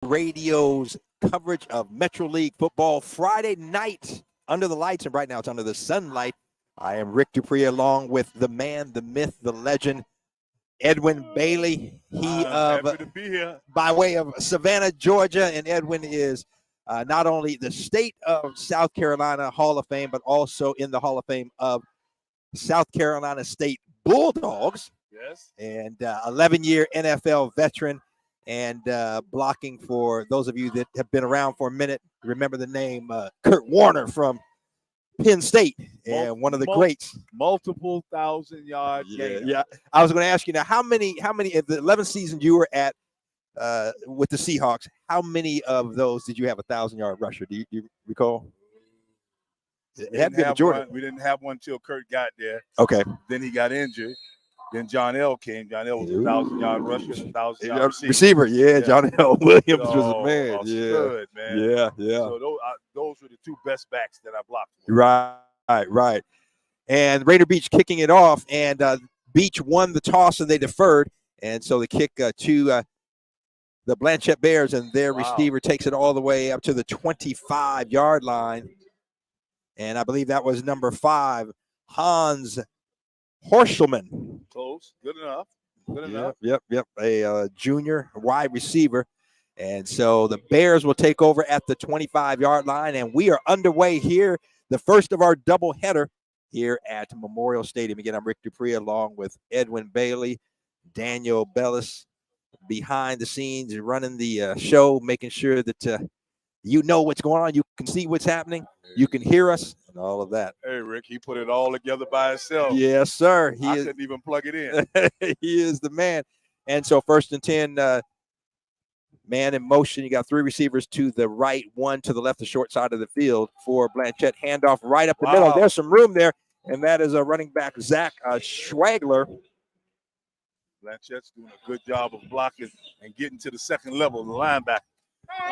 Radio's coverage of Metro League football Friday night under the lights, and right now it's under the sunlight. I am Rick DuPree along with the man, the myth, the legend, Edwin Bailey. He happy to be here. By way of Savannah, Georgia, and Edwin is not only the state of South Carolina Hall of Fame, but also in the Hall of Fame of South Carolina State Bulldogs. Yes. And 11-year NFL veteran. And blocking for those of you that have been around for a minute, remember the name Kurt Warner from Penn State, and one of the greats. Multiple 1,000-yard games. Yeah. I was going to ask you now, how many of the 11 seasons you were at with the Seahawks, how many of those did you have a 1,000-yard rusher? Do you recall? It had been Jordan. We didn't have one till Kurt got there. Okay. Then he got injured. Then John L. came. John L. was a 1,000-yard rusher, 1,000-yard receiver. Yeah, John L. Williams was a man. Good, man. Yeah. So those were the two best backs that I blocked for. Right. And Rainier Beach kicking it off, and Beach won the toss and they deferred, and so the kick to the Blanchet Bears, and their receiver takes it all the way up to the 25-yard line, and I believe that was number 5, Hans Horschelman. Close. Good enough. Yep. A junior wide receiver. And so the Bears will take over at the 25-yard line, and we are underway here, the first of our doubleheader here at Memorial Stadium. Again, I'm Rick DuPree along with Edwin Bailey, Daniel Bellis behind the scenes running the show, making sure that you know what's going on. You can see what's happening. You can hear us and all of that. Hey, Rick, he put it all together by himself. Yes, sir. I couldn't even plug it in. He is the man. And so 1st and 10, man in motion. You got 3 receivers to the right, 1 to the left, the short side of the field for Blanchet. Handoff right up the middle. There's some room there, and that is a running back, Zach Schwagler. Blanchet's doing a good job of blocking and getting to the second level of the linebacker.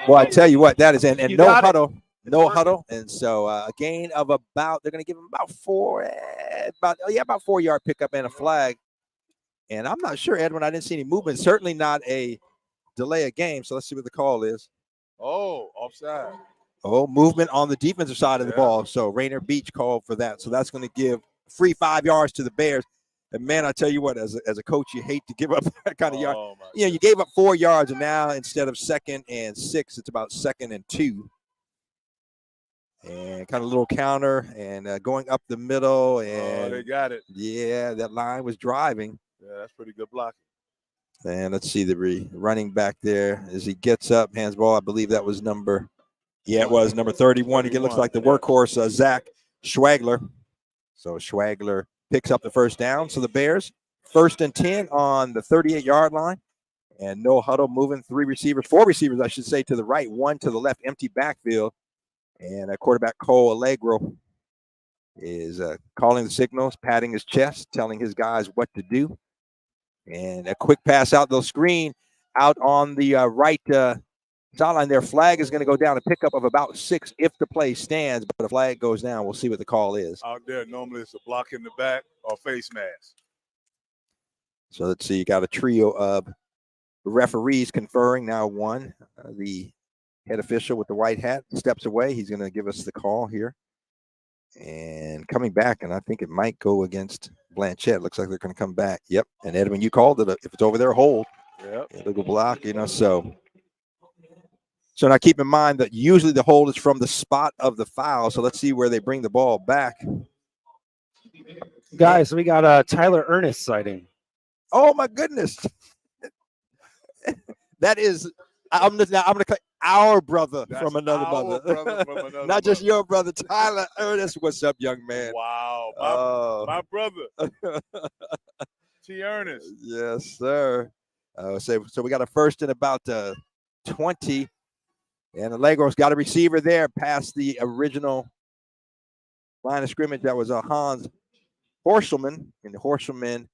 Well, I tell you what, that is, and no huddle. And so a gain of about, they're going to give him about 4-yard pickup and a flag. And I'm not sure, Edwin, I didn't see any movement. Certainly not a delay of game. So let's see what the call is. Oh, offside. Oh, movement on the defensive side of the ball. So Rainier Beach called for that. So that's going to give free 5 yards to the Bears. And man, I tell you what, as a coach, you hate to give up that kind of yard. You gave up 4 yards, and now instead of 2nd and 6, it's about 2nd and 2. And kind of a little counter and going up the middle. And they got it. Yeah, that line was driving. Yeah, that's pretty good blocking. And let's see the running back there as he gets up, hands ball. I believe that was number 31. He looks like the workhorse, Zach Schwagler. So Schwagler picks up the first down. So the Bears, 1st and 10 on the 38-yard line. And no huddle, moving 4 receivers, I should say, to the right, 1 to the left, empty backfield. And quarterback Cole Allegro is calling the signals, patting his chest, telling his guys what to do. And a quick pass out. They'll screen out on the right sideline. Their flag is going to go down, a pickup of about 6 if the play stands. But if the flag goes down, we'll see what the call is. Out there, normally it's a block in the back or face mask. So let's see. You got a trio of referees conferring. Now one, the head official with the white hat steps away. He's going to give us the call here. And coming back, and I think it might go against Blanchet. Looks like they're going to come back. Yep. And Edwin, you called it. If it's over there, hold. Yep. It'll go block, So now keep in mind that usually the hold is from the spot of the foul. So let's see where they bring the ball back. Guys, we got a Tyler Ernest sighting. Oh, my goodness. That is, I'm going to claim our brother from another mother. Not just your brother, Tyler Ernest. What's up, young man? Wow. My brother. T. Ernest. Yes, sir. So we got a 1st and about 20. And Allegro's got a receiver there past the original line of scrimmage. That was Hans Horschelman. And the Horschelman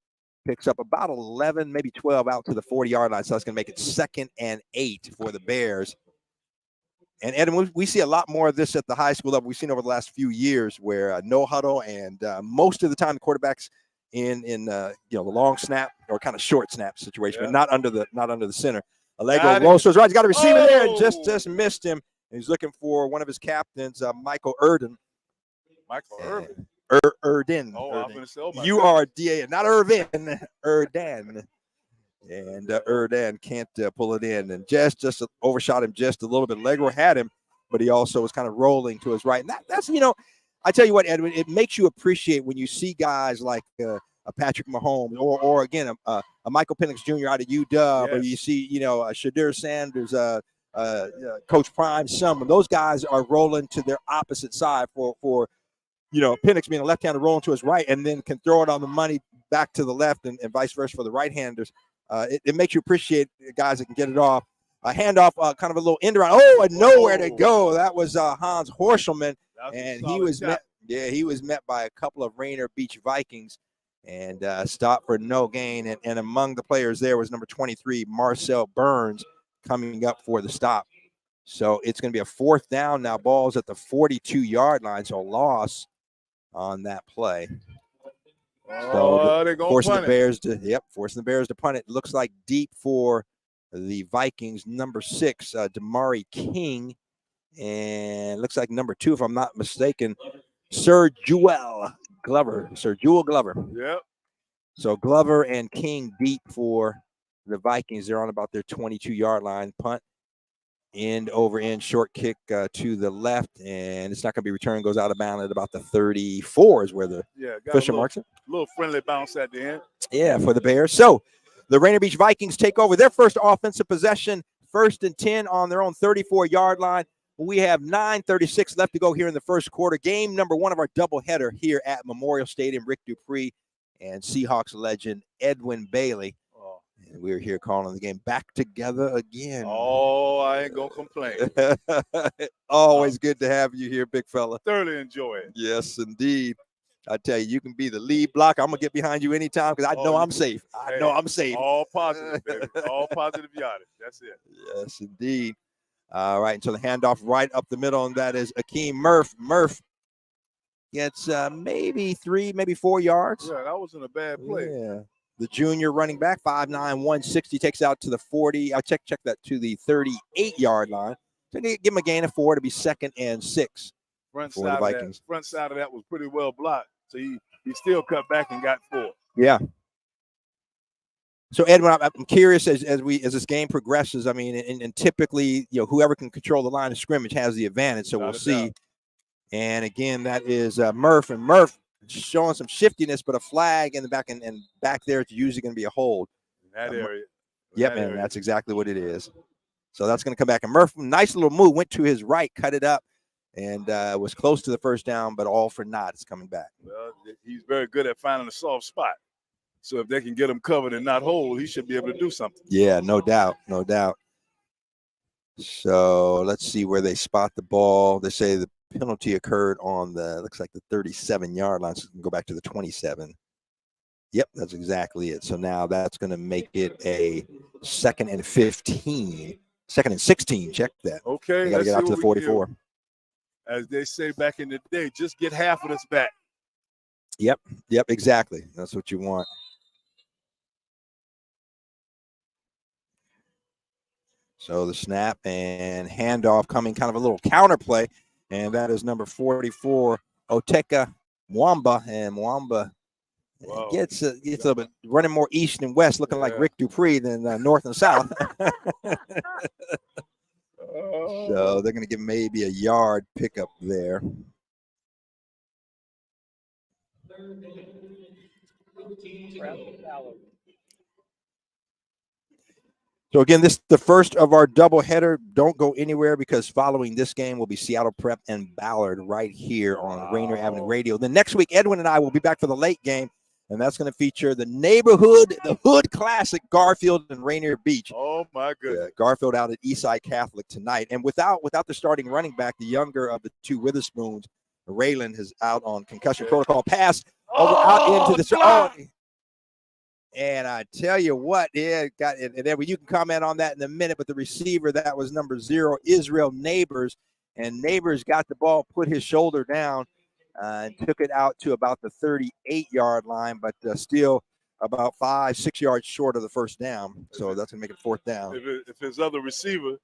picks up about 11, maybe 12 out to the 40-yard line. So that's going to make it 2nd and 8 for the Bears. And Edwin, we see a lot more of this at the high school level. We've seen over the last few years where no huddle, and most of the time the quarterbacks in the long snap or kind of short snap situation, but not under the center. Allegro rolls to his right. He's got a receiver there and just missed him. And he's looking for one of his captains, Michael Erden. Michael Irvin. Erden. Oh, I'm going to say, U-R-D-A-N, not Irvin, Erden. And Erden can't pull it in. And just overshot him just a little bit. Allegro had him, but he also was kind of rolling to his right. And that's, I tell you what, Edwin, it makes you appreciate when you see guys like a Patrick Mahomes or again, a Michael Penix Jr. out of UW, or you see, Shadir Sanders, Coach Prime's son. When those guys are rolling to their opposite side for Penix being a left-hander rolling to his right and then can throw it on the money back to the left and vice versa for the right-handers. It makes you appreciate guys that can get it off. A handoff, kind of a little end around. Oh, and nowhere to go. That was Hans Horschelman, and he was met. Yeah, he was met by a couple of Rainier Beach Vikings, and stopped for no gain. And among the players there was number 23, Marcel Burns, coming up for the stop. So it's going to be a 4th down now. Ball's at the 42-yard line, so loss on that play. So they're going forcing to the Bears to punt it. Looks like deep for the Vikings, number 6, Damari King, and looks like number 2, if I'm not mistaken, Sir Jewel Glover. Yep. So Glover and King deep for the Vikings. They're on about their 22-yard line. Punt, end over end, short kick to the left, and it's not going to be returned. Goes out of bounds at about the 34 is where the official marks it. A little friendly bounce at the end. Yeah, for the Bears. So the Rainier Beach Vikings take over their first offensive possession, 1st and 10 on their own 34-yard line. We have 9:36 left to go here in the first quarter. Game number 1 of our doubleheader here at Memorial Stadium. Rick DuPree and Seahawks legend Edwin Bailey. And we're here calling the game back together again. Oh, I ain't going to complain. Always good to have you here, big fella. Thoroughly enjoy it. Yes, indeed. I tell you, you can be the lead blocker. I'm going to get behind you anytime because I know I'm safe. I know I'm safe. All positive, baby. All positive yardage. That's it. Yes, indeed. All right, so the handoff right up the middle, and that is Akeem Murph. Murph gets maybe 3, maybe 4 yards. Yeah, that wasn't a bad play. Yeah. The junior running back, 5'9", 160, takes out to the 40. I'll check that to the 38-yard line. So give him a gain of 4 to be 2nd and 6 Front for the Vikings. Front side of that was pretty well blocked, so he still cut back and got 4. Yeah. So Edwin, I'm curious as this game progresses. I mean, and typically, whoever can control the line of scrimmage has the advantage. So we'll see. And again, that is Murph, and Murph showing some shiftiness, but a flag in the back, and back there it's usually going to be a hold. In that area. Yep, man, that's exactly what it is. So that's going to come back. And Murph, nice little move, went to his right, cut it up, and was close to the first down, but all for naught. It's coming back. Well, he's very good at finding a soft spot. So if they can get him covered and not hold, he should be able to do something. Yeah, no doubt. So let's see where they spot the ball. They say the penalty occurred on looks like the 37-yard line. So we can go back to the 27. Yep, that's exactly it. So now that's going to make it a 2nd and 15. 2nd and 16. Check that. Okay. They got to get out to the 44. As they say back in the day, just get half of this back. Yep, exactly. That's what you want. So the snap and handoff coming, kind of a little counter play, and that is number 44, Oteka Mwamba, and Mwamba gets a little bit running more east and west, looking like Rick DuPree than north and south. So they're going to give maybe a yard pickup there. So again, this is the first of our doubleheader. Don't go anywhere because following this game will be Seattle Prep and Ballard right here on Rainier Avenue Radio. Then next week, Edwin and I will be back for the late game, and that's going to feature the hood classic, Garfield and Rainier Beach. Oh my goodness! Garfield out at Eastside Catholic tonight, and without the starting running back, the younger of the two Witherspoons, Raylan, is out on concussion protocol. Pass out into the. And I tell you what, and Edwin, you can comment on that in a minute, but the receiver, that was number 0, Israel Neighbors, and Neighbors got the ball, put his shoulder down, and took it out to about the 38-yard line, but still about 5-6 yards short of the first down. So that's going to make it fourth down. If his other receiver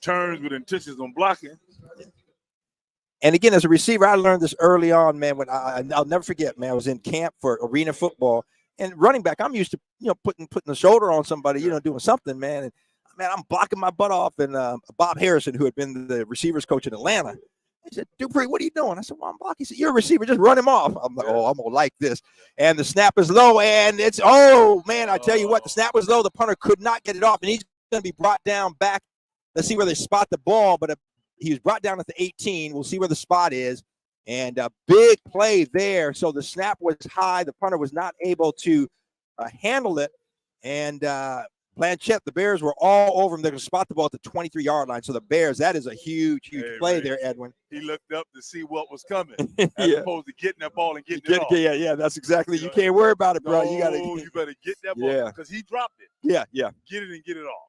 turns with intentions on blocking. And again, as a receiver, I learned this early on, man. When I'll never forget, man. I was in camp for arena football, and running back, I'm used to, putting the shoulder on somebody, doing something, man. And man, I'm blocking my butt off. And Bob Harrison, who had been the receivers coach in Atlanta, he said, "DuPree, what are you doing?" I said, "Well, I'm blocking." He said, "You're a receiver, just run him off." I'm like, "Oh, I'm gonna like this." And the snap is low, and it's man, I tell you what, the snap was low. The punter could not get it off, and he's going to be brought down back. Let's see where they spot the ball, but he was brought down at the 18. We'll see where the spot is. And a big play there. So the snap was high. The punter was not able to handle it. And Blanchet, the Bears were all over him. They're going to spot the ball at the 23-yard line. So the Bears, that is a huge play there, Edwin. He looked up to see what was coming as opposed to getting that ball and getting it off. Yeah, that's exactly. You can't worry about it, bro. You better get that ball because he dropped it. Yeah. Get it and get it off.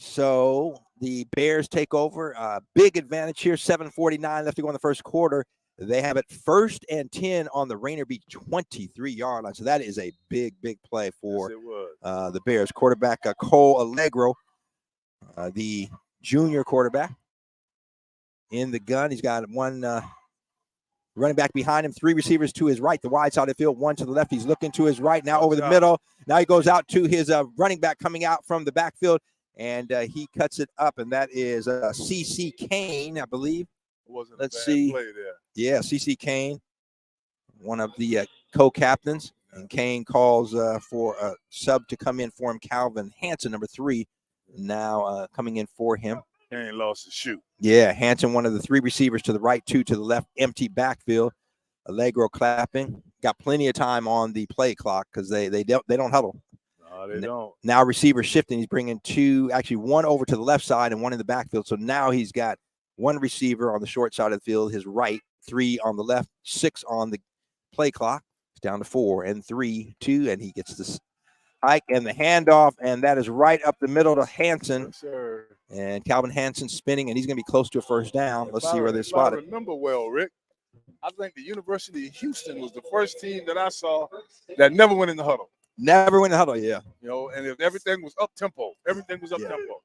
So the Bears take over. Big advantage here. 7:49 left to go in the first quarter. They have it 1st and 10 on the Rainier Beach 23-yard line. So that is a big play for the Bears. Quarterback Cole Allegro, the junior quarterback, in the gun. He's got one running back behind him, 3 receivers to his right, the wide side of the field, 1 to the left. He's looking to his right, now over the middle. Now he goes out to his running back coming out from the backfield. And he cuts it up, and that is C.C. Kane, I believe. Let's see. Play there. Yeah, C.C. Kane, one of the co-captains. And Kane calls for a sub to come in for him. Calvin Hansen, number 3, now coming in for him. Kane lost his shoe. Yeah, Hansen, one of the 3 receivers to the right, 2 to the left, empty backfield. Allegro clapping. Got plenty of time on the play clock because they don't huddle. No, they don't. Now receiver shifting. He's bringing 1 over to the left side and 1 in the backfield. So now he's got 1 receiver on the short side of the field, his right, 3 on the left, 6 on the play clock. It's down to 4 and 3, 2, and he gets this hike and the handoff, and that is right up the middle to Hansen. Yes, sir. And Calvin Hansen spinning, and he's going to be close to a first down. Let's see where they spot it. I remember well, Rick. I think the University of Houston was the first team that I saw that never went in the huddle. Never went in the huddle, yeah. And if everything was up tempo, everything was up tempo.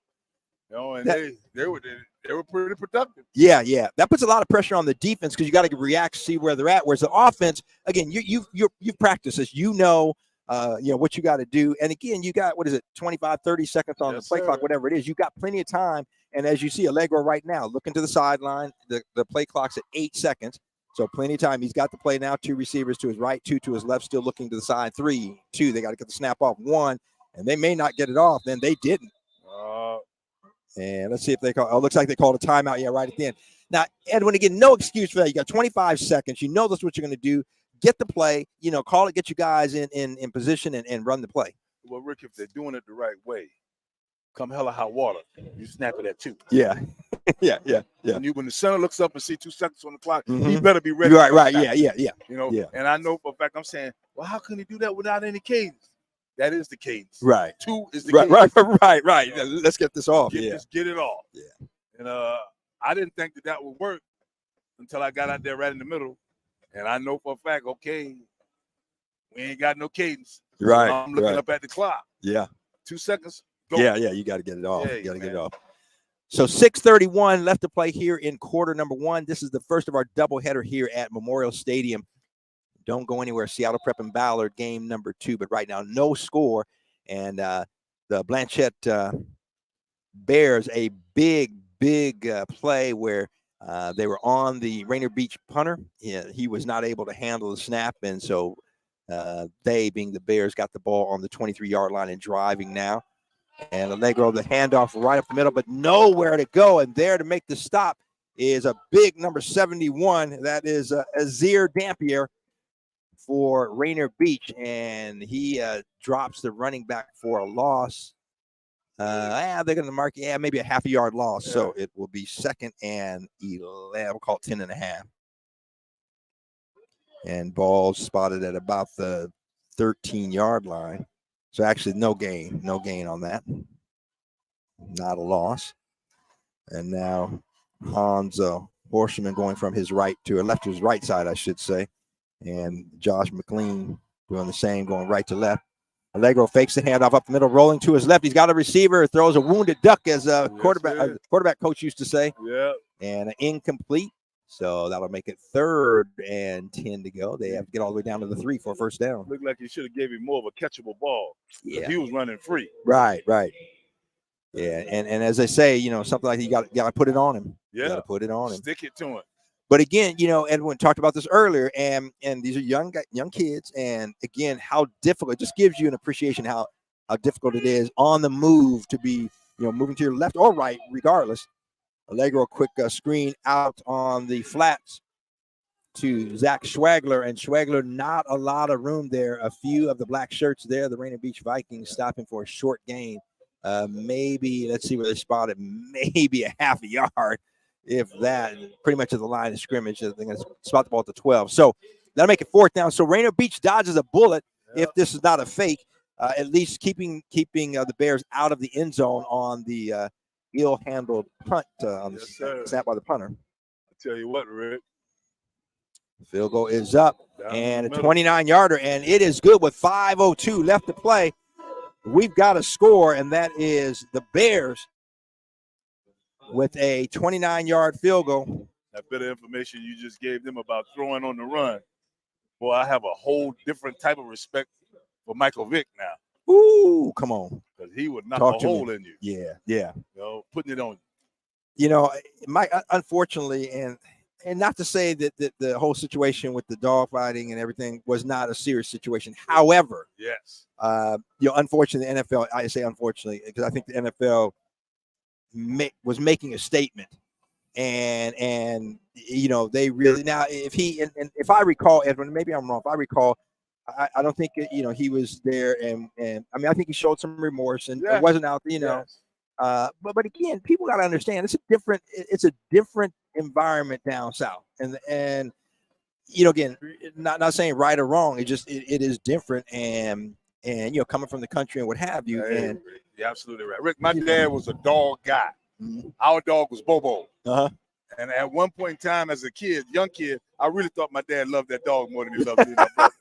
And they were pretty productive. Yeah. That puts a lot of pressure on the defense because you got to react, see where they're at. Whereas the offense, again, you've practiced this. You know what you got to do. And again, you got 25, 30 seconds on the play clock, whatever it is. You got plenty of time. And as you see, Allegro right now looking to the sideline. The play clock's at 8 seconds. So plenty of time. He's got the play now. 2 receivers to his right, 2 to his left, still looking to the side. 3, 2. They got to get the snap off. 1, and they may not get it off. Then they didn't. And let's see if they call. Oh, looks like they called a timeout. Yeah, right at the end. Now, Edwin, again, no excuse for that. You got 25 seconds. You know that's what you're going to do. Get the play. Call it. Get you guys in position and run the play. Well, Rick, if they're doing it the right way, come hell or high water, you snap it at 2. Yeah. Yeah. When the center looks up and see 2 seconds on the clock, he better be ready. Right. Yeah. And I know for a fact I'm saying, well, how can he do that without any cadence? That is the cadence. Right. 2 is the cadence. Right. Let's get this off. Just get it off. Yeah. And I didn't think that would work until I got out there right in the middle. And I know for a fact, okay, we ain't got no cadence. Right. So I'm looking up at the clock. Yeah. 2 seconds. Go. Yeah. You got to get it off. Yeah, you got to get it off. So 6:31 left to play here in quarter number 1. This is the first of our doubleheader here at Memorial Stadium. Don't go anywhere. Seattle Prep and Ballard, game number 2. But right now, no score. And the Blanchet Bears, a big play where they were on the Rainier Beach punter. He was not able to handle the snap. And so they, being the Bears, got the ball on the 23-yard line and driving now. And Allegro, the handoff right up the middle, but nowhere to go. And there to make the stop is a big number 71. That is Azir Dampier for Rainier Beach. And he drops the running back for a loss. They're going to mark, maybe a half a yard loss. Yeah. So it will be 2nd and 11. We'll call it 10.5. And ball spotted at about the 13-yard line. So actually no gain on that. Not a loss. And now Hans Borscherman going from his right to left to his right side, I should say. And Josh McLean doing the same, going right to left. Allegro fakes the handoff up the middle, rolling to his left. He's got a receiver, throws a wounded duck, as a quarterback coach used to say. Yeah. And incomplete. So that'll make it 3rd and 10 to go. They have to get all the way down to the 3 for a first down. Looked like he should have gave him more of a catchable ball. Yeah. He was running free. Right. Yeah, and as they say, something like you got to put it on him. Yeah. You got to put it on him. Stick it to him. But again, Edwin talked about this earlier, and these are young kids, and again, how difficult. It just gives you an appreciation how difficult it is on the move to be, moving to your left or right, regardless. Allegro, quick screen out on the flats to Zach Schwagler, and Schwagler, not a lot of room there. A few of the black shirts there, the Rainier Beach Vikings stopping for a short gain. Maybe, let's see where they spotted, maybe a half a yard, if that, pretty much at the line of scrimmage. They're going to spot the ball at the 12. So that'll make it 4th down. So Rainier Beach dodges a bullet if this is not a fake, at least keeping the Bears out of the end zone on the ill-handled punt on the snap by the punter. I tell you what, Rick. The field goal is up, and a 29-yarder, and it is good with 5:02 left to play. We've got a score, and that is the Bears with a 29-yard field goal. That bit of information you just gave them about throwing on the run. Boy, I have a whole different type of respect for Michael Vick now. Ooh, come on. Because he would knock a hole in you. Yeah. Putting it on you. Mike, unfortunately, and not to say that the whole situation with the dog fighting and everything was not a serious situation. However, yes, unfortunately, the NFL, I say unfortunately, because I think the NFL was making a statement, and they really, now if I recall, Edwin, maybe I'm wrong. If I recall, I don't think he was there, and I mean I think he showed some remorse and it wasn't out there, Yes. But again, people got to understand it's a different environment down south, and again, not saying right or wrong, it is different, and coming from the country and what have you. Hey, and you're absolutely right, Rick. My dad was a dog guy. Mm-hmm. Our dog was Bobo. Uh-huh. And at one point in time, as a young kid, I really thought my dad loved that dog more than he loved me. And my brother.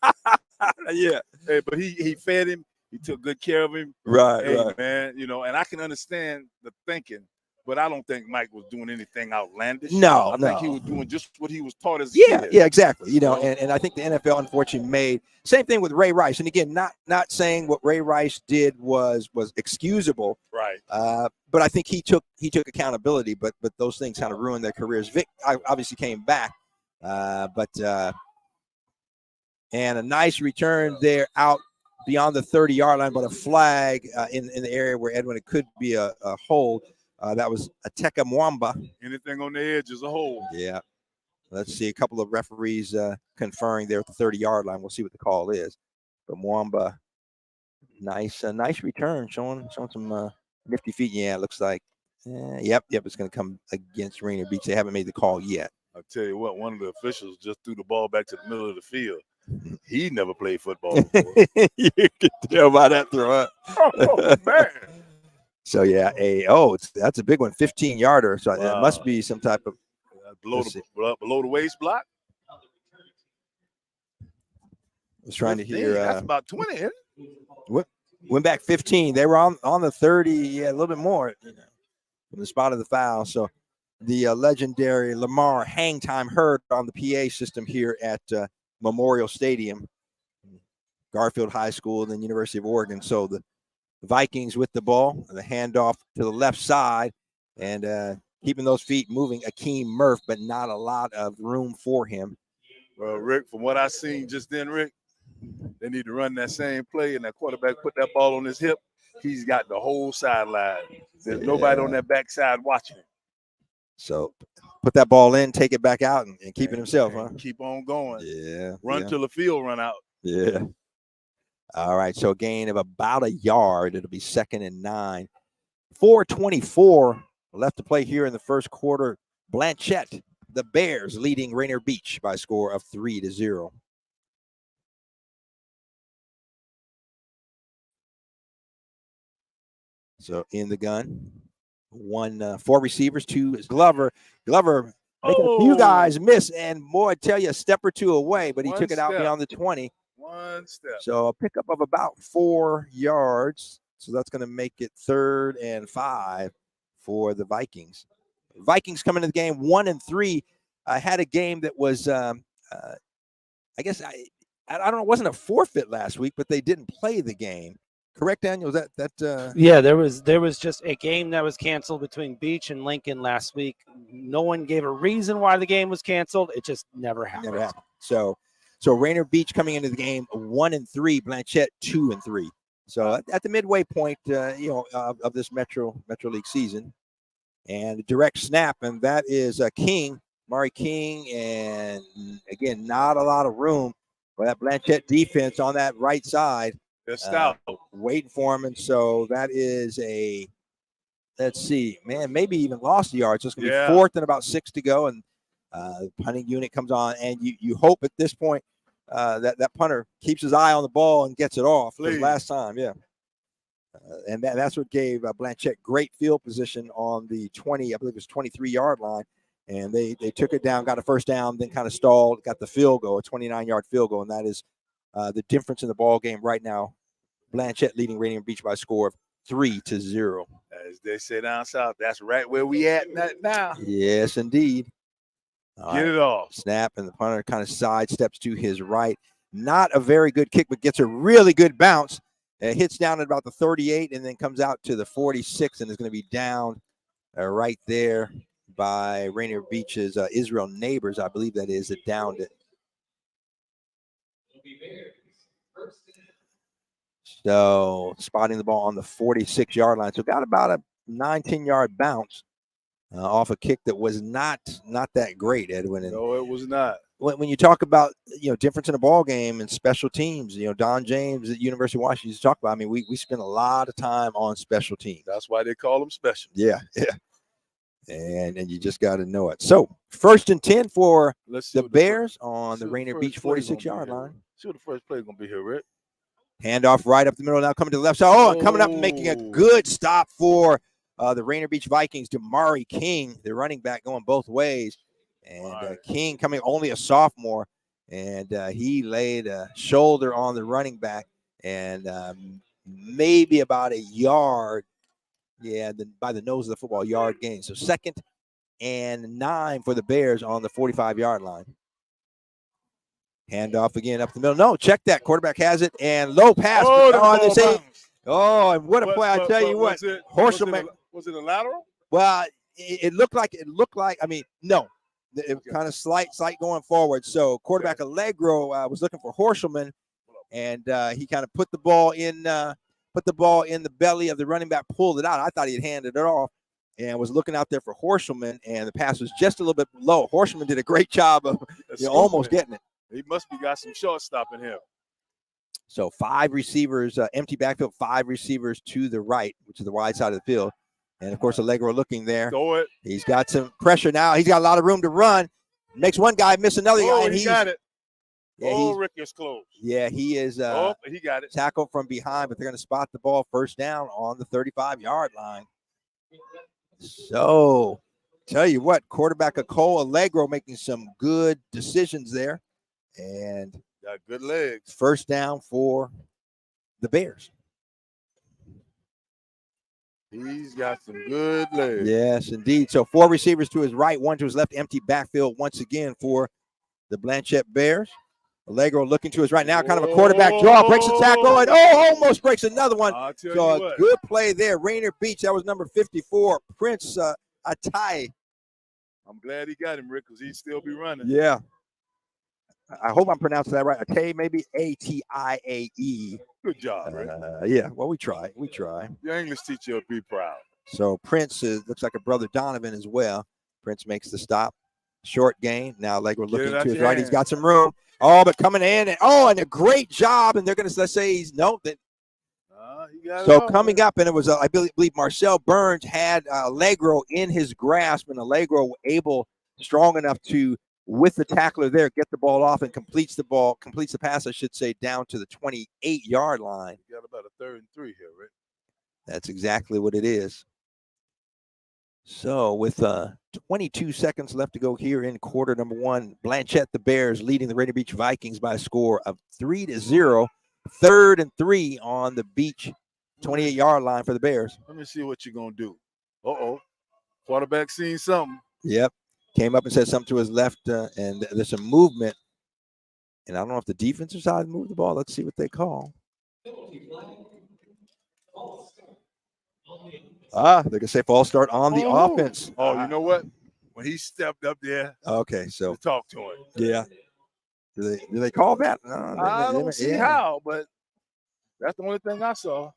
Yeah. Hey, but he fed him. He took good care of him. Right, hey, right. Man, and I can understand the thinking, but I don't think Mike was doing anything outlandish. No, I think he was doing just what he was taught as a kid. Yeah, exactly. And I think the NFL unfortunately made same thing with Ray Rice. And again, not saying what Ray Rice did was excusable. Right. But I think he took accountability, but those things kind of ruined their careers. Vic obviously came back. And a nice return there out beyond the 30-yard line, but a flag in the area where Edwin, it could be a hold. That was Ateka Mwamba. Anything on the edge is a hold. Yeah. Let's see a couple of referees conferring there at the 30-yard line. We'll see what the call is. But Mwamba, nice return, showing some nifty feet. Yeah, it looks like. Yep. It's going to come against Rainier Beach. They haven't made the call yet. I'll tell you what, one of the officials just threw the ball back to the middle of the field. He never played football before. You can tell by that throw. Oh, man. So, yeah, that's a big one, 15-yarder. So it must be some type of below the waist block. I was trying to hear. That's about 20, isn't it? Went back 15. They were on the 30, a little bit more, from the spot of the foul. So the legendary Lamar hang time heard on the PA system here at Memorial Stadium, Garfield High School, and then University of Oregon. So the Vikings with the ball, the handoff to the left side, and keeping those feet moving. Akeem Murph, but not a lot of room for him. Well, Rick, from what I seen just then, Rick, they need to run that same play, and that quarterback put that ball on his hip. He's got the whole sideline. There's nobody on that backside watching him. So put that ball in, take it back out, and keep it himself, huh? Keep on going. Yeah. Run till the field run out. Yeah. All right, so a gain of about a yard. It'll be 2nd and 9. 4:24 left to play here in the first quarter. Blanchet, the Bears, leading Rainier Beach by a score of 3-0. So in the gun, 4 receivers, 2 is Glover. Glover making a few guys miss, and boy, I tell you, a step or two away, but he took it out beyond the 20. One step. So a pickup of about 4 yards. So that's going to make it 3rd and 5 for the Vikings. Vikings coming into the game 1-3. Had a game that was, I guess, I don't know, it wasn't a forfeit last week, but they didn't play the game. Correct, Daniel? Was that? Yeah, there was just a game that was canceled between Beach and Lincoln last week. No one gave a reason why the game was canceled. It just never happened. Never happened. So Rainier Beach coming into the game 1-3, Blanchet 2-3. So at the midway point, of this Metro League season, and a direct snap, and that is King, Mari King, and again, not a lot of room for that Blanchet defense on that right side. They're stout. Waiting for him, and so that is let's see, man, maybe even lost the yard. So it's going to be 4th and about 6 to go, and the punting unit comes on, and you hope at this point that punter keeps his eye on the ball and gets it off. Last time, and that's what gave Blanchet great field position on the 20, I believe it was 23-yard line, and they took it down, got a first down, then kind of stalled, got the field goal, a 29-yard field goal, and that is the difference in the ball game right now. Blanchet leading Rainier Beach by a score of 3-0. As they say down south, that's right where we at now. Yes, indeed. Get it off. Snap, and the punter kind of sidesteps to his right. Not a very good kick, but gets a really good bounce. It hits down at about the 38 and then comes out to the 46 and is going to be down right there by Rainier Beach's Israel Neighbors, I believe that is, that downed it. So spotting the ball on the 46-yard line. So got about a 9-10-yard bounce off a kick that was not that great, Edwin. And no, it was not. When you talk about, difference in a ball game and special teams, Don James at University of Washington used to talk about, I mean, we spend a lot of time on special teams. That's why they call them special. Yeah. And you just got to know it. So 1st and 10 for the Bears on the Rainier Beach 46-yard line. See what the first play is going to be here, Rick. Handoff right up the middle, now coming to the left side. And coming up and making a good stop for the Rainier Beach Vikings to Mari King, the running back, going both ways. And King coming only a sophomore, and he laid a shoulder on the running back, and maybe about a yard, by the nose of the football, yard gain. So 2nd and 9 for the Bears on the 45-yard line. Handoff again up the middle. No, check that. Quarterback has it, and low pass. And what a play! I tell you what, Horschelman. Was it a lateral? Well, it looked like. I mean, no. It kind of slight going forward. So quarterback Allegro was looking for Horschelman, and he kind of put the ball in the belly of the running back, pulled it out. I thought he had handed it off, and was looking out there for Horschelman, and the pass was just a little bit low. Horschelman did a great job of almost getting it. He must be got some shortstop in him. So 5 receivers, empty backfield, 5 receivers to the right, which is the wide side of the field. And, of course, Allegro looking there. Throw it. He's got some pressure now. He's got a lot of room to run. Makes one guy miss another guy. And he got it. Yeah, Rick is close. Yeah, he is he got it. Tackled from behind, but they're going to spot the ball first down on the 35-yard line. So, tell you what, quarterback Cole Allegro making some good decisions there. And got good legs. First down for the Bears. He's got some good legs. Yes, indeed. So 4 receivers to his right, 1 to his left, empty backfield once again for the Blanchet Bears. Allegro looking to his right now, kind of a quarterback draw, breaks the tackle, and almost breaks another one. So a good play there. Rainier Beach, that was number 54, Prince Atai. I'm glad he got him, Rick, because he'd still be running. Yeah. I hope I'm pronouncing that right. Atai, maybe Atiae. Good job, Rick. Yeah, well, we try. Your English teacher will be proud. So Prince looks like a brother Donovan as well. Prince makes the stop. Short gain. Now Allegro looking to his right. He's got some room. But coming in. And a great job. And they're going to, let's say he's no. So coming up, and it was, I believe Marcel Burns had Allegro in his grasp, and Allegro strong enough to, with the tackler there, get the ball off and completes the pass, I should say, down to the 28-yard line. You got about a 3rd and 3 here, Rick. That's exactly what it is. So with 22 seconds left to go here in quarter number one, Blanchet the Bears leading the Rainier Beach Vikings by a score of 3-0. 3rd and 3 on the Beach 28-yard line for the Bears. Let me see what you're going to do. Uh-oh. Quarterback seen something. Yep. Came up and said something to his left, and there's some movement. And I don't know if the defensive side moved the ball. Let's see what they call. They can say false start on the offense. Oh, you know what? When he stepped up there, okay, so talk to him. Yeah. Do they call that? No, I don't see how, but that's the only thing I saw.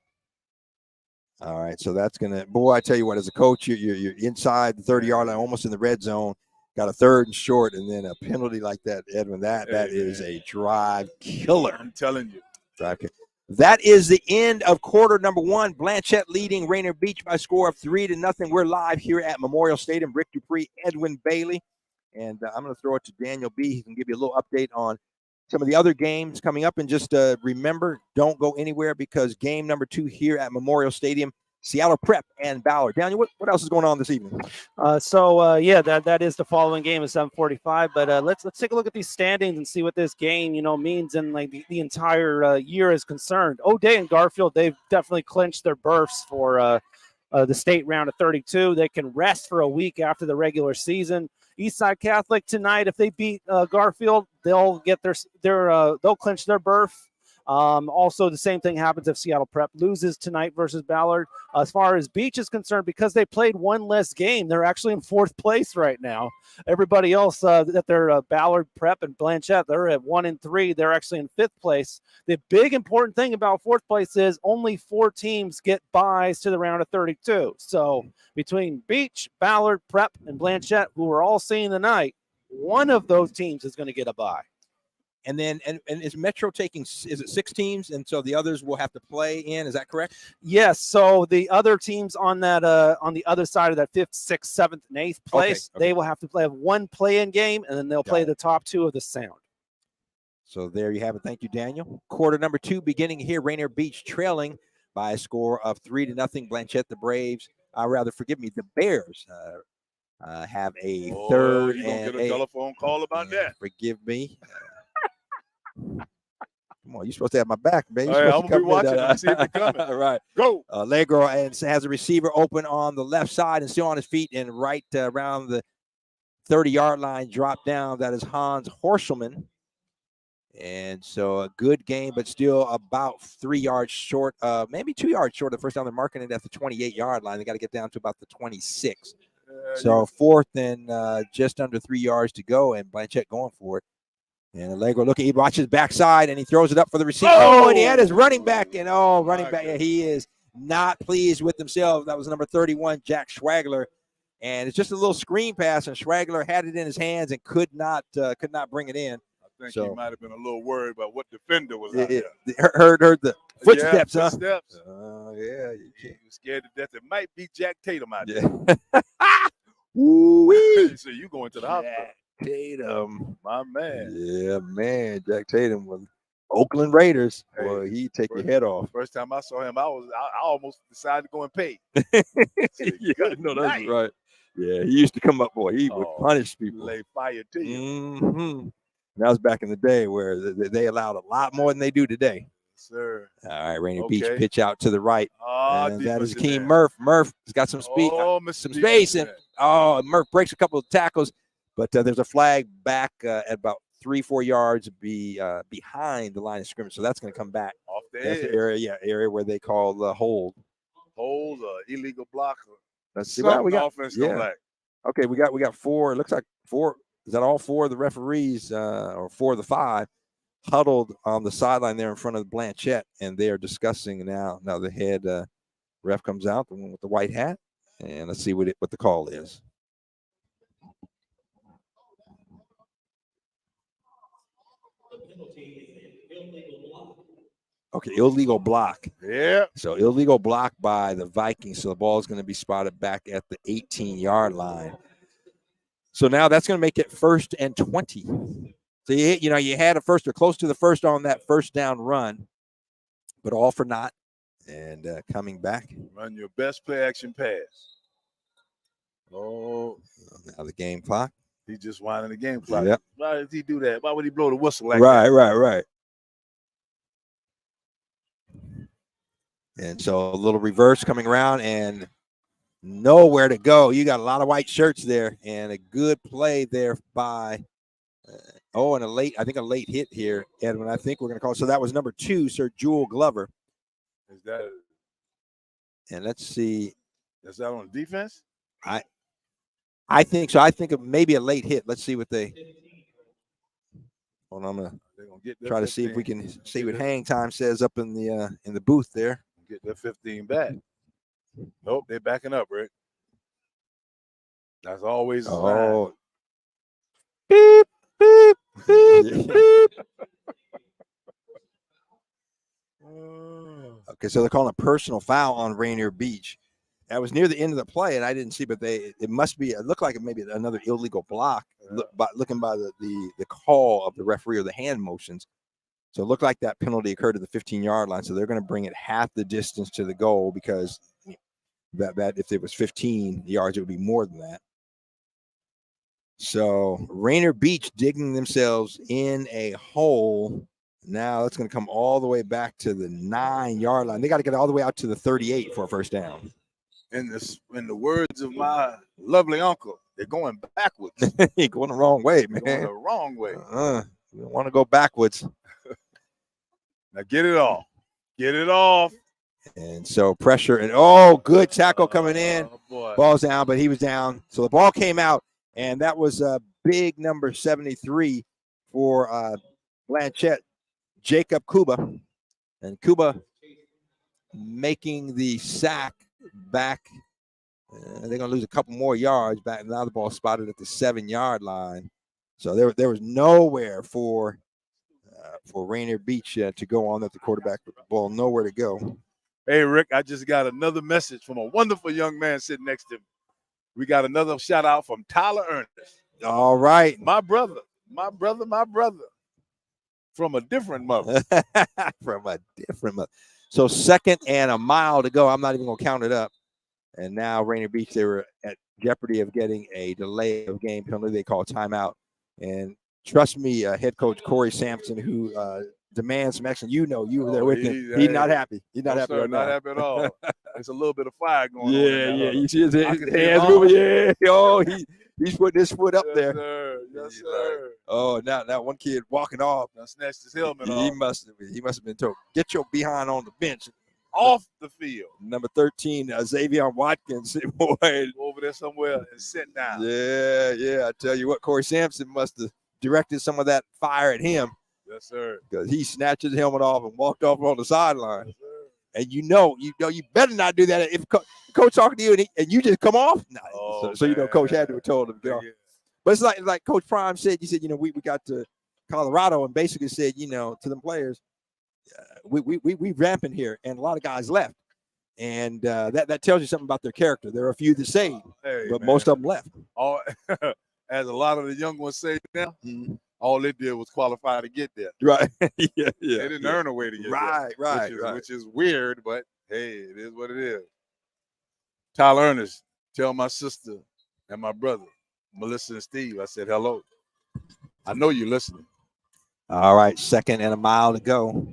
All right, so that's gonna. Boy, I tell you what, as a coach, you're inside the 30-yard line, almost in the red zone. Got a 3rd and short, and then a penalty like that, Edwin. That is a drive killer. I'm telling you. Drive killer. That is the end of quarter number one. Blanchet leading Rainier Beach by a score of 3-0. We're live here at Memorial Stadium. Rick DuPree, Edwin Bailey. And I'm going to throw it to Daniel B. He can give you a little update on some of the other games coming up. And just remember, don't go anywhere because game number 2 here at Memorial Stadium, Seattle Prep and Ballard. Daniel, what else is going on this evening? That is the following game at 7:45. But let's take a look at these standings and see what this game means and like the entire year is concerned. O'Day and Garfield, they've definitely clinched their berths for the state round of 32. They can rest for a week after the regular season. Eastside Catholic tonight, if they beat Garfield, they'll get they'll clinch their berth. Also, the same thing happens if Seattle Prep loses tonight versus Ballard. As far as Beach is concerned, because they played one less game, they're actually in 4th place right now. Everybody else that they're Ballard, Prep, and Blanchet, they're at 1 and 3. They're actually in 5th place. The big important thing about 4th place is only 4 teams get byes to the round of 32. So between Beach, Ballard, Prep, and Blanchet, who we're all seeing tonight, one of those teams is going to get a bye. And then, and is Metro taking, is it 6 teams? And so the others will have to play in, is that correct? Yes. So the other teams on that, on the other side of that 5th, 6th, 7th, and 8th place, they will have to play one play-in game, and then they'll play the top 2 of the Sound. So there you have it. Thank you, Daniel. Quarter number 2 beginning here. Rainier Beach trailing by a score of 3-0. Blanchet, the Braves, the Bears have a 3rd you gonna get a telephone call about that. Forgive me. Come on, you're supposed to have my back, baby. All right, I'm gonna be watching. I'm see if they're coming. All right, go. Allegro has a receiver open on the left side and still on his feet and right around the 30-yard line. Drop down. That is Hans Horschelman. And so a good game, but still about 3 yards short, maybe 2 yards short of the first down. They're marking it at the 28-yard line. They got to get down to about the 26. So 4th and just under 3 yards to go, and Blanchet going for it. And Allegro, look, he watches backside, and he throws it up for the receiver. Oh, and he had his running back, and running back, he is not pleased with himself. That was number 31, Jack Schwagler. And it's just a little screen pass, and Schwagler had it in his hands and could not bring it in. I think he might have been a little worried about what defender was out there. Heard the footsteps, huh? Footsteps. Yeah. He was scared to death. It might be Jack Tatum out there. Woo-wee. So you going to the hospital. Tatum. My man. Yeah, man. Jack Tatum was Oakland Raiders. Hey, boy, he'd take your head off. First time I saw him, I almost decided to go and pay. That's right. Yeah, he used to come up, boy. He would punish people. Lay fire to you. Mm-hmm. That was back in the day where they allowed a lot more than they do today. Sir. All right, Rainier Beach pitch out to the right. And that is Keem Murph. Murph has got some speed, some space, and Murph breaks a couple of tackles, but there's a flag back at about 3-4 yards behind the line of scrimmage, so that's going to come back off the edge. Area where they call the hold, illegal block. Let's see what we got. Offense like. Okay, we got 4. It looks like 4. Is that all 4 of the referees or 4 of the 5? Huddled on the sideline there in front of Blanchet, and they are discussing now. Now the head ref comes out, the one with the white hat, and let's see what the call is. Okay, illegal block. Yeah. So illegal block by the Vikings. So the ball is going to be spotted back at the 18-yard line. So now that's going to make it 1st and 20. So you had a first or close to the first on that first down run, but all for naught. And coming back, run your best play action pass. Oh, now the game clock. he just winding the game clock. Yep. Why did he do that? Why would he blow the whistle like Right, that? right. And so a little reverse coming around and nowhere to go. You got a lot of white shirts there and a good play there by and a late hit here, Edwin. I think we're going to call. So that was number 2, Sir Jewel Glover. Is that? And let's see. Is that on defense? I think so. I think of maybe a late hit. Let's see what they. Hold on, I'm gonna try to see if we can see what hang time says up in the booth there. Get that 15 back. Nope, they're backing up, Rick. That's always a sign. Beep, beep, beep, beep. Okay, so they're calling a personal foul on Rainier Beach. That was near the end of the play, and I didn't see, but it must be. It looked like it may be another illegal block. Looking by the call of the referee or the hand motions. So it looked like that penalty occurred at the 15-yard line. So they're going to bring it half the distance to the goal because that if it was 15 yards, it would be more than that. So Rainier Beach digging themselves in a hole. Now it's going to come all the way back to the 9-yard line. They got to get all the way out to the 38 for a first down. In the words of my lovely uncle, they're going backwards. You're going the wrong way, man. Going the wrong way. You don't want to go backwards. Now get it off. Get it off. And so pressure and good tackle coming in. Ball's down, but he was down. So the ball came out, and that was a big number 73 for Blanchet, Jacob Cuba. And Cuba making the sack back. They're going to lose a couple more yards back. Now the ball spotted at the 7-yard line. So there was nowhere for Rainier Beach to go on at the quarterback ball, nowhere to go. Hey, Rick, I just got another message from a wonderful young man sitting next to me. We got another shout out from Tyler Ernest. All right. My brother. From a different mother. So 2nd and a mile to go. I'm not even going to count it up. And now Rainier Beach, they were at jeopardy of getting a delay of game penalty. They call timeout. And trust me, head coach Corey Sampson, who demands some action. You were there with him. He's not happy. He's not happy. Sir, not happy at all. There's a little bit of fire going on. Yeah. You see his hands moving. Yeah. Oh, he's putting his foot up there. Yes, sir. Oh, now one kid walking off. Now snatched his helmet off. He must have been told, get your behind on the bench. Off the field. Number 13, Xavier Watkins. Boy. Over there somewhere and sit down. Yeah. I tell you what, Corey Sampson must have directed some of that fire at him. Yes, sir. Because he snatched his helmet off and walked off on the sideline. Yes, and you better not do that. If coach talking to you and you just come off, coach had to have told him to go. But it's like Coach Prime said. He said, we got to Colorado and basically said, to them players, we ramping here, and a lot of guys left, and that tells you something about their character. There are a few that stayed, but most of them left. As a lot of the young ones say now, all they did was qualify to get there. Right. Yeah. They didn't earn a way to get there. Right. Which is weird, but hey, it is what it is. Tyler Ernest, tell my sister and my brother, Melissa and Steve, I said hello. I know you're listening. All right, 2nd and a mile to go.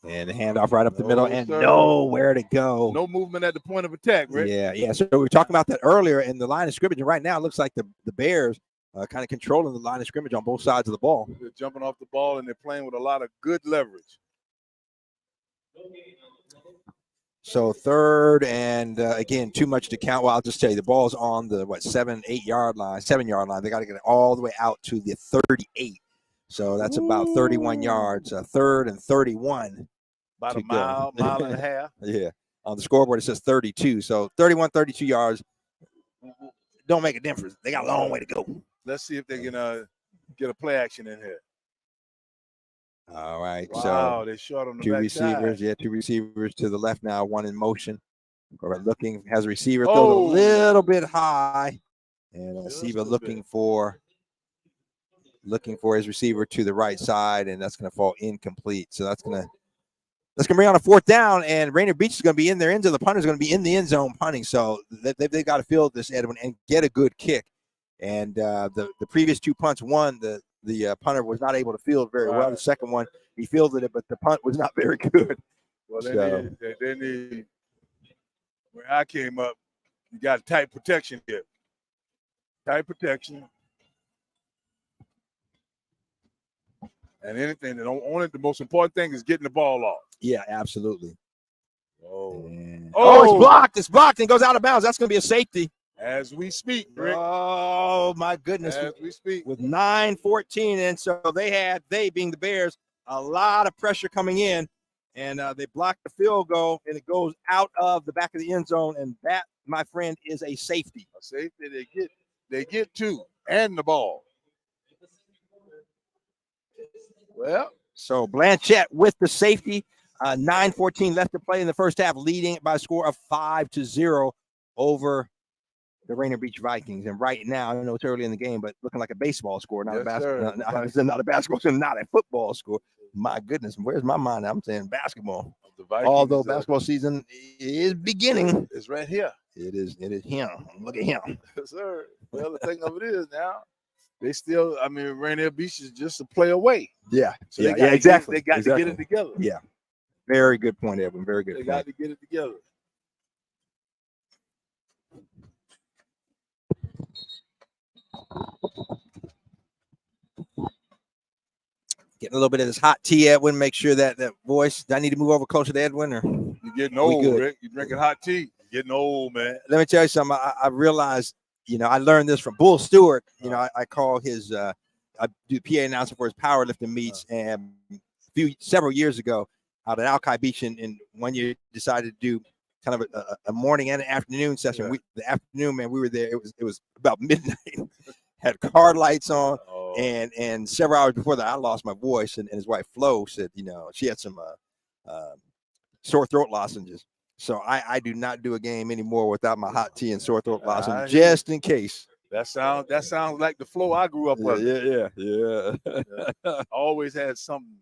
And the handoff right up the middle and nowhere to go. No movement at the point of attack, right? Yeah. So we were talking about that earlier in the line of scrimmage. And right now it looks like the Bears kind of controlling the line of scrimmage on both sides of the ball. They're jumping off the ball and they're playing with a lot of good leverage. So 3rd and again, too much to count. Well, I'll just tell you, the ball's on the 7-yard line. They got to get it all the way out to the 38. So that's about 31 yards. 3rd and 31. About a mile and a half. Yeah. On the scoreboard, it says 32. So 31, 32 yards don't make a difference. They got a long way to go. Let's see if they can get a play action in here. All right. Wow, so they short on the two receivers. Yeah, 2 receivers to the left now, 1 in motion. Looking, has a receiver, throws a little bit high. And receiver looking for his receiver to the right side, and that's going to fall incomplete. So that's going to That's going to bring on a 4th down, and Rainier Beach is going to be in their end zone. The punter is going to be in the end zone punting. So they've got to field this, Edwin, and get a good kick. And the previous 2 punts, one, the punter was not able to field very well. The second one, he fielded it, but the punt was not very good. Well, they need where I came up, you got tight protection here. Tight protection. And anything that only the most important thing is getting the ball off. Yeah, absolutely. It's blocked. It's blocked and goes out of bounds. That's going to be a safety. As we speak, Rick. Oh, my goodness. As we speak. With 9:14. And so they being the Bears, a lot of pressure coming in. And they blocked the field goal, and it goes out of the back of the end zone. And that, my friend, is a safety. A safety they get 2 and the ball. Well, so Blanchet with the safety, 9:14 left to play in the first half, leading by a score of 5-0 over the Rainier Beach Vikings. And right now, I know it's early in the game, but looking like a baseball score, not a basketball. Not a basketball score, not a football score. My goodness, where's my mind? I'm saying basketball. Although basketball season is beginning, it's right here. It is him. Look at him. Yes, sir. Well, the thing of it is now, they still, Rainier Beach is just a play away. Yeah. So exactly. They got to get it together. Yeah. Very good point, Edwin. Very good. They got to get it together. Getting a little bit of this hot tea, Edwin. Make sure that voice. Do I need to move over closer to Edwin? Or you're getting old, Rick. You're drinking hot tea. You're getting old, man. Let me tell you something. I realized, I learned this from Bull Stewart. I call his, I do PA announcer for his powerlifting meets, and several years ago, out at Alki Beach, and one year decided to do kind of a morning and an afternoon session. Yeah. The afternoon, man, we were there. It was about midnight. Had car lights on, and several hours before that, I lost my voice. And his wife Flo said, she had some sore throat lozenges. So I do not do a game anymore without my hot tea and sore throat lozenge, just in case. That sounds like the flow I grew up with. Yeah. Always had something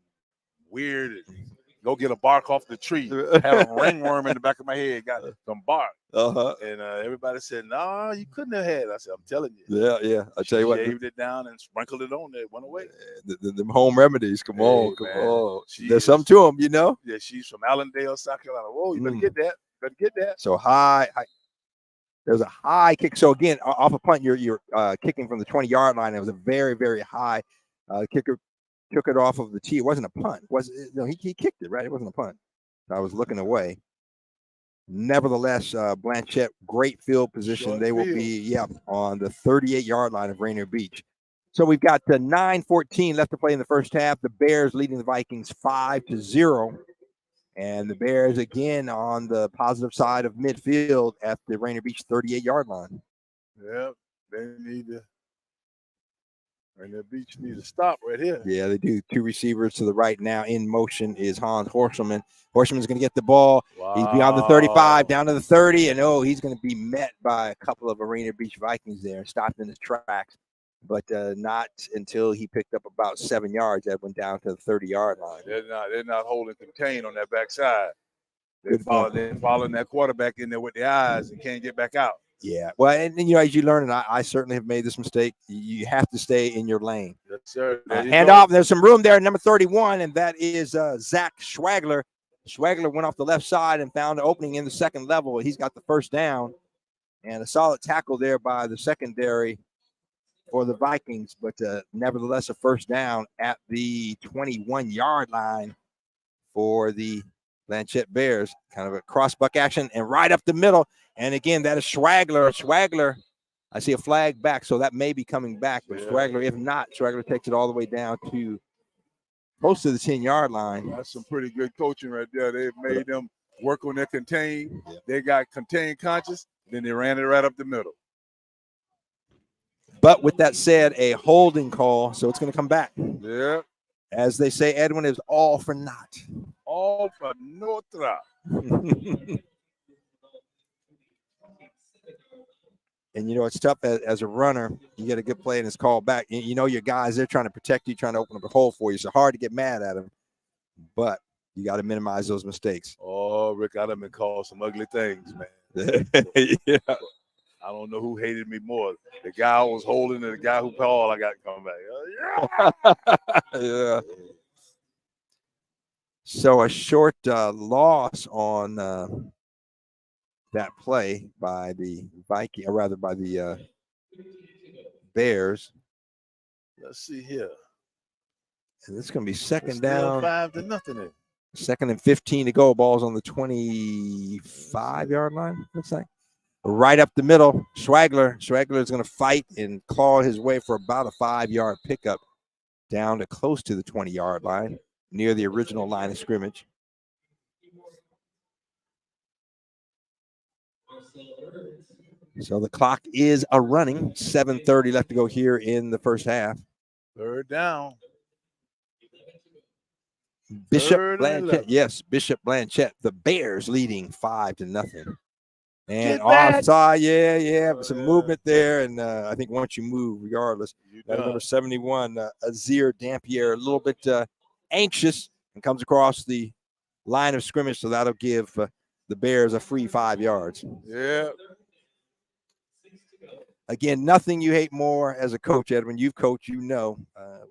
weird. Go get a bark off the tree. Had a ringworm in the back of my head. Got some bark. And everybody said, "No, you couldn't have had it." I said, "I'm telling you." Yeah. I tell you what, shaved it down and sprinkled it on there. It went away. The home remedies. Come on. There's something to them, Yeah, she's from Allendale, South Carolina. Whoa, you better get that. So high. There's a high kick. So again, off a punt, you're kicking from the 20-yard line. It was a very, very high kicker. Took it off of the tee. It wasn't a punt. No, he kicked it, right? It wasn't a punt. I was looking away. Nevertheless, Blanchet, great field position. They will be, on the 38-yard line of Rainier Beach. So we've got 9:14 left to play in the first half. The Bears leading the Vikings 5-0. And the Bears, again, on the positive side of midfield at the Rainier Beach 38-yard line. Yep, Rainier Beach needs to stop right here. Yeah, they do. 2 receivers to the right now. In motion is Hans Horselman. Horselman's going to get the ball. Wow. He's beyond the 35, down to the 30, and he's going to be met by a couple of Rainier Beach Vikings there, stopped in his tracks, but not until he picked up about 7 yards. That went down to the 30-yard line. They're not holding contain on that backside. They're following that quarterback in there with the eyes and can't get back out. Yeah, well, and as you learn, and I certainly have made this mistake, you have to stay in your lane. Yes, sir. Hand off. There's some room there, number 31, and that is Zach Schwagler. Schwagler went off the left side and found an opening in the second level. He's got the first down, and a solid tackle there by the secondary for the Vikings, but nevertheless a first down at the 21-yard line for the Blanchet Bears. Kind of a cross-buck action and right up the middle. And again, that is Schwagler. Schwagler, I see a flag back, so that may be coming back. But Schwagler, if not, Schwagler takes it all the way down to close to the 10-yard line. That's some pretty good coaching right there. They've made them work on their contain. Yeah. They got contain conscious, then they ran it right up the middle. But with that said, a holding call, so it's going to come back. Yeah. As they say, Edwin, is all for naught. All for Notre. And, it's tough as a runner. You get a good play and it's called back. Your guys, they're trying to protect you, trying to open up a hole for you. So hard to get mad at them. But You got to minimize those mistakes. Oh, Rick, I done been called some ugly things, man. Yeah. I don't know who hated me more, the guy I was holding or the guy who called I got to come back. Yeah. So a short loss on that play by the Viking, or rather by the Bears. Let's see here. And it's going to be second still down. 5-0. Second and 15 to go. Ball's on the 25-yard line, looks like. Right up the middle. Schwagler is going to fight and claw his way for about a 5-yard pickup down to close to the 20-yard line, near the original line of scrimmage. So the clock is running. 7:30 left to go here in the first half. Third down. Bishop Blanchet, yes, Bishop Blanchet. The Bears leading 5-0. And offside, yeah, some movement there. And I think once you move, regardless, number 71, Azir Dampier, a little bit anxious and comes across the line of scrimmage. So that'll give the Bears a free 5 yards. Yeah. Again, nothing you hate more as a coach, Edwin. You've coached, you know,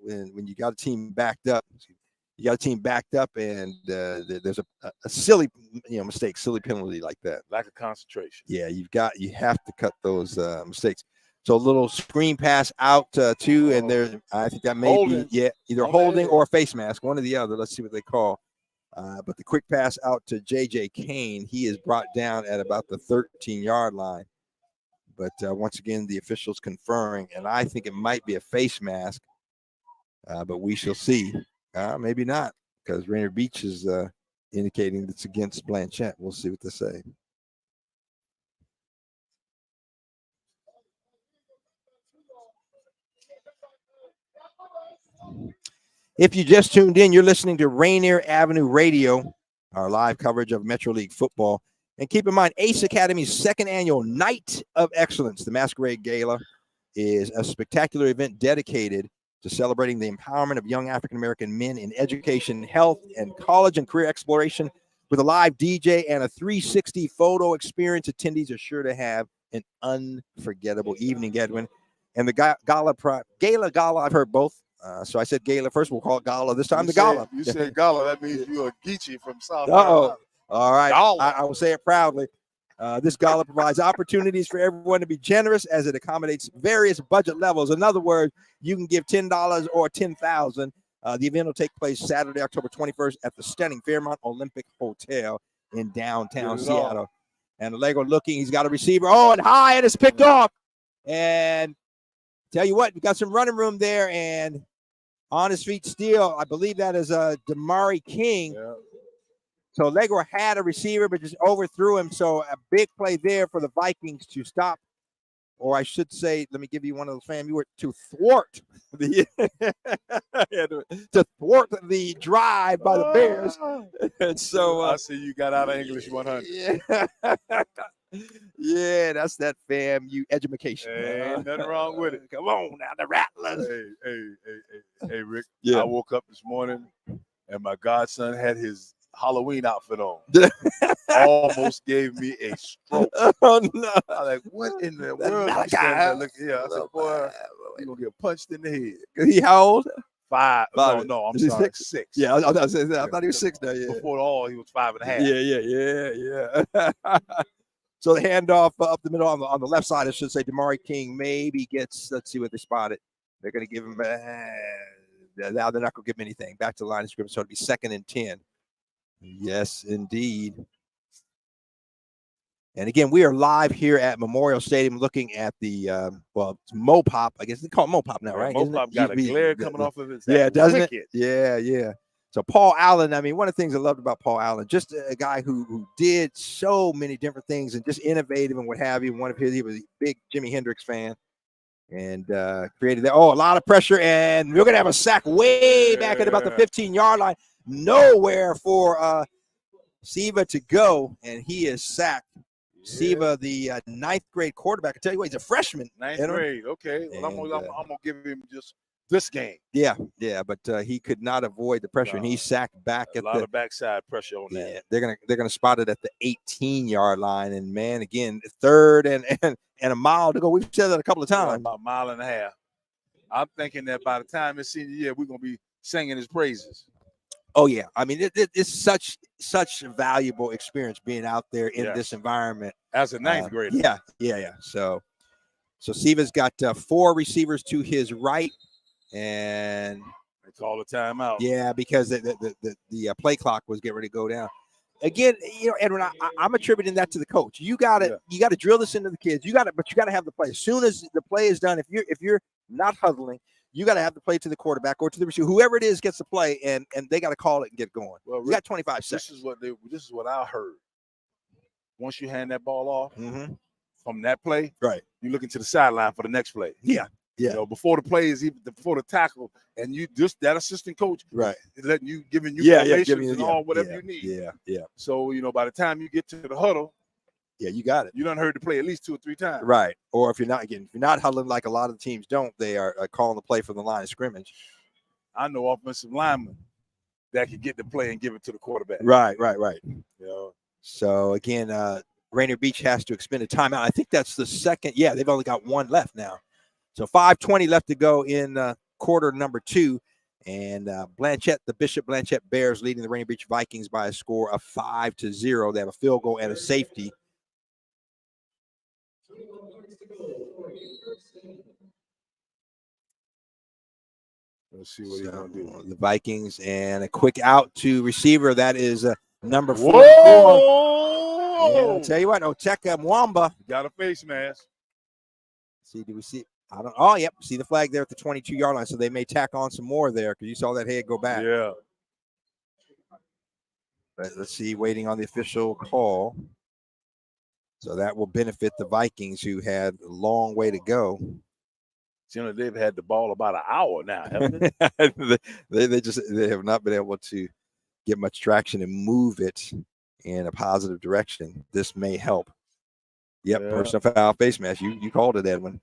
when you got a team backed up. You got a team backed up, and there's a silly, mistake, silly penalty like that. Lack of concentration. Yeah, you have to cut those mistakes. So a little screen pass out to, and there, I think that may be either holding or a face mask, one or the other. Let's see what they call. But the quick pass out to J.J. Kane, he is brought down at about the 13-yard line. But once again, the officials conferring, and I think it might be a face mask, but we shall see. Maybe not, because Rainier Beach is indicating it's against Blanchet. We'll see what they say. If you just tuned in, you're listening to Rainier Avenue Radio, our live coverage of Metro League football. And keep in mind, Ace Academy's second annual Night of Excellence, the Masquerade Gala, is a spectacular event dedicated to celebrating the empowerment of young African-American men in education, health, and college and career exploration. With a live DJ and a 360 photo experience, attendees are sure to have an unforgettable evening, Edwin. And the gala, I've heard both. So I said gala first. We'll call it gala this time. Gala. You said gala. That means you're a Geechee from South Carolina. All right. I will say it proudly. This gala provides opportunities for everyone to be generous as it accommodates various budget levels. In other words, you can give $10 or $10,000. The event will take place Saturday, October 21st at the stunning Fairmont Olympic Hotel in downtown Seattle. And Allegro looking, he's got a receiver. Oh, and high, and it's picked off. And tell you what, we got some running room there, and on his feet still, I believe that is Damari King. Yeah. So Allegro had a receiver, but just overthrew him. So a big play there for the Vikings to stop, or I should say, let me give you one of those, fam. You were to thwart the the drive by the Bears. And so I see you got out of English 100. Yeah, yeah, that's that, fam. You education. Ain't nothing wrong with it. Come on now, the Rattlers. Hey, Rick. Yeah. I woke up this morning and my godson had his Halloween outfit on. Almost gave me a stroke. Oh no! I was like, what in the world? I said, boy, you're gonna get punched in the head. He how old? 5. No, I'm sorry, 6. Yeah, I thought he was 6 now. Yeah. Before all, he was 5.5. Yeah. So the handoff up the middle on the left side, I should say, Damari King maybe gets. Let's see what they spotted. They're going to give him. Now they're not going to give him anything. Back to the line of scrimmage, so it'll be 2nd and 10. Yes, indeed. And again, we are live here at Memorial Stadium looking at the, it's Mopop. I guess they call it Mopop now, right? Mopop got a glare coming off of his head. Yeah, doesn't it? Yeah. So Paul Allen, I mean, one of the things I loved about Paul Allen, just a guy who did so many different things and just innovative and what have you. One of his, he was a big Jimi Hendrix fan and created that. Oh, a lot of pressure. And we're going to have a sack way back at about the 15-yard line. Nowhere for Siva to go, and he is sacked. Siva, the 9th grade quarterback. I tell you what, he's a freshman. 9th grade. Okay. Well, I'm gonna give him just this game. Yeah, but he could not avoid the pressure, and he sacked back a at lot of backside pressure on that. Yeah, they're gonna spot it at the 18-yard line, and man, again, third and a mile to go. We've said that a couple of times. About a mile and a half. I'm thinking that by the time it's senior year, we're gonna be singing his praises. Oh yeah, I mean it's such a valuable experience being out there in this environment as a ninth grader. Yeah. So Siva's got 4 receivers to his right, and they call the timeout. Yeah, because the play clock was getting ready to go down. Again, Edwin, I'm attributing that to the coach. You gotta drill this into the kids. But you gotta have the play as soon as the play is done. If you're not huddling, you got to have the play to the quarterback or to the receiver. Whoever it is gets the play, and they got to call it and get going. Well, you got 25 seconds. This is what I heard. Once you hand that ball off from that play, right, you look into the sideline for the next play. Yeah. Before the play is even before the tackle, and you just that assistant coach, right, is letting you giving you formations and all whatever you need. Yeah. So by the time you get to the huddle. Yeah, you got it. You done heard the play at least 2 or 3 times. Right. Or if you're not huddling like a lot of the teams don't, they are calling the play from the line of scrimmage. I know offensive linemen that can get the play and give it to the quarterback. Right. So again, Rainier Beach has to expend a timeout. I think that's the second. Yeah, they've only got 1 left now. So 5:20 left to go in quarter number 2. And the Bishop Blanchet Bears leading the Rainier Beach Vikings by a score of 5-0. They have a field goal and a safety. Let's see what he's going to do. The Vikings, and a quick out to receiver. That is number 4. I'll tell you what, Oteka Mwamba. Got a face mask. Do we see? I don't. Oh, yep. See the flag there at the 22-yard line. So they may tack on some more there because you saw that head go back. Yeah. But let's see. Waiting on the official call. So that will benefit the Vikings, who had a long way to go. They've had the ball about an hour now, haven't they? they have not been able to get much traction and move it in a positive direction. This may help. Yep, personal foul, face mask. You called it, Edwin.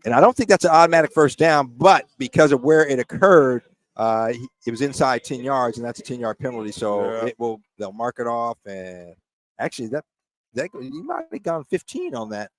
And I don't think that's an automatic first down, but because of where it occurred, it was inside 10 yards, and that's a 10-yard penalty. So they'll mark it off, and actually that you might have gone 15 on that.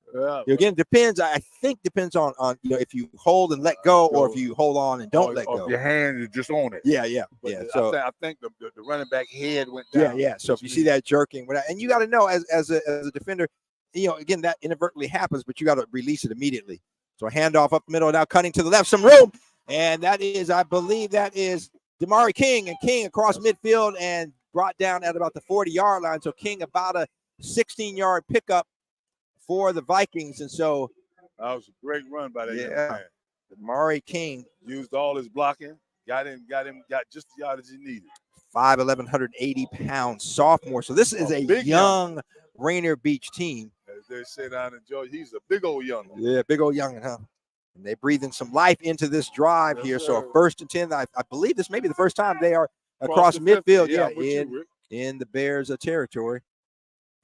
Again, depends. I think depends on if you hold and let go, or if you hold on and don't let go. If your hand is just on it. Yeah. So I think the running back head went down. Yeah. So if you see that jerking, and you got to know as a defender, again, that inadvertently happens, but you got to release it immediately. So a handoff up the middle, now cutting to the left, some room, and I believe that is Damari King, and King across midfield and brought down at about the 40-yard line. So King about a 16-yard pickup for the Vikings, and so that was a great run by that young man. Damari King used all his blocking, got just the yardage he needed. 5'11", 180-pound sophomore. So this is a young Rainier Beach team. As they say down in Georgia, he's a big old young one. Yeah, big old youngin', huh? And they breathing some life into this drive here. Sir. So 1st and 10. I believe this may be the first time they are across midfield. In the Bears' territory.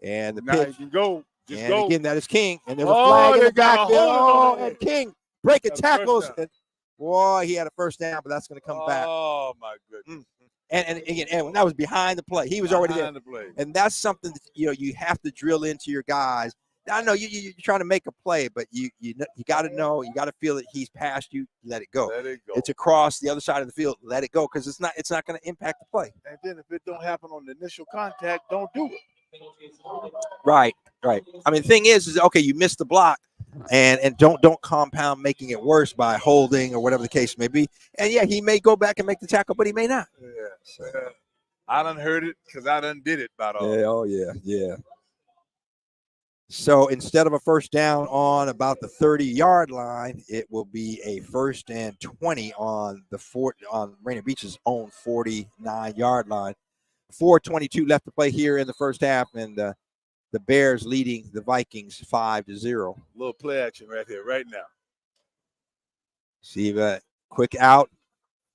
And the pitch. You can go. Go. Again, that is King. And there's a flag in the backfield. And King breaking tackles. And, boy, he had a first down, but that's going to come back. Oh, my goodness. And again, Edwin, that was behind the play. He was already there. And that's something that, you have to drill into your guys. I know you're trying to make a play, but you got to know, you got to feel that he's past you. Let it go. Let it go. It's across the other side of the field. Let it go, because it's not going to impact the play. And then if it don't happen on the initial contact, don't do it. Right. I mean, the thing is okay, you missed the block, and don't compound making it worse by holding or whatever the case may be. And he may go back and make the tackle, but he may not. I done heard it because I done did it about all. Yeah. So instead of a first down on about the 30-yard line, it will be a 1st and 20 on Rainier Beach's own 49-yard line. 4:22 left to play here in the first half, and the Bears leading the Vikings 5-0. Little play action right here, right now. See that quick out,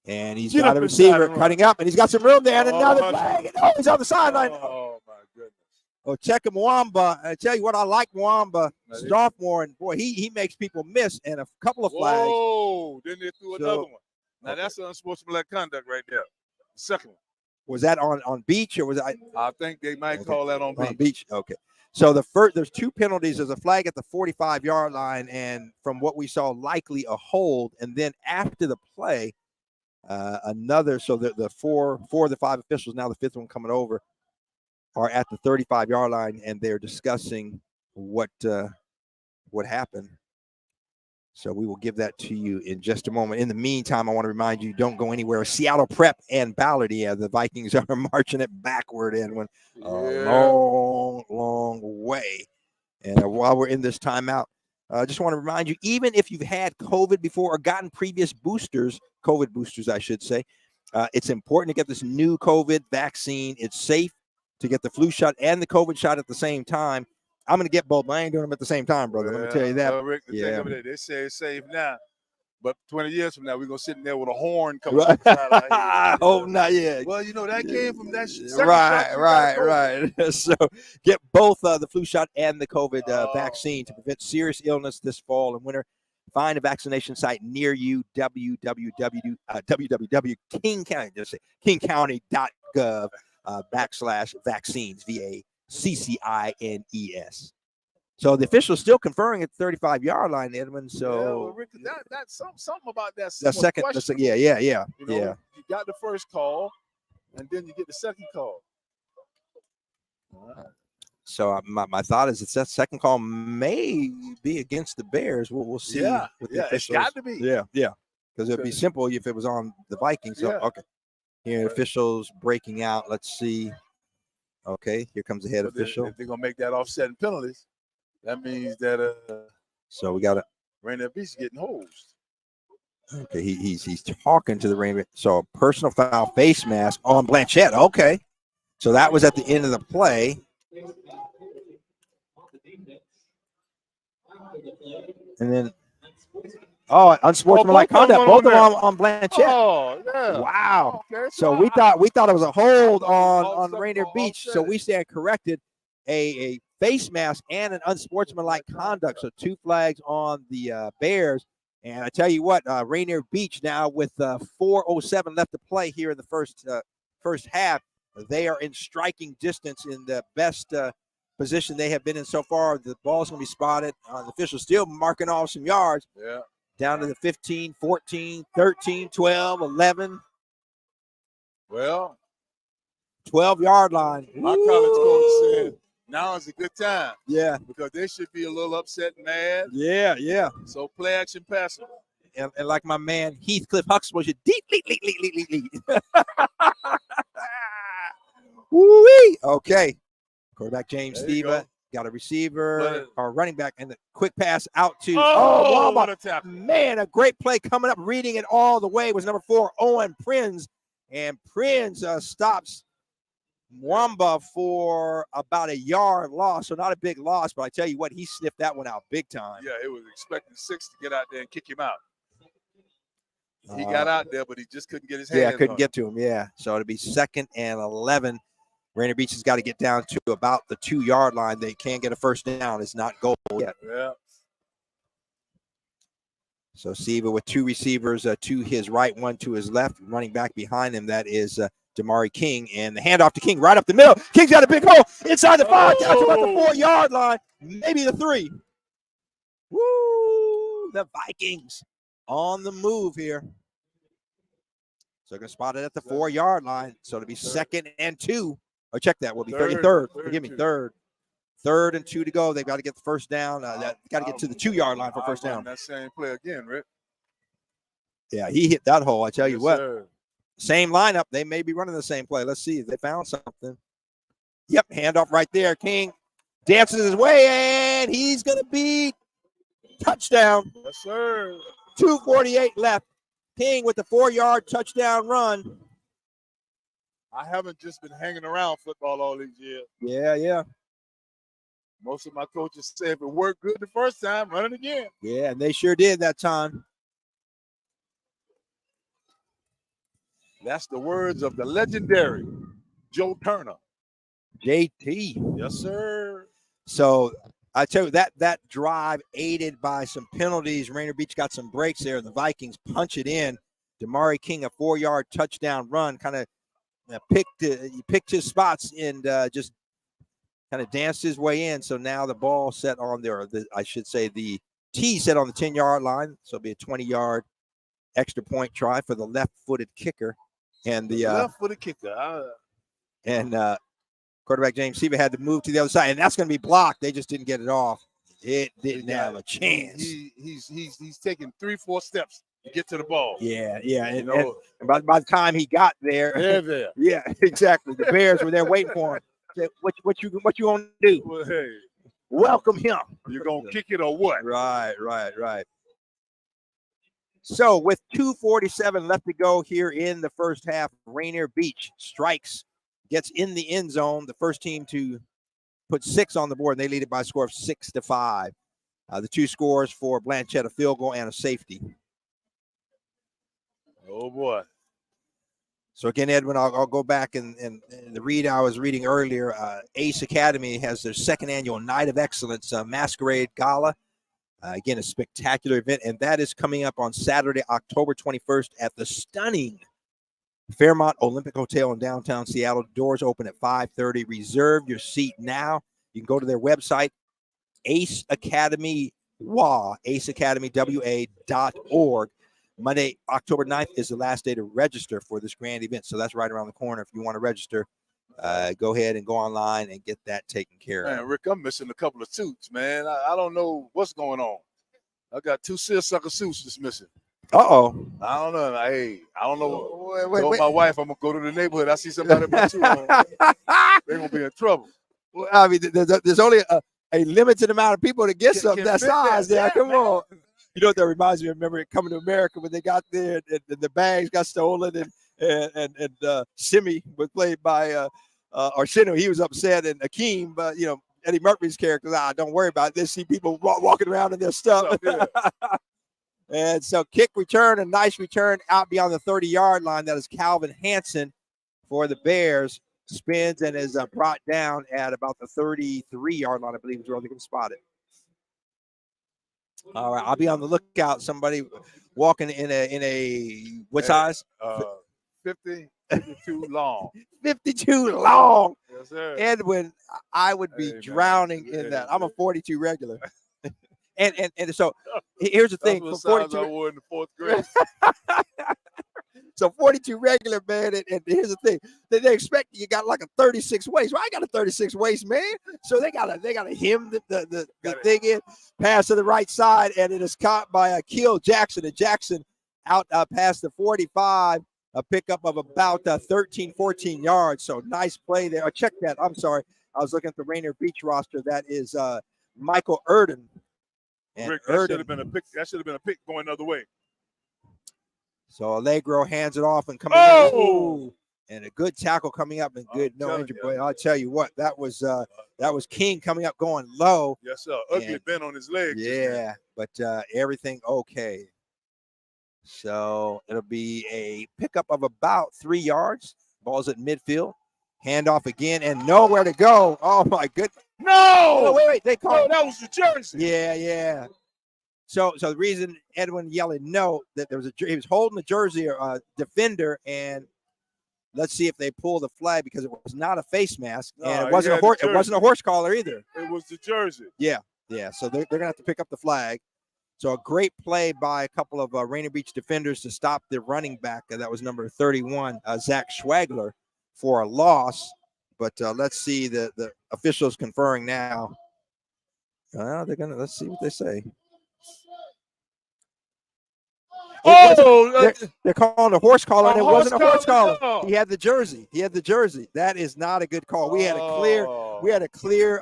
and he's got a receiver cutting up, and he's got some room there, and another flag. And he's on the sideline. Oh, my goodness. Oh, check him, Mwamba. I tell you what, I like Mwamba, sophomore, and boy, he makes people miss, and a couple of flags. Whoa, then they threw another one. Now that's unsportsmanlike conduct right there. The second one. Was that on Beach or was that? I think they might call that on Beach. On Beach, okay. So there's two penalties. There's a flag at the 45-yard line, and from what we saw, likely a hold. And then after the play, another. So the four of the five officials, now the fifth one coming over, are at the 35-yard line, and they're discussing what happened. So we will give that to you in just a moment. In the meantime, I want to remind you, don't go anywhere. Seattle Prep and Ballard, the Vikings are marching it backward, Edwin, a long way. And while we're in this timeout, I just want to remind you, even if you've had COVID before or gotten previous COVID boosters, I should say, it's important to get this new COVID vaccine. It's safe to get the flu shot and the COVID shot at the same time. I'm going to get both, but I ain't doing them at the same time, brother. Let me tell you that. Rick, they say it's safe now, but 20 years from now, we're going to sit in there with a horn coming out the side of our head. Oh, not yet. Well, that came from that Right. So get both the flu shot and the COVID vaccine to prevent serious illness this fall and winter. Find a vaccination site near you, www.kingcounty.gov /vaccines, VACCINES. So the official's still conferring at the 35-yard line, Edwin. So Rick, that's something about that. Second. Yeah. You got the first call, and then you get the second call. So my thought is that second call may be against the Bears. We'll see. It's got to be. Yeah. Because it'd be simple if it was on the Vikings. So, okay. Here, officials breaking out. Let's see. Okay, here comes the head official. If they're gonna make that offsetting penalties, that means that so we got a Rainier Beach getting hosed. Okay, he's talking to the Rainier. So a personal foul, face mask on Blanchet. Okay, so that was at the end of the play. And then unsportsmanlike conduct. Both of them on Blanchet. Oh, yeah. Wow. Okay, so we thought it was a hold on Rainier Beach. So we stand corrected. A face mask and an unsportsmanlike conduct. So two flags on the Bears. And I tell you what, Rainier Beach now with 4:07 left to play here in the first half. They are in striking distance in the best position they have been in so far. The ball's going to be spotted. The official still marking off some yards. Yeah. Down to the 15, 14, 13, 12, 11. Well, 12-yard line. My college coach said now is a good time. Yeah. Because they should be a little upset and mad. Yeah. So play action passing. And like my man Heathcliff Huxtable should deep lead. Woo-wee. Okay. Quarterback James Steva got a receiver or running back, and the quick pass out to what a tackle. Man, a great play coming up, reading it all the way was number 4, Owen Prinz. And Prinz stops Mwamba for about a yard loss. So not a big loss, but I tell you what, he sniffed that one out big time. Yeah, it was expecting 6 to get out there and kick him out. He got out there, but he just couldn't get his hands on couldn't get to him, So it'll be 2nd and 11. Rainier Beach has got to get down to about the 2-yard line. They can't get a first down. It's not goal yet. Yeah. So Siva with 2 receivers to his right, 1 to his left. Running back behind him, that is Damari King. And the handoff to King right up the middle. King's got a big hole inside the 5, down to about the 4-yard line, maybe the 3. Woo! The Vikings on the move here. So they're going to spot it at the 4-yard line. So it'll be 2nd and 2. Oh, check that. Will be 33rd. Forgive me, 3rd. 3rd and 2 to go. They've got to get the first down. Got to get to the 2-yard line for first down. That same play again, Rick. Yeah, he hit that hole. I tell you what. Sir. Same lineup. They may be running the same play. Let's see if they found something. Yep, handoff right there. King dances his way, and he's going to be touchdown. Yes, sir. 2:48 left. King with the 4-yard touchdown run. I haven't just been hanging around football all these years. Yeah. Most of my coaches say if it worked good the first time, run it again. Yeah, and they sure did that time. That's the words of the legendary Joe Turner. JT. Yes, sir. So I tell you, that drive aided by some penalties. Rainier Beach got some breaks there. The Vikings punch it in. Damari King, a 4-yard touchdown run, kind of picked his spots and just kind of danced his way in. So now the ball set on there. I should say the tee set on the 10-yard line. So it'll be a 20-yard extra point try for the left-footed kicker. And the left-footed kicker. Quarterback James Seaver had to move to the other side, and that's going to be blocked. They just didn't get it off. It didn't have a chance. He's taking 3-4 steps to get to the ball. Yeah. And by the time he got there, yeah, exactly. The Bears were there waiting for him. Said, what you gonna do? Well, hey, welcome him. You gonna kick it or what? Right. So with 2:47 left to go here in the first half, Rainier Beach strikes. Gets in the end zone, the first team to put 6 on the board, and they lead it by a score of 6-5. The 2 scores for Blanchet, a field goal and a safety. Oh, boy. So, again, Edwin, I'll go back and the read I was reading earlier. Ace Academy has their 2nd annual Night of Excellence Masquerade Gala. Again, a spectacular event, and that is coming up on Saturday, October 21st at the stunning Fairmont Olympic Hotel in downtown Seattle. Doors open at 5:30. Reserve your seat now. You can go to their website, aceacademywa.org. Monday, October 9th is the last day to register for this grand event. So that's right around the corner. If you want to register, go ahead and go online and get that taken care of. Man, Rick, I'm missing a couple of suits, man. I don't know what's going on. I got 2 seersucker suits that's missing. Uh-oh. I don't know. I don't know. Wait. My wife, I'm going to go to the neighborhood. I see somebody with my suit on. They're going to be in trouble. Well, I mean, there's only a limited amount of people to get something that size there. Come on. You know what that reminds me of? Remember Coming to America when they got there and the bags got stolen and Simi was played by Arsenio. He was upset, and Akeem, but Eddie Murphy's character, don't worry about this. See people walking around in their stuff. And so kick return, a nice return out beyond the 30-yard line. That is Calvin Hansen for the Bears. Spins and is brought down at about the 33-yard line, I believe is where they can spot it. All right, I'll be on the lookout. Somebody walking in a what size? 52 long. 52 long. Yes, sir. Edwin, I would be drowning in that. I'm a 42 regular. And so here's the thing. That's what 42 I wore in the 4th grade. So 42 regular, man, and here's the thing. They expect you got like a 36 waist. Well, I got a 36 waist, man. So they gotta hem the thing in, pass to the right side, and it is caught by Keel Jackson. And Jackson out past the 45, a pickup of about 13, 14 yards. So nice play there. Check that. I'm sorry. I was looking at the Rainier Beach roster. That is Michael Erden. Rick, that should have been a pick. That should have been a pick going the other way. So Allegro hands it off and coming up. And a good tackle coming up and good no injury. Boy, I'll tell you what, that was King coming up going low. Yes, sir. Ugly bent on his legs. Yeah, but everything okay. So it'll be a pickup of about 3 yards. Ball's at midfield. Handoff again and nowhere to go. Oh my goodness. No! Oh, wait. They called. That was the jersey. Yeah. So the reason Edwin yelling no, that he was holding the jersey defender, and let's see if they pull the flag because it was not a face mask and it wasn't a horse collar either. It was the jersey. Yeah. So they're gonna have to pick up the flag. So a great play by a couple of Rainier Beach defenders to stop the running back. That was number 31, Zach Schwagler, for a loss. But let's see the officials conferring now. Let's see what they say. They're calling a horse collar, and it wasn't a horse collar. He had the jersey. That is not a good call. We had a clear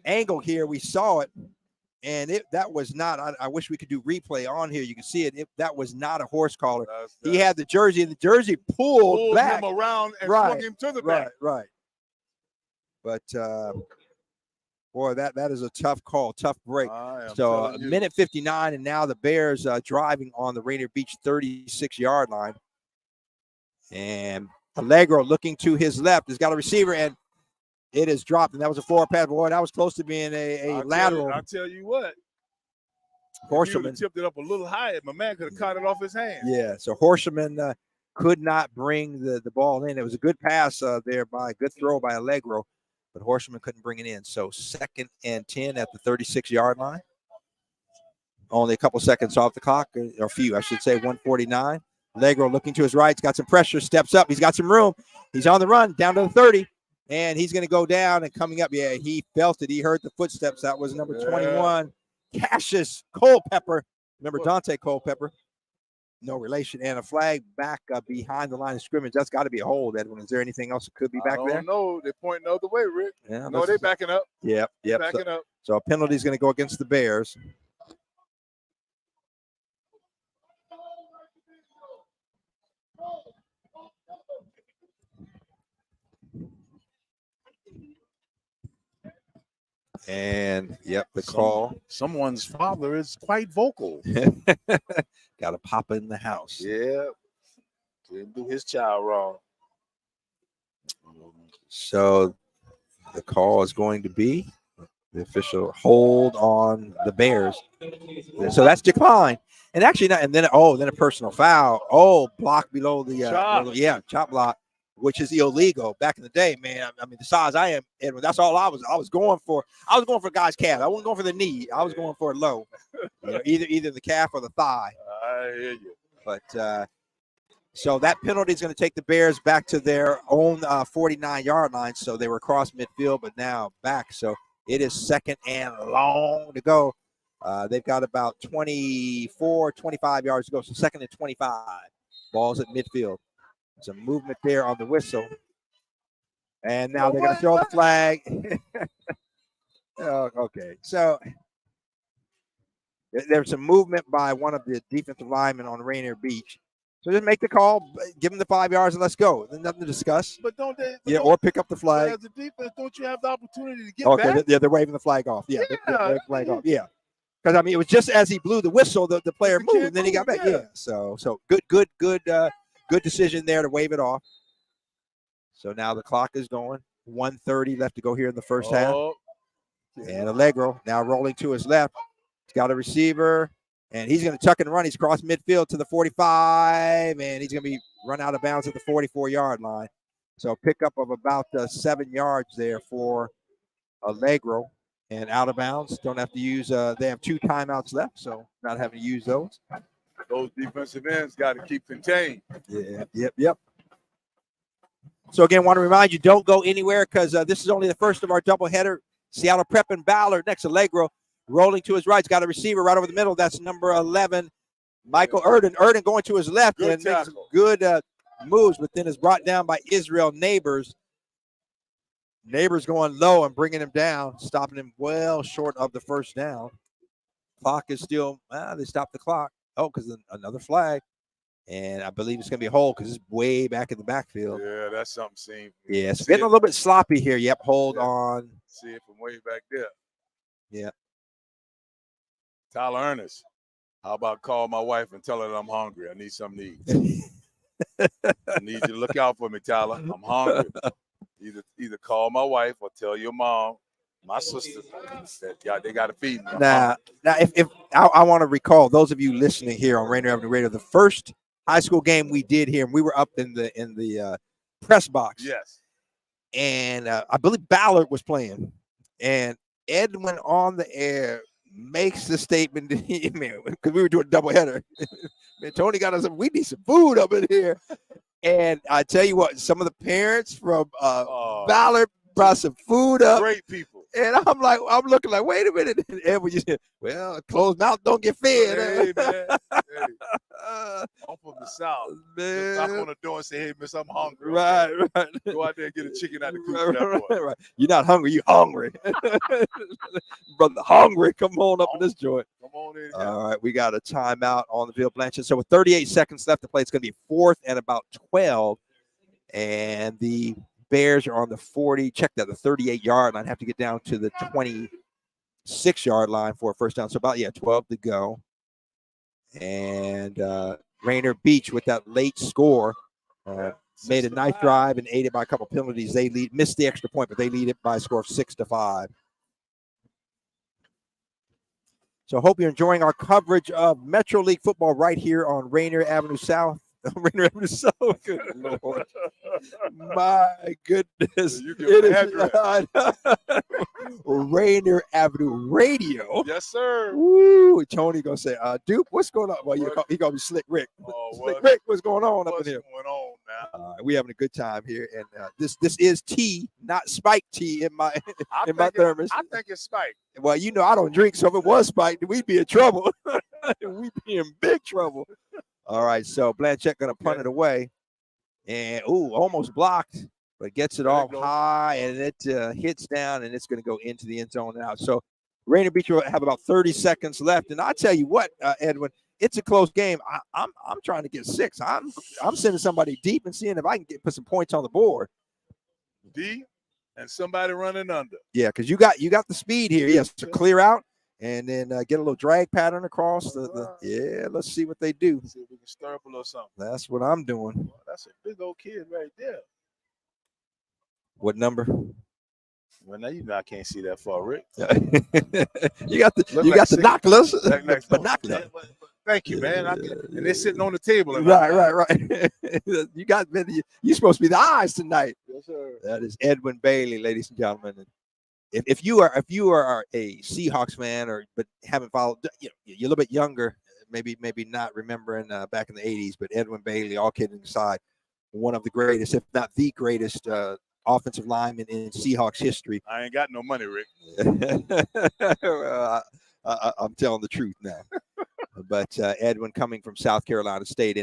angle here. We saw it, and that was not. I wish we could do replay on here. You can see it. That was not a horse collar. He had the jersey, and the jersey pulled back him around and swung him to the back. Right. But boy, that is a tough call, tough break. So a minute 59, and now the Bears driving on the Rainier Beach 36-yard line. And Allegro looking to his left. He's got a receiver, and it is dropped. And that was a forward pass. Boy, that was close to being a lateral. I'll tell you what. Horseman tipped it up a little higher. My man could have caught it off his hand. Yeah, so Horseman could not bring the ball in. It was a good pass there good throw by Allegro, but Horseman couldn't bring it in. So 2nd and 10 at the 36-yard line. Only a couple seconds off the clock, or a few, I should say, 149. Allegro looking to his right. He's got some pressure, steps up. He's got some room. He's on the run down to the 30, and he's going to go down and coming up. Yeah, he felt it. He heard the footsteps. That was number 21, Cassius Culpepper. Remember Dante Culpepper? No relation. And a flag back behind the line of scrimmage. That's got to be a hold, Edwin. Is there anything else that could be back there? I don't know. They're pointing the other way, Rick. Yeah, no, they're backing up. Yep. Backing up. So a penalty is going to go against the Bears. And the call. Someone's father is quite vocal. Got a papa in the house. Yeah. Didn't do his child wrong. So the call is going to be the official hold on the Bears. So that's decline. And actually not, and then a personal foul. Block below the chop block, which is illegal back in the day, man. I mean, the size I am, Edwin, that's all I was going for. I was going for guy's calf. I wasn't going for the knee. I was going for a low. Either the calf or the thigh. I hear you. But so that penalty is going to take the Bears back to their own 49-yard line. So they were across midfield, but now back. So it is 2nd and long to go. They've got about 24, 25 yards to go. So 2nd and 25. Ball's at midfield. Some movement there on the whistle. And now they're going to throw the flag. Okay. So there's some movement by one of the defensive linemen on Rainier Beach. So just make the call, give them the 5 yards, and let's go. There's nothing to discuss. But don't they? Or pick up the flag. As a defense, don't you have the opportunity to get back? Okay, they're waving the flag off. Yeah, they're flag off. Yeah. Because, I mean, it was just as he blew the whistle, the player moved, and then he got back. Yeah. So good decision there to wave it off. So now the clock is going. 1:30 left to go here in the first half. And Allegro now rolling to his left. He's got a receiver, and he's going to tuck and run. He's across midfield to the 45, and he's going to be run out of bounds at the 44-yard line. So a pickup of about 7 yards there for Allegro. And out of bounds, don't have to use, they have 2 timeouts left, so not having to use those. Those defensive ends got to keep contained. Yep. So, again, want to remind you, don't go anywhere because this is only the first of our doubleheader. Seattle Prep and Ballard next. Allegro rolling to his right. He's got a receiver right over the middle. That's number 11, Michael Erden. Erden going to his left and makes good moves, but then is brought down by Israel Neighbors. Neighbors going low and bringing him down, stopping him well short of the first down. Clock is still, they stopped the clock. Because another flag. And I believe it's going to be a hold because it's way back in the backfield. Yeah, that's something seen. Yeah, it's getting a little bit sloppy here. Yep, hold on. See it from way back there. Yeah. Tyler Ernest, how about call my wife and tell her that I'm hungry? I need something to eat. I need you to look out for me, Tyler. I'm hungry. Either call my wife or tell your mom, my sister, that they got to feed me. Now, if I want to recall those of you listening here on Rainier Avenue Radio, the first high school game we did here, and we were up in the press box. Yes. And I believe Ballard was playing, and Edwin on the air makes the statement to him, because we were doing a doubleheader. Man, Tony got us, we need some food up in here. And I tell you what, some of the parents from Ballard brought some food up. Great people. And I'm looking like, wait a minute. And Edwin, you said, well, closed mouth don't get fed. Hey, man. I'm from the South. Man. Knock on the door and say, hey, miss, I'm hungry. Right. Go out there and get a chicken out of the coop. Right. You're not hungry. You hungry. Brother, hungry. Come on up in this joint. Come on in. All right. We got a timeout on the field, Blanchet. So with 38 seconds left to play, it's going to be 4th and about 12. And the Bears are on the 40. Check that, the 38-yard line. Have to get down to the 26-yard line for a first down. So about 12 to go. And Rainier Beach with that late score. made a nice drive and aided by a couple penalties. They missed the extra point, but they lead it by a score of 6-5. So I hope you're enjoying our coverage of Metro League football right here on Rainier Avenue South. Rainier Avenue South. Good Lord. My goodness. It is Rainier Avenue Radio. Yes, sir. Woo. Tony gonna say, Duke, what's going on? Well, he gonna be Slick Rick. Oh, Slick Rick, what's going on up in here? What's going on now? We having a good time here, and this is tea, not Spike tea in my thermos. I think it's Spike. Well, you know I don't drink, so if it was Spike, we'd be in trouble. We'd be in big trouble. All right, so Blanchet gonna punt it away, and almost blocked, but gets it off high, and it hits down, and it's gonna go into the end zone and out. So Rainier Beach will have about 30 seconds left, and I tell you what, Edwin, it's a close game. I'm trying to get 6. I'm sending somebody deep and seeing if I can put some points on the board. D and somebody running under. Yeah, because you got the speed here. Yes, to clear out. And then get a little drag pattern across yeah, let's see what they do. See if we can stir up a little something. That's what I'm doing. Well, that's a big old kid right there. What number? Well, now you know I can't see that far, Rick. you got the binoculars. Binoculars. Thank you, man. And they're sitting on the table. Right. You're supposed to be the eyes tonight. Yes, sir. That is Edwin Bailey, ladies and gentlemen. If you are a Seahawks fan but haven't followed, you're a little bit younger, maybe not remembering back in the 80s, but Edwin Bailey, all kidding aside, one of the greatest, if not the greatest, offensive lineman in Seahawks history. I ain't got no money, Rick. I'm telling the truth now. But Edwin coming from South Carolina State,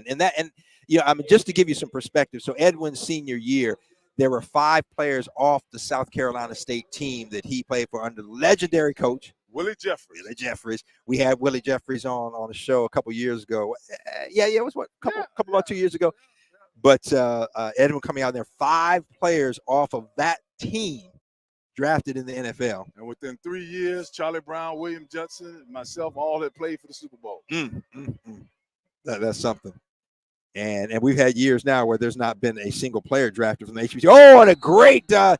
just to give you some perspective. So Edwin's senior year, there were 5 players off the South Carolina State team that he played for under the legendary coach Willie Jeffries. We had Willie Jeffries on a show a couple years ago. It was couple or 2 years ago. But Edwin coming out there, 5 players off of that team drafted in the NFL. And within 3 years, Charlie Brown, William Judson, myself, all had played for the Super Bowl. That's something. And we've had years now where there's not been a single player drafted from the HBCU. Oh, and a great, tell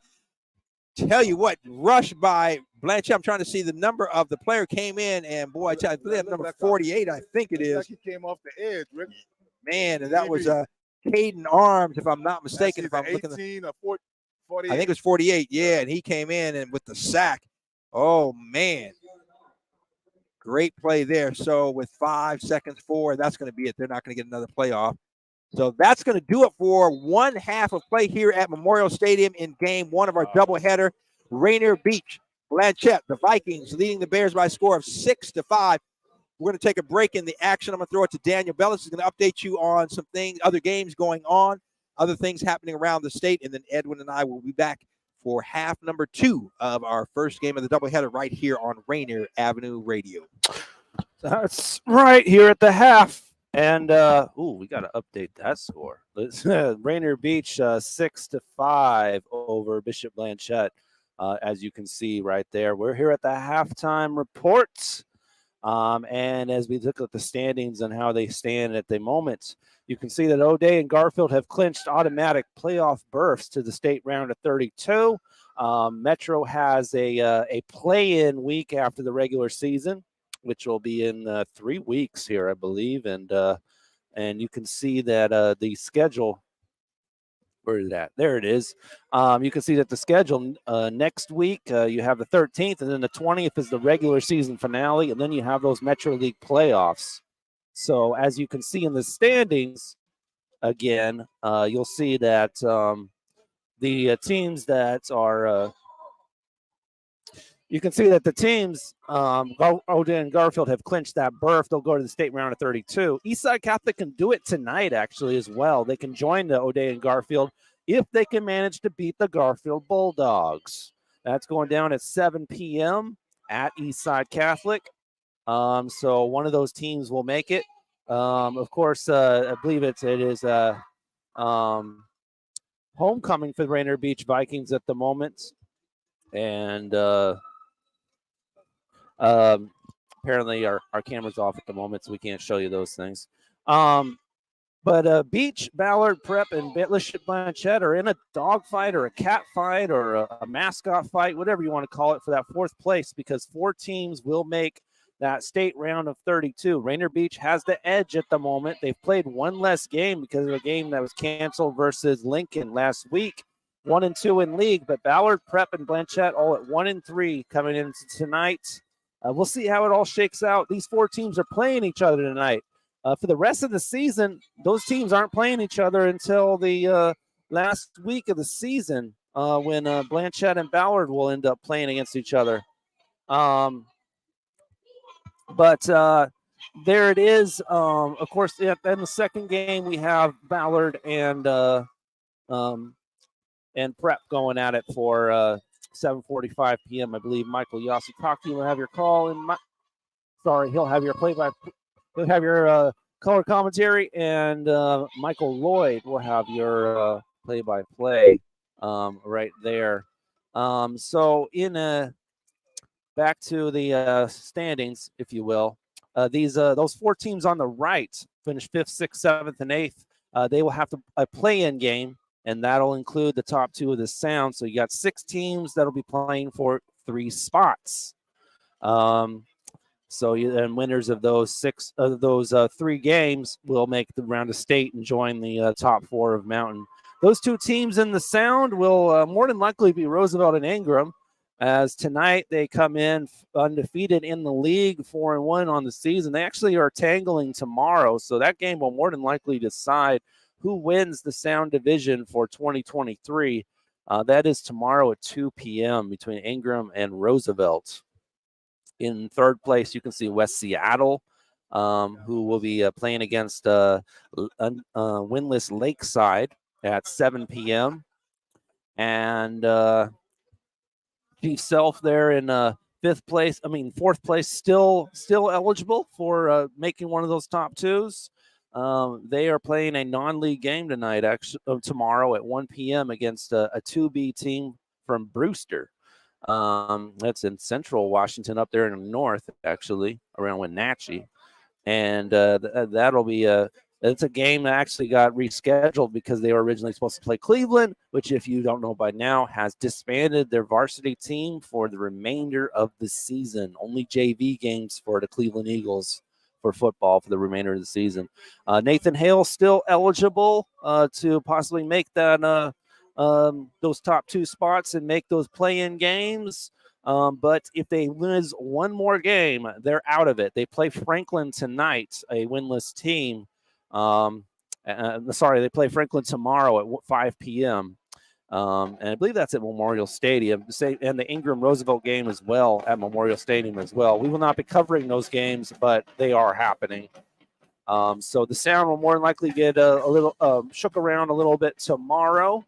you what, rush by Blanchet. I'm trying to see the number of the player came in, and boy, I believe number 48, I think it is. Like he came off the edge, Rick. Man, and that was Caden Arms, if I'm not mistaken. If I'm 18 or 48. I think it was 48, yeah, and he came in and with the sack. Oh, man. Great play there. So with 5 seconds forward, that's going to be it. They're not going to get another playoff. So that's going to do it for one half of play here at Memorial Stadium in game 1 of our doubleheader. Rainier Beach, Blanchet, the Vikings leading the Bears by a score of 6-5. We're going to take a break in the action. I'm going to throw it to Daniel Bellis. He's going to update you on some things, other games going on, other things happening around the state. And then Edwin and I will be back for half number 2 of our first game of the doubleheader right here on Rainier Avenue Radio. That's right, here at the half. And we got to update that score. Rainier Beach 6-5 over Bishop Blanchet. As you can see right there, we're here at the halftime reports. And as we look at the standings and how they stand at the moment, you can see that O'Day and Garfield have clinched automatic playoff berths to the state round of 32. Metro has a play-in week after the regular season, which will be in 3 weeks here, I believe. And you can see that the schedule, where is that? There it is. You can see that the schedule next week, you have the 13th, and then the 20th is the regular season finale, and then you have those Metro League playoffs. So as you can see in the standings, again, you'll see that the teams that are you can see that the teams, O'Day and Garfield, have clinched that berth. They'll go to the state round of 32. Eastside Catholic can do it tonight, actually, as well. They can join the O'Day and Garfield if they can manage to beat the Garfield Bulldogs. That's going down at 7 p.m. at Eastside Catholic. So one of those teams will make it. Of course, I believe it is homecoming for the Rainier Beach Vikings at the moment. And apparently our camera's off at the moment, so we can't show you those things. But Beach, Ballard, Prep, and Bishop Blanchet are in a dog fight or a cat fight or a mascot fight, whatever you want to call it, for that fourth place, because 4 teams will make that state round of 32. Rainier Beach has the edge at the moment. They've played one less game because of a game that was canceled versus Lincoln last week. 1-2 in league, but Ballard, Prep, and Blanchet all at 1-3 coming into tonight. We'll see how it all shakes out. These 4 teams are playing each other tonight. For the rest of the season, those teams aren't playing each other until the last week of the season when Blanchet and Ballard will end up playing against each other. But there it is. Of course, in the second game, we have Ballard and Prep going at it for 7:45 p.m. I believe Michael Yasikaki will have your call. He'll have your He'll have your color commentary, and Michael Lloyd will have your play-by-play right there. So back to the standings, if you will. Those 4 teams on the right finish 5th, 6th, 7th, and 8th. They will have a play-in game, and that'll include the top 2 of the Sound. So you got 6 teams that'll be playing for 3 spots. And winners of those 3 games will make the round of state and join the top 4 of Mountain. Those 2 teams in the Sound will more than likely be Roosevelt and Ingram, as tonight they come in undefeated in the league, 4-1 on the season. They actually are tangling tomorrow, so that game will more than likely decide who wins the Sound division for 2023. That is tomorrow at 2 p.m. between Ingram and Roosevelt. In third place, you can see West Seattle, who will be playing against winless Lakeside at 7 p.m. And Chief Self there in fourth place, still eligible for making one of those top 2s. They are playing a non-league game tonight, tomorrow at 1 p.m. against a 2B team from Brewster. That's in central Washington, up there in the north, actually, around Wenatchee. And that'll be it's a game that actually got rescheduled because they were originally supposed to play Cleveland, which, if you don't know by now, has disbanded their varsity team for the remainder of the season. Only JV games for the Cleveland Eagles for football for the remainder of the season. Nathan Hale still eligible to possibly make that those top 2 spots and make those play-in games. But if they lose one more game, they're out of it. They play Franklin tonight, a winless team. They play Franklin tomorrow at 5 p.m. And I believe that's at Memorial Stadium. And the Ingram Roosevelt game as well at Memorial Stadium as well. We will not be covering those games, but they are happening. So the Sound will more than likely get a little shook around a little bit tomorrow.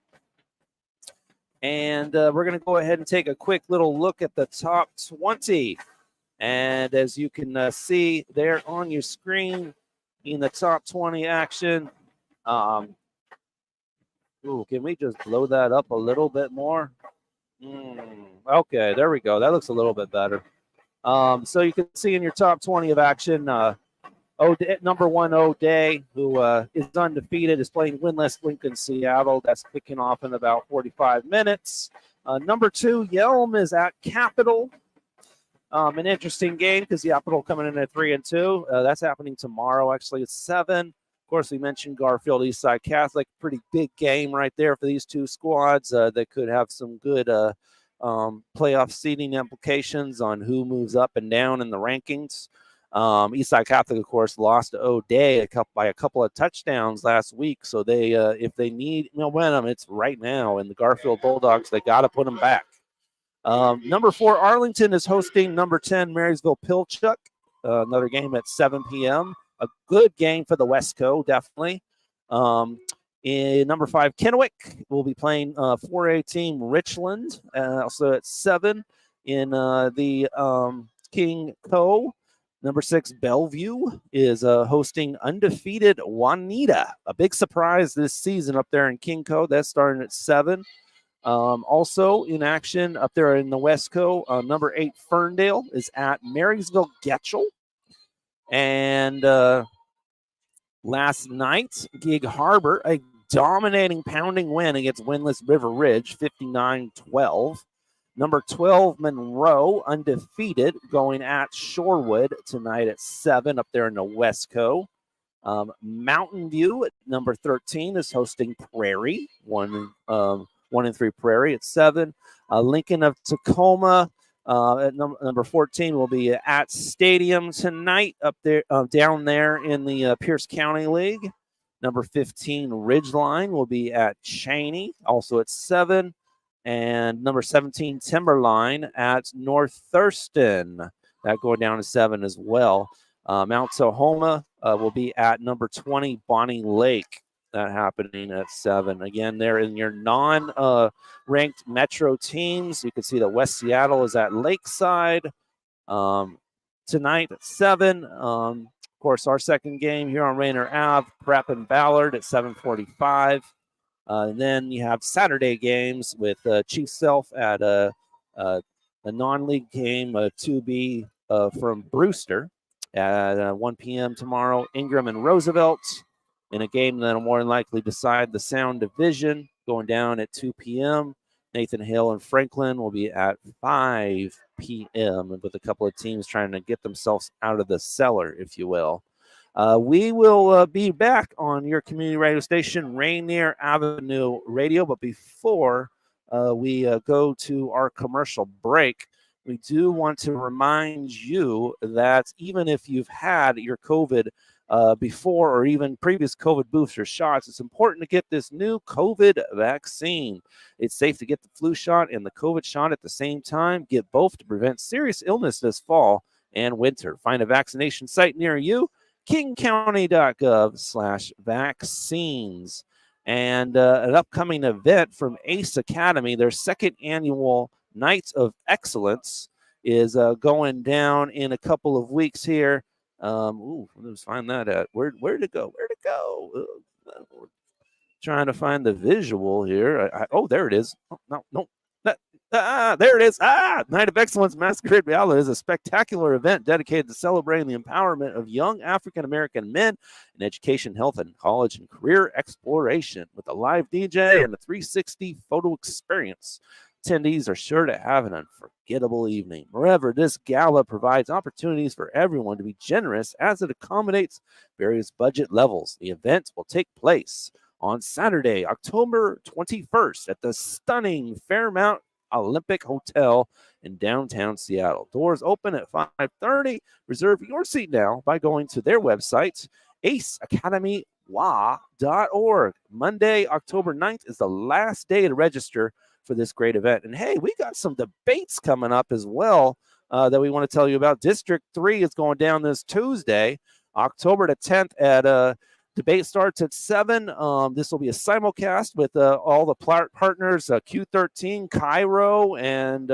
And we're going to go ahead and take a quick little look at the top 20. And as you can see there on your screen in the top 20 action. Can we just blow that up a little bit more? Okay, there we go. That looks a little bit better. So you can see in your top 20 of action, number 1, O'Day, who is undefeated, is playing winless Lincoln Seattle. That's kicking off in about 45 minutes. Number 2, Yelm, is at Capital. An interesting game because Capital coming in at 3-2. That's happening tomorrow, actually, at 7. Of course, we mentioned Garfield Eastside Catholic. Pretty big game right there for these 2 squads that could have some good playoff seeding implications on who moves up and down in the rankings. Eastside Catholic, of course, lost to O'Day by a couple of touchdowns last week. So they, if they need momentum, it's right now. And the Garfield Bulldogs, they got to put them back. Number 4, Arlington is hosting number 10, Marysville Pilchuck. Another game at 7 p.m. A good game for the Westco, definitely. In number 5, Kennewick will be playing 4A team Richland, also at 7 in the King Co. Number 6, Bellevue is hosting undefeated Juanita. A big surprise this season up there in King Co. That's starting at 7. Also in action up there in the Westco, number 8, Ferndale is at Marysville Getchell. And Last night, Gig Harbor, a dominating, pounding win against winless River Ridge, 59-12. Number 12, Monroe, undefeated, going at Shorewood tonight at 7 up there in the Westco. Mountain View at number 13 is hosting Prairie, 1-3 Prairie at 7. Lincoln of Tacoma at number 14 will be at Stadium tonight up there, down there in the Pierce County League. Number 15 Ridgeline will be at Cheney, also at 7. And number 17 Timberline at North Thurston, that going down to 7 as well. Mount Tahoma will be at number 20 Bonnie Lake, that happening at 7. Again, they're in your non-ranked metro teams. You can see that West Seattle is at Lakeside tonight at 7. Of course, our second game here on Rainier Ave, Prep and Ballard at 7:45. And then you have Saturday games with Chief Self at a non-league game, 2B from Brewster at 1 p.m. tomorrow. Ingram and Roosevelt in a game that will more than likely decide the Sound Division, going down at 2 p.m. Nathan Hill and Franklin will be at 5 p.m. with a couple of teams trying to get themselves out of the cellar, if you will. We will be back on your community radio station, Rainier Avenue Radio. But before we go to our commercial break, we do want to remind you that even if you've had your COVID before or even previous COVID booster shots, it's important to get this new COVID vaccine. It's safe to get the flu shot and the COVID shot at the same time. Get both to prevent serious illness this fall and winter. Find a vaccination site near you. kingcounty.gov/vaccines. And an upcoming event from ACE Academy, their second annual Nights of Excellence, is going down in a couple of weeks here. Let's find that at. Where'd it go? Trying to find the visual here. There it is. No. There it is. Night of Excellence Masquerade Gala is a spectacular event dedicated to celebrating the empowerment of young African-American men in education, health, and college and career exploration with a live DJ and a 360 photo experience. Attendees are sure to have an unforgettable evening. Moreover, this gala provides opportunities for everyone to be generous as it accommodates various budget levels. The event will take place on Saturday, October 21st at the stunning Fairmount Olympic Hotel in downtown Seattle. Doors open at 5:30. Reserve your seat now by going to their website, aceacademywa.org. Monday, October 9th is the last day to register for this great event. And hey, we got some debates coming up as well that we want to tell you about. District 3 is going down this Tuesday, October the 10th at debate starts at 7. This will be a simulcast with all the partners, Q13, Cairo, and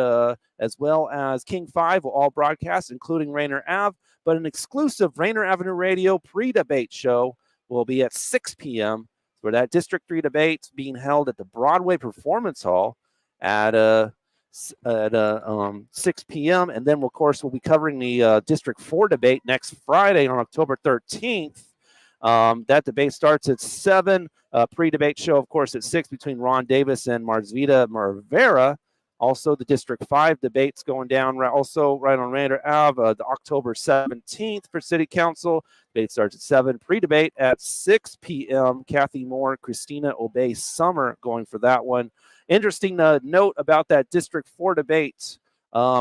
as well as King 5 will all broadcast, including Rainier Ave. But an exclusive Rainier Avenue Radio pre-debate show will be at 6 p.m. for that District 3 debate being held at the Broadway Performance Hall at 6 p.m. And then, of course, we'll be covering the District 4 debate next Friday on October 13th. That debate starts at 7. Pre-debate show, of course, at 6 between Ron Davis and Marzvita Marvera. Also, the District 5 debates going down also right on Rainier Ave, the October 17th for City Council. Debate starts at 7. Pre-debate at 6 p.m. Kathy Moore, Christina Obey Summer going for that one. Interesting note about that District 4 debate.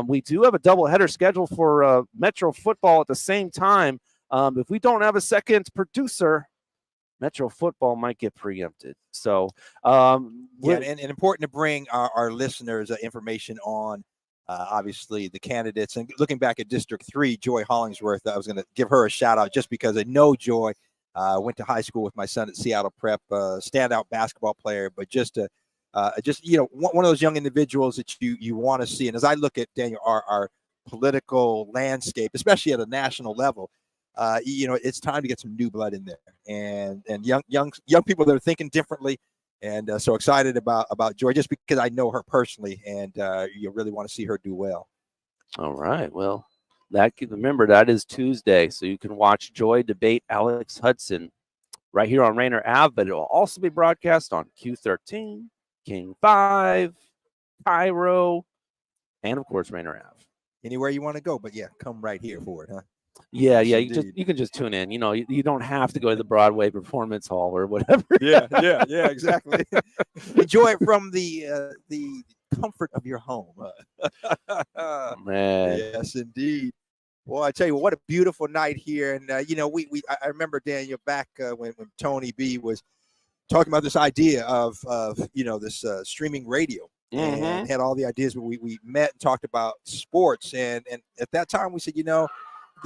We do have a doubleheader scheduled for Metro football at the same time. If we don't have a second producer, Metro football might get preempted. So, and important to bring our listeners information on, obviously, the candidates. And looking back at District 3, Joy Hollingsworth, I was going to give her a shout out just because I know Joy. Went to high school with my son at Seattle Prep, standout basketball player, but just one of those young individuals that you want to see. And as I look at, Daniel, our political landscape, especially at a national level, it's time to get some new blood in there, and young people that are thinking differently, and so excited about Joy just because I know her personally, and you really want to see her do well. All right, well, remember that is Tuesday, so you can watch Joy debate Alex Hudson right here on Rainier Ave, but it will also be broadcast on Q13, King 5, Cairo, and of course Rainier Ave. Anywhere you want to go, but yeah, come right here for it, huh? Yeah, Yes, you can just tune in. You don't have to go to the Broadway Performance Hall or whatever. Yeah, exactly. Enjoy it from the comfort of your home. Man. Yes, indeed. Well, I tell you what a beautiful night here, and I remember Daniel back when Tony B was talking about this idea of this streaming radio, and had all the ideas. But we met and talked about sports, and at that time we said,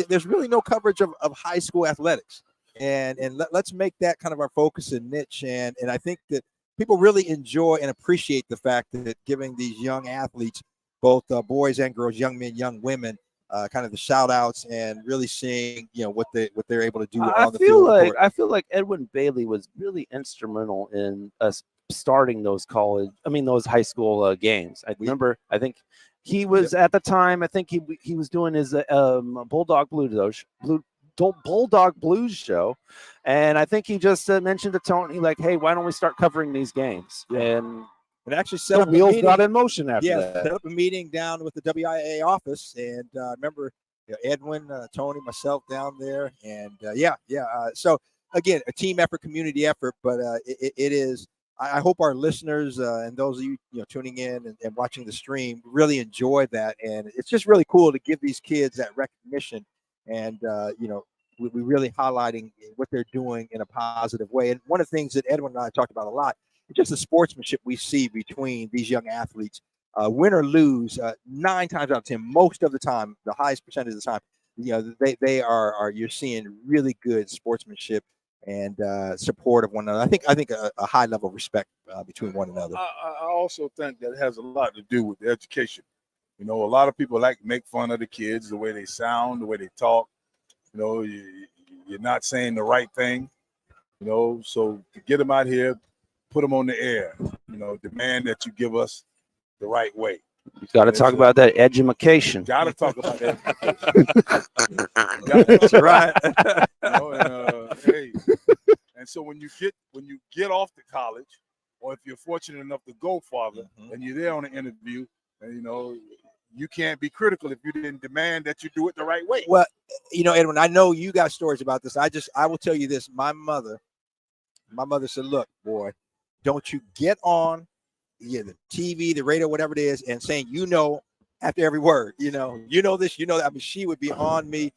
there's really no coverage of high school athletics, and let's make that kind of our focus and niche, and I think that people really enjoy and appreciate the fact that giving these young athletes, both boys and girls, young men, young women, kind of the shout outs and really seeing what they're able to do on the field. I feel like Edwin Bailey was really instrumental in us starting those high school games. I think he was at the time. I think he was doing his Bulldog Blues show, and I think he just mentioned to Tony like, "Hey, why don't we start covering these games?" And actually set up wheels got in motion after that. Set up a meeting down with the WIA office, and remember Edwin, Tony, myself down there, and so again, a team effort, community effort, but it is. I hope our listeners and those of you tuning in and watching the stream really enjoy that, and it's just really cool to give these kids that recognition, and we really highlighting what they're doing in a positive way. And one of the things that Edwin and I talked about a lot is just the sportsmanship we see between these young athletes, win or lose, 9 times out of 10, most of the time, the highest percentage of the time, they are you're seeing really good sportsmanship and support of one another. I think a high level of respect between one another. I also think that has a lot to do with the education. A lot of people like to make fun of the kids, the way they sound, the way they talk. You're not saying the right thing. So to get them out here, put them on the air. Demand that you give us the right way. You got to talk about that edumacation. Got to talk about that. That's right. And so when you get off to college, or if you're fortunate enough to go farther, and you're there on an interview, and you can't be critical if you didn't demand that you do it the right way. Well, Edwin, I know you got stories about this. I will tell you this. My mother said, "Look, boy, don't you get on the TV, the radio, whatever it is, and saying after every word, this, that." I mean, she would be on me,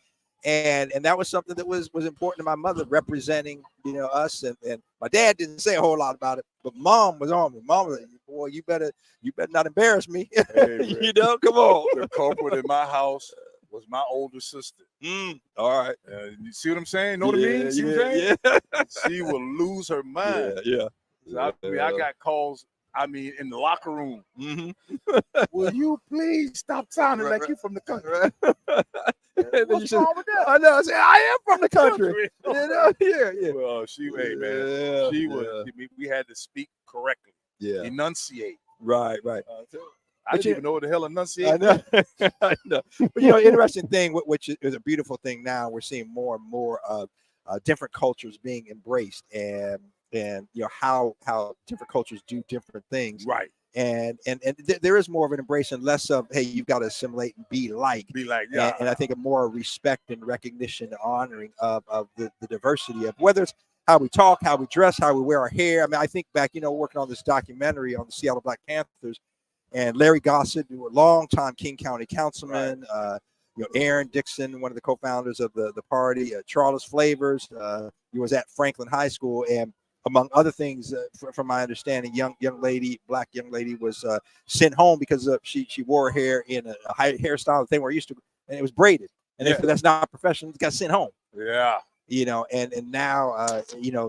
and that was something that was important to my mother, representing us, and my dad didn't say a whole lot about it, but mom was on me. Mom was like, "Boy, you better not embarrass me." Hey, come on. The culprit in my house was my older sister. All right. You see what I'm saying? Know what I mean? See what I'm saying? She will lose her mind. Yeah. So I got calls. In the locker room. Will you please stop sounding like you're from the country? What's wrong with that? I know. I am from the country. Yeah. Well, she was. We had to speak correctly. Yeah. Enunciate. Right. I didn't even know what the hell enunciate. I know. But interesting thing, which is a beautiful thing now. We're seeing more and more of different cultures being embraced, and how different cultures do different things. Right. And there is more of an embrace and less of, hey, you've got to assimilate and be like. Yeah. And I think a more respect and recognition and honoring of the diversity of whether it's how we talk, how we dress, how we wear our hair. I mean, I think back, working on this documentary on the Seattle Black Panthers, and Larry Gossett, who were longtime King County councilman, Aaron Dixon, one of the co-founders of the party, Charles Flavors, he was at Franklin High School, and among other things, from my understanding, black young lady was sent home because she wore her hair in a high hairstyle thing we're used to, and it was braided, and if that's not professional, it got sent home. Yeah. And now,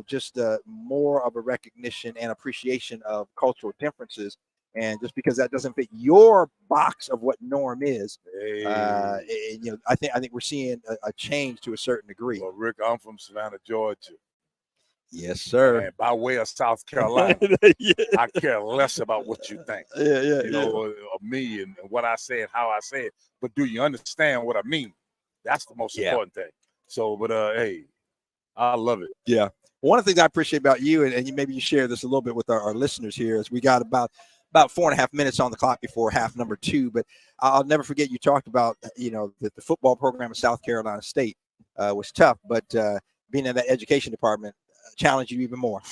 just more of a recognition and appreciation of cultural differences. And just because that doesn't fit your box of what norm is, I think we're seeing a change to a certain degree. Well, Rick, I'm from Savannah, Georgia. Yes, sir. And by way of South Carolina, I care less about what you think. Of me and what I say and how I say it. But do you understand what I mean? That's the most important thing. So, but hey, I love it. Yeah. One of the things I appreciate about you, and maybe you share this a little bit with our listeners here, is we got about 4.5 minutes on the clock before half number 2. But I'll never forget you talked about, that the football program at South Carolina State was tough, but being in that education department challenged you even more.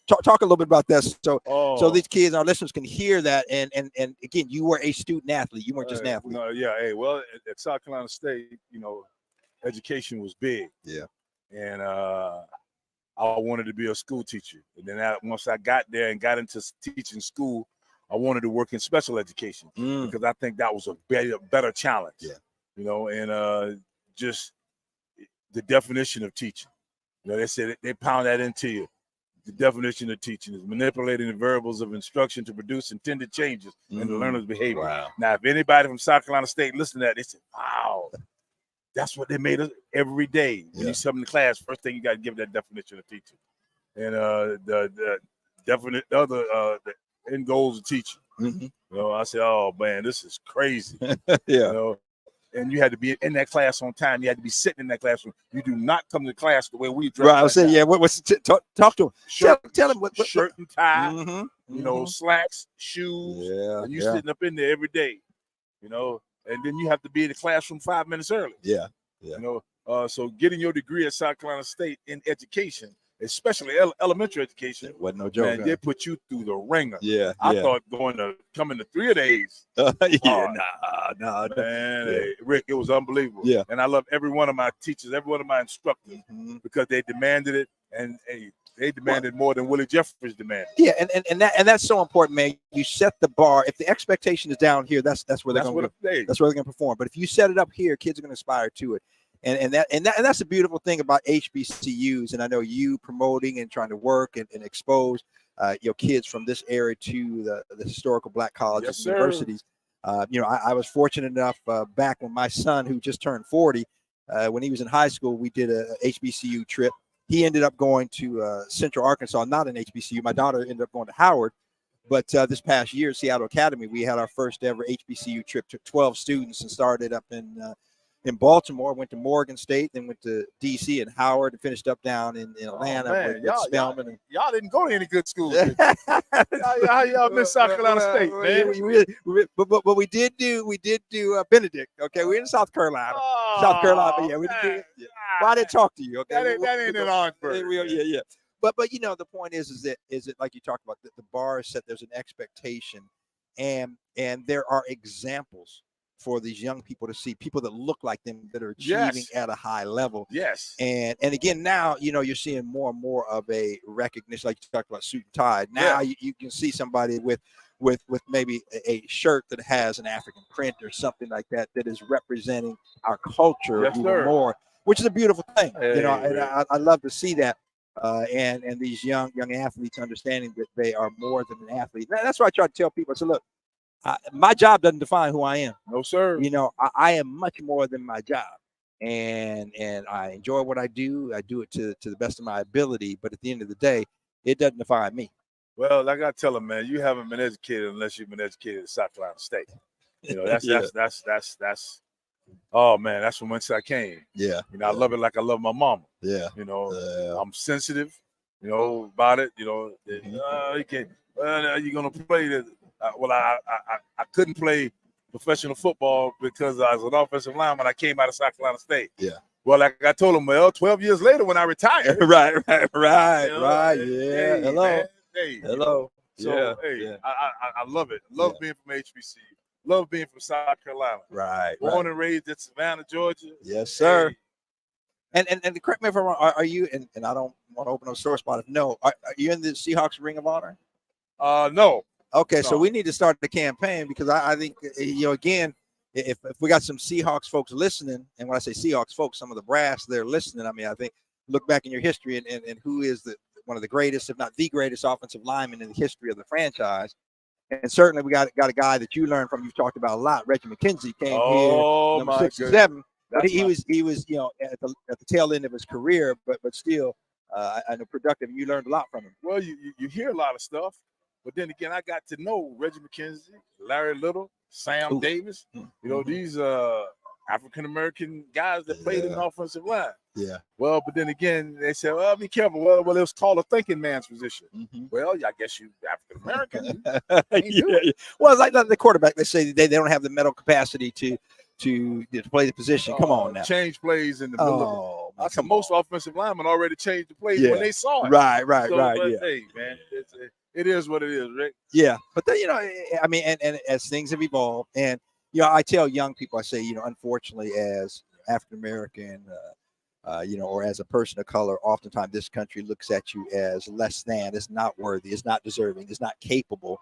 Talk a little bit about that, so these kids, our listeners, can hear that. And again, you were a student athlete. You weren't just an athlete. No, yeah. Hey, well, at South Carolina State, education was big. Yeah. And I wanted to be a school teacher. And then once I got there and got into teaching school, I wanted to work in special education because I think that was a better challenge. Yeah. And just the definition of teaching. They said they pound that into you. The definition of teaching is manipulating the variables of instruction to produce intended changes in the learner's behavior. Wow. Now, if anybody from South Carolina State listen to that, they say, wow, that's what they made us every day. When you come in the class, first thing you got to give that definition of teaching. And the end goals of teaching. I said, oh, man, this is crazy. And you had to be in that class on time. You had to be sitting in that classroom. You do not come to class the way we dress. Right. I was saying, talk to him. Tell him what shirt and tie, slacks, shoes. Yeah. And you sitting up in there every day, and then you have to be in the classroom 5 minutes early. Yeah. So getting your degree at South Carolina State in education, especially elementary education, it wasn't no joke. Man, they put you through the ringer. Yeah. I thought coming to 3 days. No. Man, hey, Rick, it was unbelievable. Yeah. And I love every one of my teachers, every one of my instructors, because they demanded it, and they demanded more than Willie Jeffries demanded. Yeah, and that's so important, man. You set the bar. If the expectation is down here, that's where they're going to perform. But if you set it up here, kids are going to aspire to it. And that's the beautiful thing about HBCUs. And I know you promoting and trying to work and expose kids from this area to the historical Black colleges and universities. I was fortunate enough back when my son, who just turned 40, when he was in high school, we did a HBCU trip. He ended up going to Central Arkansas, not an HBCU. My daughter ended up going to Howard. But this past year, Seattle Academy, we had our first ever HBCU trip. Took 12 students and started up in Baltimore, went to Morgan State, then went to D.C. and Howard, and finished up down in Atlanta with Spelman. Y'all didn't go to any good schools. y'all miss South Carolina State, man. But we did do Benedict. Okay, we're in South Carolina. South Carolina, but yeah, we did. Yeah. Well, I didn't talk to you. Okay, that ain't in Orangeburg. Yeah. But the point is it like you talked about, the bar is set. There's an expectation, and there are examples for these young people to see, people that look like them that are achieving at a high level. Yes. And again, now, you're seeing more and more of a recognition, like you talked about suit and tie. Now you can see somebody with maybe a shirt that has an African print or something like that is representing our culture even more, which is a beautiful thing. And I love to see that. And these young athletes understanding that they are more than an athlete. That's why I try to tell people. I say, look, my job doesn't define who I am. No, sir. I am much more than my job, and I enjoy what I do. I do it to the best of my ability. But at the end of the day, it doesn't define me. Well, like I tell them, man, you haven't been educated unless you've been educated at South Carolina State. That's. Oh man, that's from whence I came. Yeah. I love it like I love my mama. Yeah. I'm sensitive. About it. You can't. You're gonna play the. I couldn't play professional football because I was an offensive lineman. I came out of South Carolina State. Yeah. Well, like I told him, 12 years later when I retired. Right. Yeah. Hey, hello. Man, hey. Hello. So, I love it. Love being from HBCU. Love being from South Carolina. Right. Born and raised in Savannah, Georgia. Yes, sir. Hey. And correct me if I'm wrong. Are you? And I don't want to open a sore spot. If no, are you in the Seahawks Ring of Honor? No. Okay, so we need to start the campaign because I think, again, if we got some Seahawks folks listening, and when I say Seahawks folks, some of the brass they're listening, I think look back in your history and who is one of the greatest, if not the greatest offensive lineman in the history of the franchise. And certainly we got a guy that you learned from, you've talked about a lot, Reggie McKenzie came here, number 67. But he was at the tail end of his career, but still, I know productive. You learned a lot from him. Well, you hear a lot of stuff. But then again, I got to know Reggie McKenzie, Larry Little, Sam Davis. These African-American guys that played in the offensive line. Yeah. Well, but then again, they said, well, be careful. Well, it was called a thinking man's position. Mm-hmm. Well, I guess you African-American. Yeah. Well, it's like the quarterback, they say they don't have the mental capacity to play the position. Come on now. Change plays in the middle. I said most offensive linemen already changed the plays when they saw it. Right. But, hey, man, it is what it is, Rick. Yeah. But then, I mean, and as things have evolved, and, I tell young people, I say, unfortunately, as African-American, or as a person of color, oftentimes this country looks at you as less than, it's not worthy, it's not deserving, it's not capable.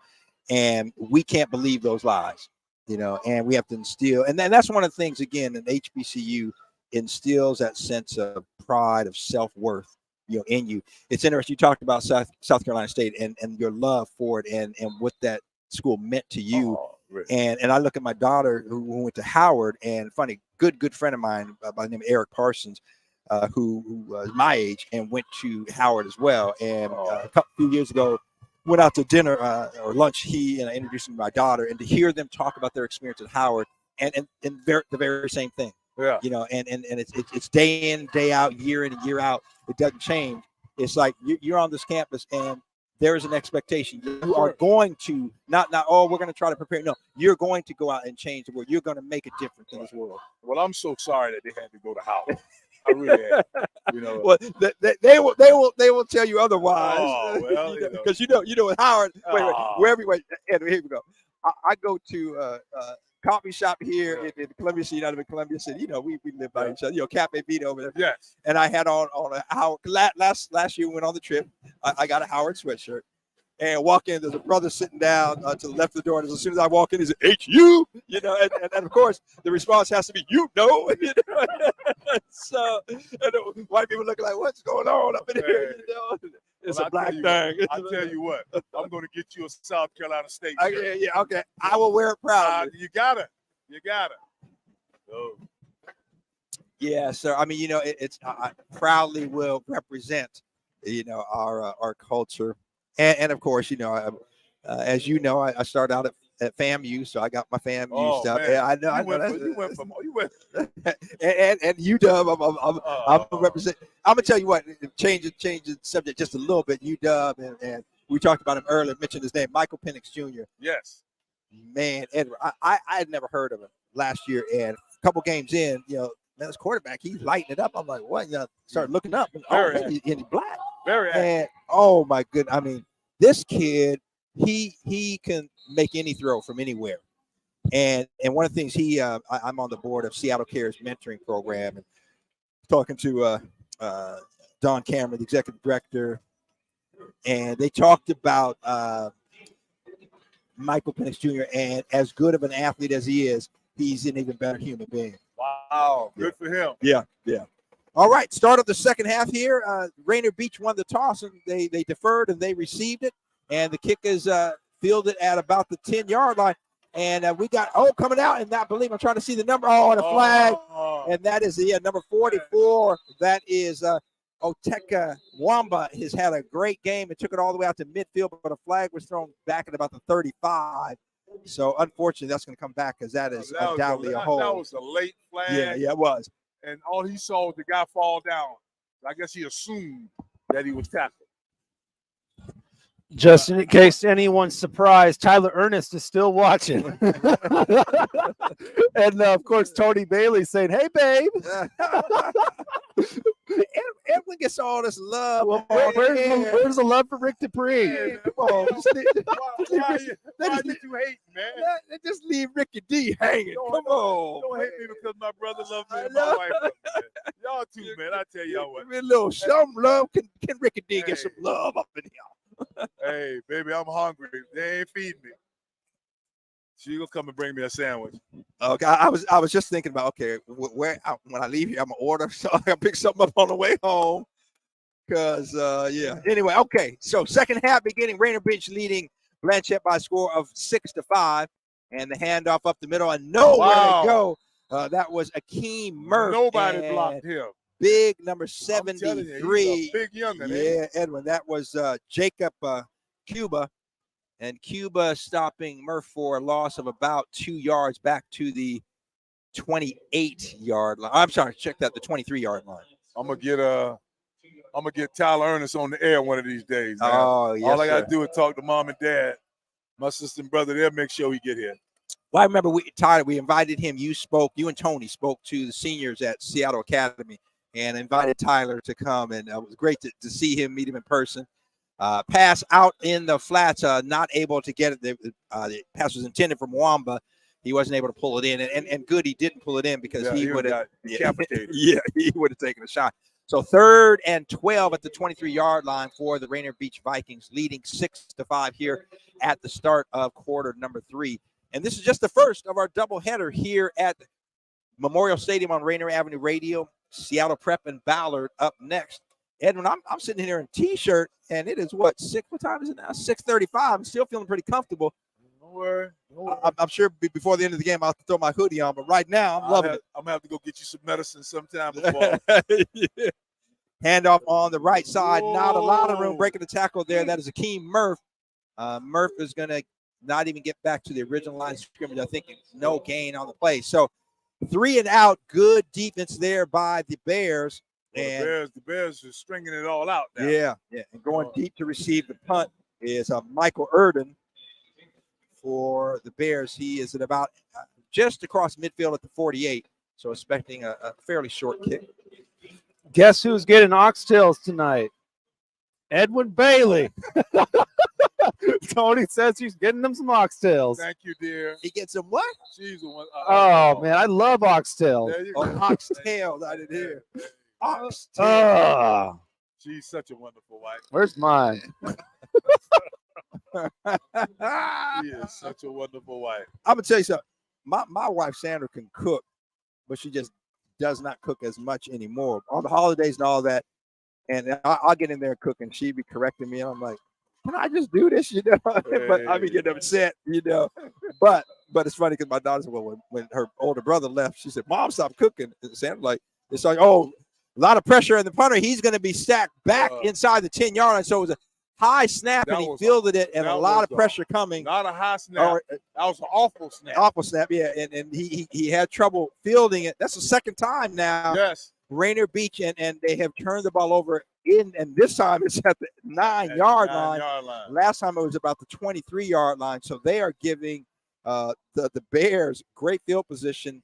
And we can't believe those lies, and we have to instill. And then that's one of the things, again, in HBCU instills that sense of pride, of self-worth, in you. It's interesting. You talked about South Carolina State and your love for it and what that school meant to you. And I look at my daughter who went to Howard, and funny, good friend of mine by the name of Eric Parsons, who was my age and went to Howard as well. And a few years ago, went out to dinner or lunch. He and I introduced him to my daughter, and to hear them talk about their experience at Howard and the very same thing. Yeah. And it's day in, day out, year in and year out. It doesn't change. It's like you're on this campus and there is an expectation. You are going to not, we're going to try to prepare. No, you're going to go out and change the world. You're going to make a difference in this world. Well, I'm so sorry that they had to go to Howard. I really am. Well, they will tell you otherwise. Oh, well, because with Howard. Wait, Ed, here we go. I go to coffee shop here in Columbia City, out of Columbia City. We live by each other. Cafe Vita over there. Yes. And I had on a Howard. Last year we went on the trip. I got a Howard sweatshirt. And walk in, there's a brother sitting down to the left of the door. And as soon as I walk in, he said, "H-U," and of course the response has to be, So and white people looking like, what's going on up in here? It's a black thing. I'll tell you what, I'm going to get you a South Carolina State shirt. Yeah, okay. I will wear it proudly. You gotta. Oh. Yeah, sir. I mean, I proudly will represent, our culture. And of course, as I started out at FAMU, so I got my FAMU stuff. Man. Yeah, I know. You went and UW. I'm represent. I'm gonna tell you what. Change the subject just a little bit. UW and we talked about him earlier. Mentioned his name, Michael Penix Jr. Yes. Man, Edward. I had never heard of him last year, and a couple games in, man, this quarterback, he's lighting it up. I'm like, what? Started looking up, and he's black. Very active. And oh my goodness, I mean, this kid, he can make any throw from anywhere. And one of the things I'm on the board of Seattle Cares mentoring program, and talking to Don Cameron, the executive director, and they talked about Michael Penix Jr. and as good of an athlete as he is, he's an even better human being. Wow, good for him. Yeah. All right, start of the second half here. Rainier Beach won the toss, and they deferred, and they received it. And the kick is fielded at about the 10-yard line. And we got, coming out, and I believe I'm trying to see the number. And a flag. And that is number 44. That is Oteka Wamba has had a great game and took it all the way out to midfield, but a flag was thrown back at about the 35. So, unfortunately, that's going to come back because that is undoubtedly a hold. That was a late flag. Yeah, it was. And all he saw was the guy fall down. I guess he assumed that he was tackled. Just in case anyone's surprised, Tyler Ernest is still watching. And, of course, Tony Bailey saying, "Hey, babe." Edwin gets all this love. Well, where's the love for Rick DuPree? Come on. Why did you hate, man? Just leave Ricky D hanging. Come on. Don't hate me because my brother loves me and my wife loves me. Y'all too, man. I tell y'all what. A little some love. Can Ricky D get some love up in here? Hey, baby, I'm hungry. They ain't feeding me. She gonna come and bring me a sandwich. Okay, I was just thinking about when I leave here, I'm gonna order, so I can pick something up on the way home. Cause Anyway, okay. So second half beginning, Rainier Beach leading Blanchet by a score of 6-5, and the handoff up the middle and nowhere to go. That was Akeem Murph. Nobody blocked him. Big number 73. He's a big youngin'. Yeah, Edwin. That was Jacob Cuba. And Cuba stopping Murph for a loss of about 2 yards back to the 28-yard line. I'm sorry, check that, the 23-yard line. I'm gonna get Tyler Ernest on the air one of these days, man. Oh, yes, All I gotta sir. do is talk to mom and dad, my sister and brother. They'll make sure he get here. Well, I remember Tyler, we invited him. You and Tony spoke to the seniors at Seattle Academy and invited Tyler to come. And it was great to see him, meet him in person. Pass out in the flats, not able to get it. The pass was intended for Mwamba. He wasn't able to pull it in. And good he didn't pull it in because he would have decapitated. Yeah, he would have taken a shot. So 3rd and 12 at the 23-yard line for the Rainier Beach Vikings, leading 6-5 here at the start of quarter number 3. And this is just the first of our doubleheader here at Memorial Stadium on Rainier Avenue Radio. Seattle Prep and Ballard up next. Edwin, I'm sitting here in a T-shirt, and it is what time is it now? 6:35. I'm still feeling pretty comfortable. Don't worry. I'm sure before the end of the game I'll throw my hoodie on, but right now I'm loving it. I'm gonna have to go get you some medicine sometime before. Yeah. Handoff on the right side. Whoa. Not a lot of room breaking the tackle there. That is Akeem Murph. Murph is going to not even get back to the original line of scrimmage. I think no gain on the play. So 3 and out. Good defense there by the Bears. Well, the Bears are stringing it all out now. Yeah. And going deep to receive the punt is Michael Erden for the Bears. He is at about just across midfield at the 48. So expecting a fairly short kick. Guess who's getting oxtails tonight? Edwin Bailey. Tony says he's getting them some oxtails. Thank you, dear. He gets some what? She's one. Man, I love oxtails. Oxtails, I didn't hear. Oxtails. She's such a wonderful wife. Where's mine? She is such a wonderful wife. I'm gonna tell you something. My wife Sandra can cook, but she just does not cook as much anymore. On the holidays and all that, and I'll get in there and cook, and she'd be correcting me, and I'm like, "Can I just do this?" You know, but I be getting upset, you know. But it's funny because my daughter said, "Well, when her older brother left, she said, Mom, stop cooking." And Sandra it's like, oh, a lot of pressure on the punter. He's going to be stacked back inside the 10-yard line, so it was a high snap, and he fielded it, and a lot of pressure coming. Not a high snap. That was an awful snap. Awful snap, yeah. And he had trouble fielding it. That's the second time now. Yes. Rainier Beach, and they have turned the ball over and this time it's at the 9-yard line. Last time it was about the 23-yard line. So they are giving the Bears great field position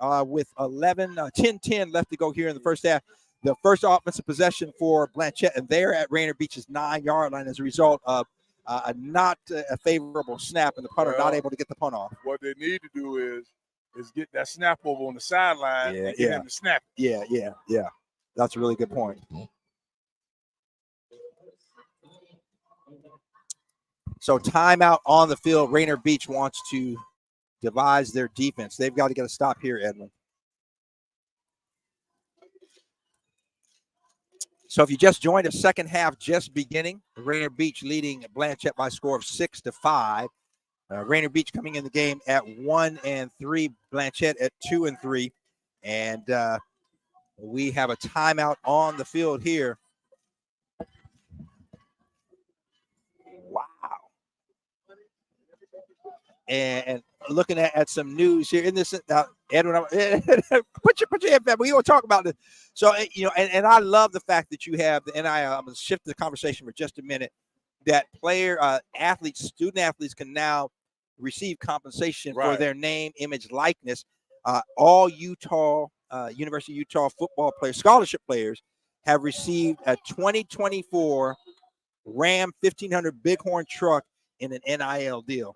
with 10-10 left to go here in the first half. The first offensive possession for Blanchet, and they're at Rainier Beach's 9-yard line as a result of not a favorable snap, and the punter not able to get the punt off. What they need to do is get that snap over on the sideline and get him to snap. Yeah. That's a really good point. So timeout on the field. Rainier Beach wants to devise their defense. They've got to get a stop here, Edwin. So if you just joined us, second half just beginning. Rainier Beach leading Blanchet by a score of 6-5. Rainier Beach coming in the game at 1-3. Blanchet at 2-3. And we have a timeout on the field here. Wow. And looking at some news here in this, Edwin, put your head back. We're going to talk about this. So, and I love the fact that you have the NIL. I'm going to shift the conversation for just a minute. That student athletes can now receive compensation for their name, image, likeness. All University of Utah football players, scholarship players, have received a 2024 Ram 1500 Bighorn truck in an NIL deal.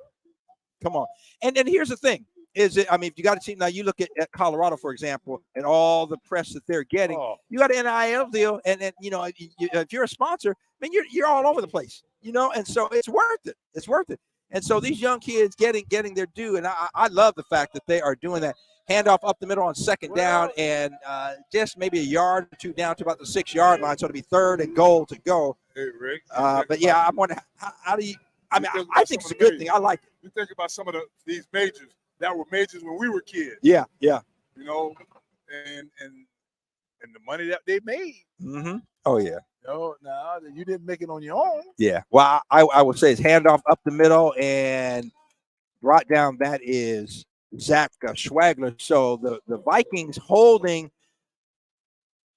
Come on. And then here's the thing. If you got a team, now you look at Colorado, for example, and all the press that they're getting, you got an NIL deal, and if you're a sponsor, you're all over the place, and so it's worth it. It's worth it. And so these young kids getting their due, and I love the fact that they are doing that. Handoff up the middle on second down, and just maybe a yard or two down to about the 6-yard line, so it'll be 3rd and goal to go. Hey, Rick. But yeah, I'm wondering how do you? I think it's a good thing. I like it. You think about some of these majors that were majors when we were kids. Yeah. And the money that they made. Mm-hmm. Oh yeah. No, you didn't make it on your own. Yeah. Well, I would say it's handoff up the middle and brought down. That is Zach Schwagler. So the Vikings holding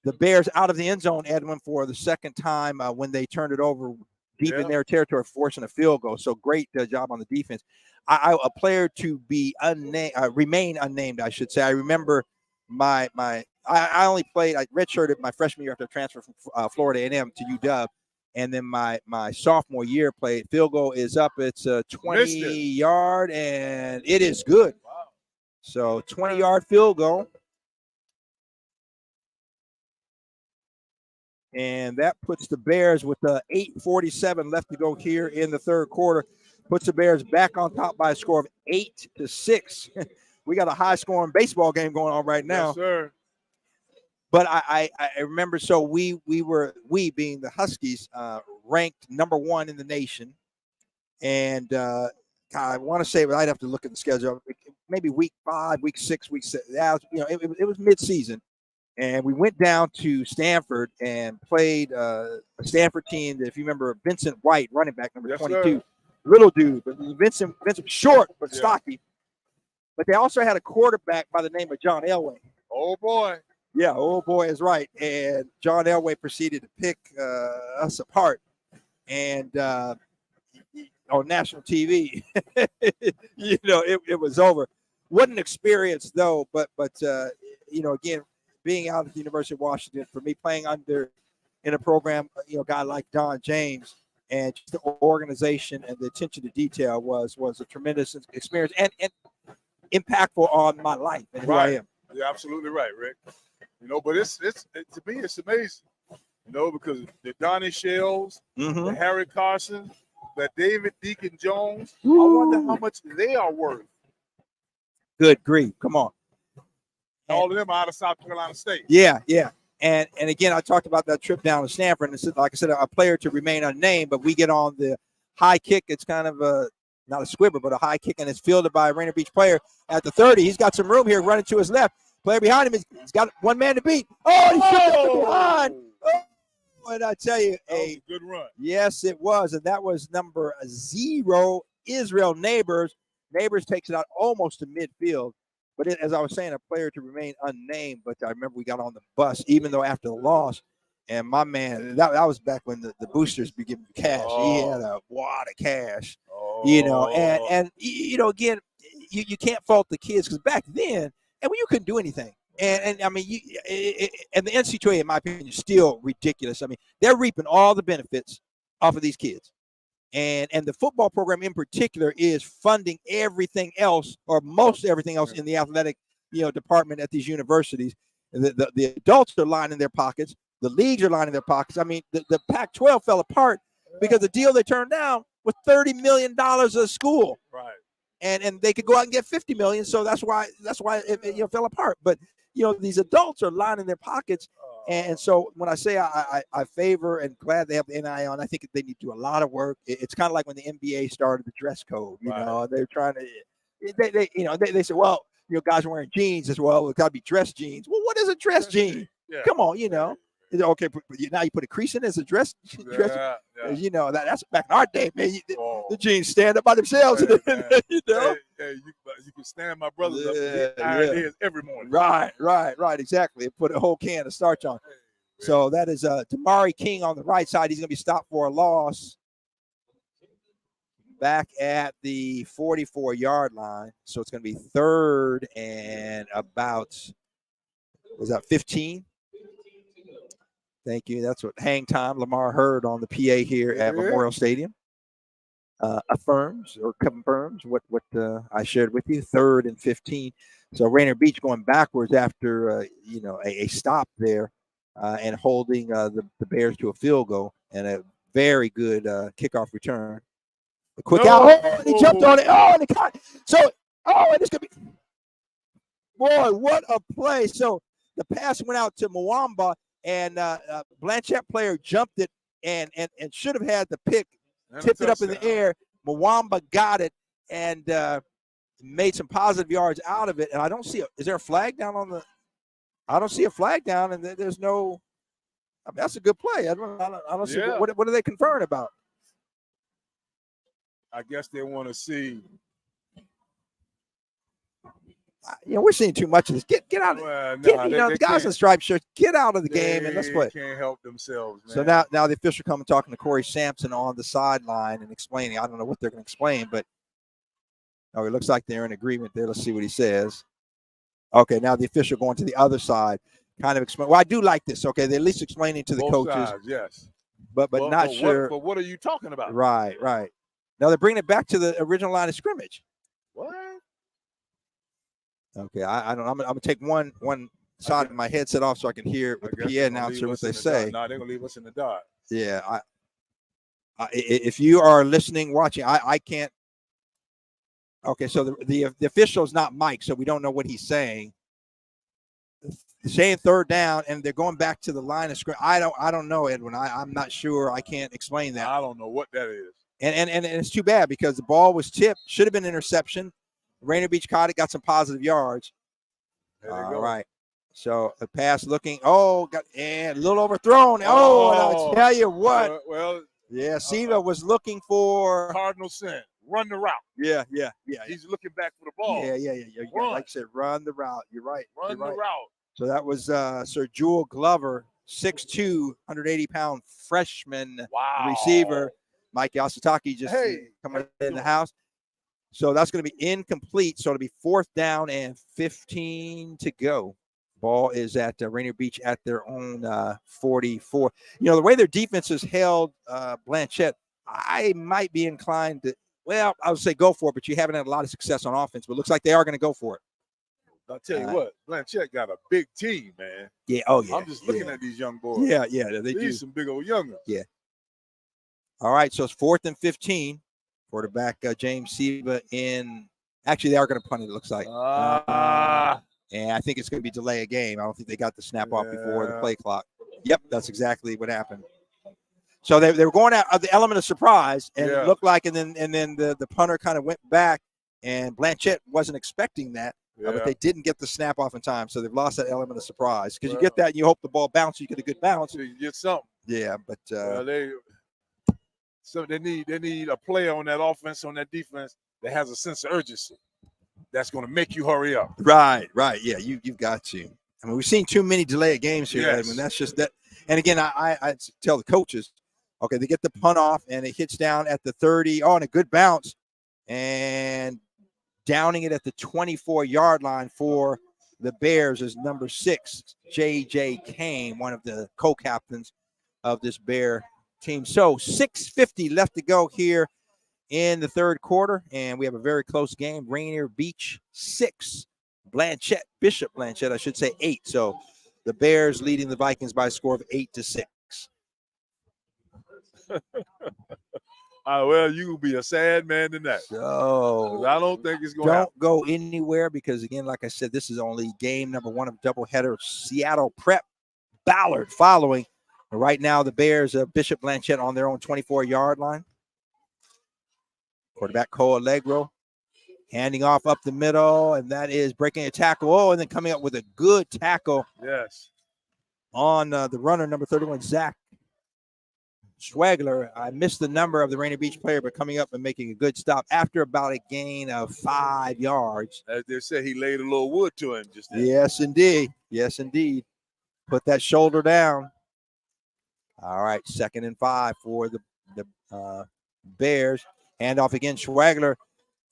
the Bears out of the end zone, Edwin, for the second time when they turned it over deep in their territory, forcing a field goal. So great job on the defense. A player to be unnamed, remain unnamed, I should say. I remember I only played, I redshirted my freshman year after transfer from Florida A&M to UW. And then my sophomore year played. Field goal is up. It's a 20-yard, and it is good. Wow. So 20-yard field goal. And that puts the Bears with 8:47 left to go here in the third quarter. Puts the Bears back on top by a score of 8-6. We got a high-scoring baseball game going on right now. Yes, sir. But I remember, so we being the Huskies, ranked number 1 in the nation. And I want to say, but I'd have to look at the schedule. Maybe week 5, week 6, week 7. It was mid-season. And we went down to Stanford and played a Stanford team that, if you remember, Vincent White, running back, number 22. Sir. Little dude, but Vincent short but stocky. But they also had a quarterback by the name of John Elway. Oh, boy. Yeah, oh, boy is right. And John Elway proceeded to pick us apart. And on national TV, it was over. What an experience, though. But again, being out at the University of Washington, for me, playing in a program, a guy like Don James, and just the organization and the attention to detail was a tremendous experience and impactful on my life and who I am. You're absolutely right, Rick. But it's to me, it's amazing. Because the Donnie Shells, the Harry Carson, the David Deacon Jones, I wonder how much they are worth. Good grief. Come on. All of them out of South Carolina State. Yeah. And again, I talked about that trip down to Stanford. And like I said, a player to remain unnamed, but we get on the high kick. It's kind of not a squibber, but a high kick, and it's fielded by a Rainier Beach player at the 30. He's got some room here running to his left. Player behind him, he's got one man to beat. Oh, he shot behind. Oh, and I tell you, that was a good run. Yes, it was. And that was number 0, Israel Neighbors. Neighbors takes it out almost to midfield. But as I was saying, a player to remain unnamed. But I remember we got on the bus, even though after the loss. And my man, that was back when the boosters be giving cash. Oh. He had a wad of cash, Oh. and again, you can't fault the kids, because back then, you couldn't do anything. And I mean, and the NCAA, in my opinion, is still ridiculous. I mean, they're reaping all the benefits off of these kids. And the football program in particular is funding everything else, or most everything else, in the athletic department at these universities. The adults are lining their pockets. The leagues are lining their pockets. I mean, the Pac-12 fell apart because the deal they turned down was $30 million a school. Right. And they could go out and get $50 million. So that's why it fell apart. But these adults are lining their pockets. And so when I say I favor and glad they have the NIL, and I think they need to do a lot of work. It's kind of like when the NBA started the dress code. They're trying to. They say, well, guys are wearing jeans as well. It's got to be dress jeans. Well, what is a dress jean? Yeah. Come on, Okay, now you put a crease in as a dress. Yeah. That's back in our day, man. The jeans stand up by themselves. Hey, you can stand my brothers up iron his every morning. Right, exactly. Put a whole can of starch on. So that is Damari King on the right side. He's going to be stopped for a loss back at the 44-yard line. So it's going to be 3rd and about, was that 15? Thank you. That's what hang time Lamar heard on the PA here at Memorial Stadium. Affirms or confirms what I shared with you. 3rd and 15. So Rainier Beach going backwards after a stop there and holding the Bears to a field goal, and a very good kickoff return. A quick out. Oh, and he jumped on it. Oh, and he caught. So and this could be. Boy, what a play! So the pass went out to Mwamba. And Blanchet player jumped it and should have had the pick, tipped it up in the air. Mwamba got it and made some positive yards out of it. And I don't see is there a flag down on the? I don't see a flag down, and there's no. I mean, that's a good play. I don't see what are they conferring about. I guess they want to see we're seeing too much of this. Get out. Well, the guys in striped shirts, get out of the game and let's play. They can't help themselves, man. So now the official come and talking to Corey Sampson on the sideline and explaining. I don't know what they're going to explain, but it looks like they're in agreement there. Let's see what he says. Okay, now the official going to the other side, kind of explain. Well, I do like this. Okay, they're at least explaining to the Both coaches. sides, yes. But not sure. But what are you talking about? Right. Now they're bringing it back to the original line of scrimmage. What? Okay, I don't. I'm gonna take one side of my headset off so I can hear with the PA announcer what they say. No, they're gonna leave us in the dark. Yeah, if you are listening, watching, I can't. Okay, so the official is not Mike, so we don't know what he's saying. Saying third down, and they're going back to the line of scrimmage. I don't know, Edwin. I'm not sure. I can't explain that. I don't know what that is. And it's too bad because the ball was tipped. Should have been interception. Rainier Beach caught it, got some positive yards. All right. So the pass looking. Got a little overthrown. And I'll tell you what. Siva was looking for Cardinal sin. Run the route. Yeah. He's looking back for the ball. Yeah. Like I said, run the route. You're right. Run the route. So that was Sir Jewel Glover, 6'2", 180-pound freshman receiver. Mike Yasutaki just coming in the house. So that's going to be incomplete. So it'll be 4th down and 15 to go. Ball is at Rainier Beach at their own 44. The way their defense has held Blanchet, I might be inclined to, I would say go for it, but you haven't had a lot of success on offense. But it looks like they are going to go for it. I'll tell you what, Blanchet got a big team, man. Yeah, yeah. I'm just looking at these young boys. Yeah, they do. Some big old youngers. Yeah. All right, so it's 4th and 15. Quarterback James Siva in. Actually, they are going to punt it, looks like. And I think it's going to be delay a game. I don't think they got the snap off before the play clock. Yep, that's exactly what happened. So they were going out of the element of surprise, and it looked like, and then the punter kind of went back, and Blanchet wasn't expecting that. But they didn't get the snap off in time, so they've lost that element of surprise. Because you get that, and you hope the ball bounces, you get a good bounce. So you get something. Yeah, but they need a player on that offense, on that defense that has a sense of urgency. That's going to make you hurry up. Right. Yeah, you've got to. I mean, we've seen too many delayed games here, Edwin. That's just that. And again, I tell the coaches, okay, they get the punt off, and it hits down at the 30. And a good bounce, and downing it at the 24-yard line for the Bears is number 6, J.J. Kane, one of the co-captains of this Bear team. So 6:50 left to go here in the third quarter, and we have a very close game. Rainier Beach 6, Bishop Blanchet, I should say 8. So the Bears leading the Vikings by a score of 8-6. Well, you will be a sad man tonight. So I don't think it's going to happen. Don't go anywhere because, again, like I said, this is only game number 1 of doubleheader. Seattle Prep, Ballard following. Right now, the Bears, Bishop Blanchet on their own 24-yard line. Quarterback Cole Allegro handing off up the middle, and that is breaking a tackle. And then coming up with a good tackle. Yes. On the runner, number 31, Zach Schwagler. I missed the number of the Rainier Beach player, but coming up and making a good stop after about a gain of 5 yards. As they said, he laid a little wood to him just then. Yes, indeed. Put that shoulder down. All right, 2nd and 5 for the Bears. Handoff again, Schwagler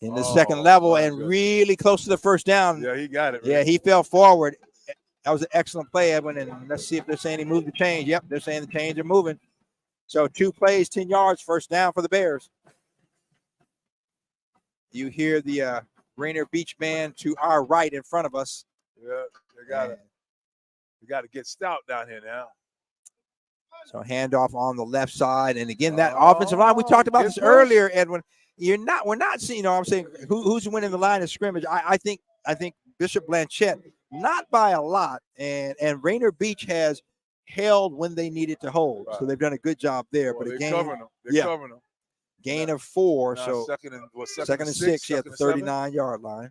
in the second level and really close to the first down. Yeah, he got it. Right? Yeah, he fell forward. That was an excellent play, Edwin. And let's see if they're saying he moved the chains. Yep, they're saying the chains are moving. So 2 plays, 10 yards, first down for the Bears. You hear the Rainier Beach band to our right in front of us. Yeah, they got to get stout down here now. So handoff on the left side. And again, that offensive line, we talked about this earlier, Edwin. We're not seeing, I'm saying who's winning the line of scrimmage. I think Bishop Blanchet, not by a lot. And Rainier Beach has held when they needed to hold. Right. So they've done a good job there. Well, but they're covering them. Gain of 4. Now, so second and 6 at the 39-yard line.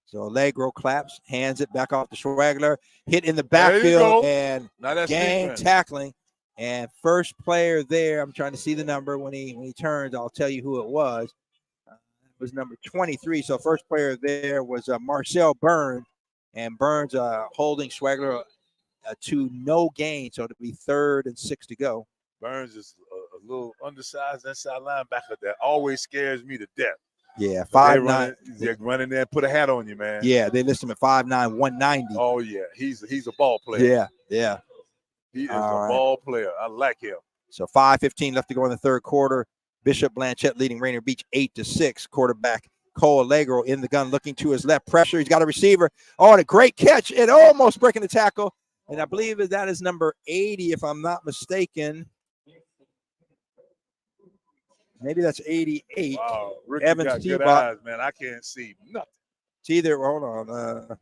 So Allegro claps, hands it back off to Schwagler, hit in the backfield, and gang tackling. And first player there, I'm trying to see the number when he turns. I'll tell you who it was. was number 23. So first player there was Marcel Burns, and Burns holding Schwagler to no gain. So it'll be 3rd and 6 to go. Burns is a little undersized inside linebacker that always scares me to death. Yeah, 5'9". They're running there and put a hat on you, man. Yeah, they list him at 5'9", 190. Oh, yeah. He's a ball player. Yeah. He is ball player. I like him. So 5:15 left to go in the third quarter. Bishop Blanchet leading Rainier Beach 8-6. Quarterback Cole Allegro in the gun, looking to his left. Pressure. He's got a receiver. Oh, and a great catch. It almost breaking the tackle. And I believe that is number 80, if I'm not mistaken. Maybe that's 88. Wow, Rick Evans got good T-Bot. eyes, man. I can't see nothing. It's either, hold on.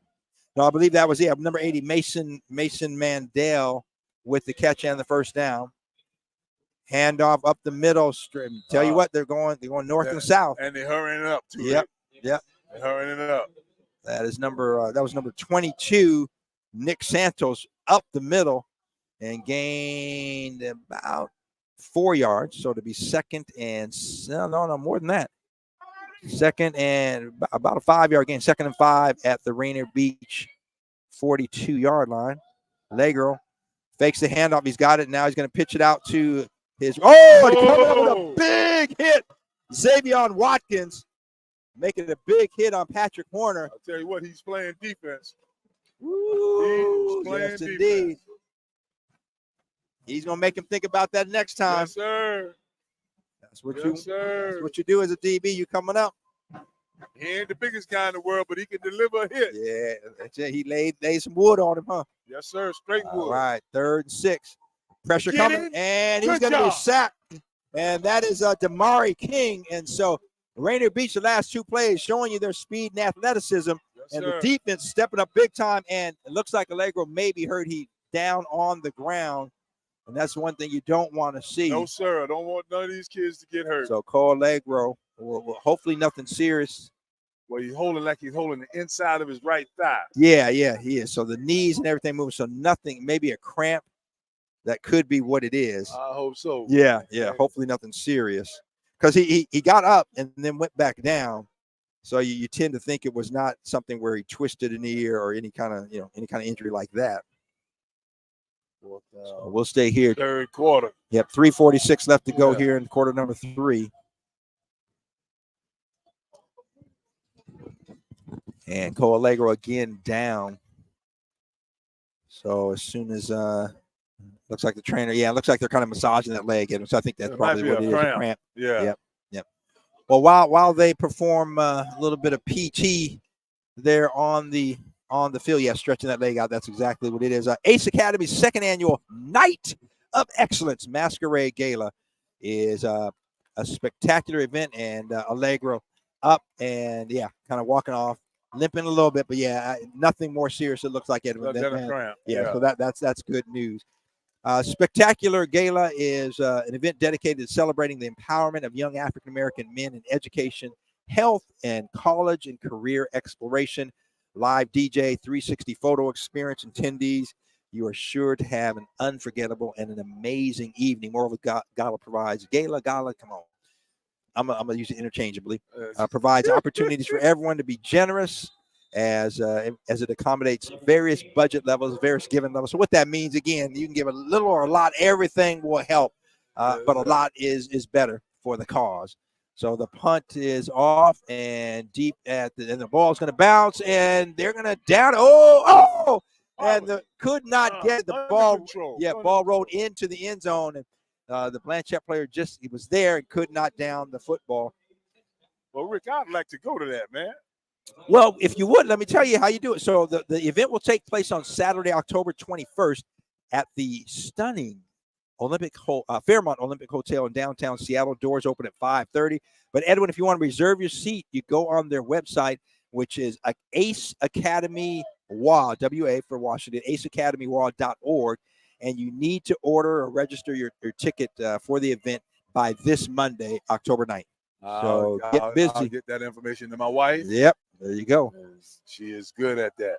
No, I believe that was, number 80, Mason Mandel with the catch and the first down. Handoff up the middle. Tell you what, they're going north and south. And they're hurrying it up, too. Yep. They're hurrying it up. That is that was number 22, Nick Santos, up the middle and gained about 4 yards. So to be second and no, more than that. Second and about a 5-yard gain. 2nd and 5 at the Rainier Beach 42-yard line. Allegro fakes the handoff. He's got it. Now he's going to pitch it out to his. Oh, coming up with a big hit. Xavier Watkins making a big hit on Patrick Horner. I'll tell you what, he's playing defense. Ooh, he's playing yes, defense. indeed. He's going to make him think about that next time. Yes, sir. That's what sir. you do as a DB. You coming up. He ain't the biggest guy in the world, but he can deliver a hit. Yeah, that's it. He laid some wood on him, huh? Yes, sir. Straight wood. All right, 3rd and 6. Pressure coming, and he's going to be sacked. And that is Damari King. And so Rainier Beach, the last 2 plays, showing you their speed and athleticism. Yes, and sir. the defense stepping up big time. And it looks like Allegro may be hurt. He down on the ground. And that's one thing you don't want to see. No, sir. I don't want none of these kids to get hurt. So Cole Allegro, will hopefully nothing serious. Well, he's holding the inside of his right thigh. Yeah, he is. So the knees and everything moving. So nothing, maybe a cramp. That could be what it is. I hope so. Yeah. Hopefully nothing serious. Because he got up and then went back down. So you tend to think it was not something where he twisted an ear or any kind of injury like that. So we'll stay here. Third quarter. Yep, 3:46 left to go here in quarter number 3. And Cole Allegro again down. So as soon as looks like the trainer, looks like they're kind of massaging that leg in him. So I think that's probably what it is. A cramp. Yeah. Yep. Well, while they perform a little bit of PT there on the field, stretching that leg out. That's exactly what it is. Ace Academy's 2nd annual Night of Excellence Masquerade Gala is a spectacular event, and Allegro up and kind of walking off, limping a little bit, but nothing more serious. It looks like Edwin. Than a cramp. So that's good news. Spectacular Gala is an event dedicated to celebrating the empowerment of young African-American men in education, health, and college and career exploration. Live DJ, 360 photo experience, attendees. You are sure to have an unforgettable and an amazing evening. Moreover, Gala provides Gala, come on. I'm gonna use it interchangeably. Provides opportunities for everyone to be generous as it accommodates various budget levels, various giving levels. So what that means, again, you can give a little or a lot. Everything will help, but a lot is better for the cause. So the punt is off and deep and the ball's going to bounce, and they're going to down. And could not get the ball. Control. Ball rolled into the end zone, and the Blanchet player he was there and could not down the football. Well, Rick, I'd like to go to that, man. Well, if you would, let me tell you how you do it. So the event will take place on Saturday, October 21st at the stunning Fairmont Olympic Hotel in downtown Seattle. Doors open at 5:30. But Edwin, if you want to reserve your seat, you go on their website, which is Ace Academy WA, WA for Washington, aceacademywa.org, and you need to order or register your ticket for the event by this Monday, October 9th. So get busy. I'll get that information to my wife. Yep, there you go. She is good at that.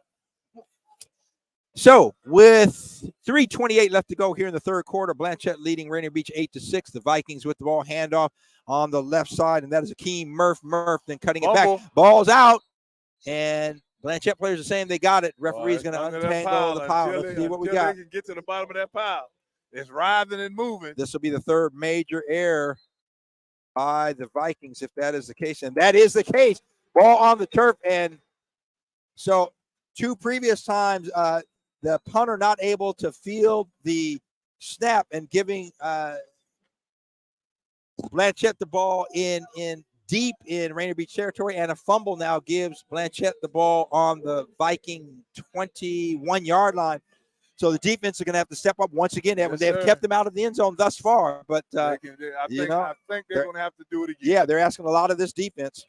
So with 3:28 left to go here in the third quarter, Blanchet leading Rainier Beach 8-6. The Vikings with the ball, handoff on the left side, and that is Akeem Murph then cutting it back. Ball's out, and Blanchet players are saying they got it. Referee's going to untangle the pile. Let's see what we got. They can get to the bottom of that pile. It's writhing and moving. This will be the third major error by the Vikings, if that is the case. And that is the case. Ball on the turf. And so 2 previous times, the punter not able to field the snap and giving Blanchet the ball in deep in Rainier Beach territory, and a fumble now gives Blanchet the ball on the Viking 21-yard line. So the defense are going to have to step up once again. They've kept them out of the end zone thus far, but I think they're going to have to do it again. Yeah, they're asking a lot of this defense.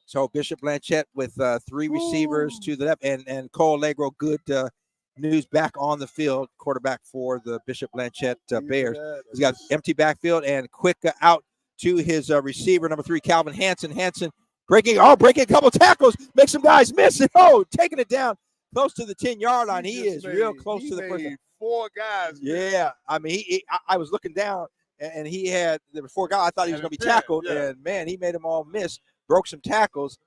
So Bishop Blanchet with 3 receivers to the left, and Cole Allegro, good news, back on the field, quarterback for the Bishop Blanchet Bears. He's got empty backfield and quick out to his receiver, number 3, Calvin Hansen. Hansen breaking a couple tackles, makes some guys miss it. Taking it down close to the 10-yard line. He is real close to the first. 4 guys. Yeah, I mean, I was looking down, and there were 4 guys. I thought he was going to be tackled, and man, he made them all miss. Broke some tackles.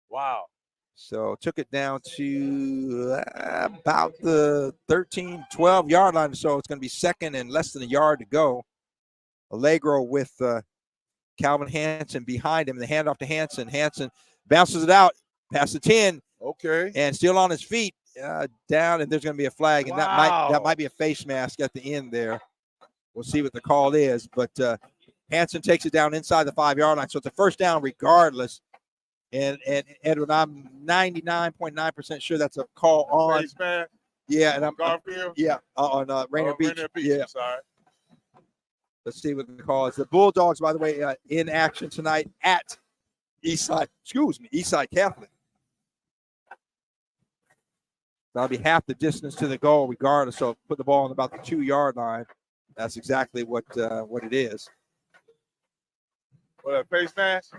Wow. So took it down to about the 13, 12-yard line. So it's going to be second and less than a yard to go. Allegro with Calvin Hansen behind him. The handoff to Hansen. Hansen bounces it out past the 10. Okay. And still on his feet down, and there's going to be a flag. And that might be a face mask at the end there. We'll see what the call is. But Hansen takes it down inside the 5-yard line. So it's a first down regardless. And Edwin, I'm 99.9% sure that's a call on. Face mask. Yeah, and I'm Garfield. Yeah, on Rainier Beach. Rainier Beach. Yeah. Sorry. Let's see what the call is. The Bulldogs, by the way, in action tonight at Eastside Catholic. That'll be half the distance to the goal regardless. So put the ball on about the 2-yard line. That's exactly what it is. What, a face mask?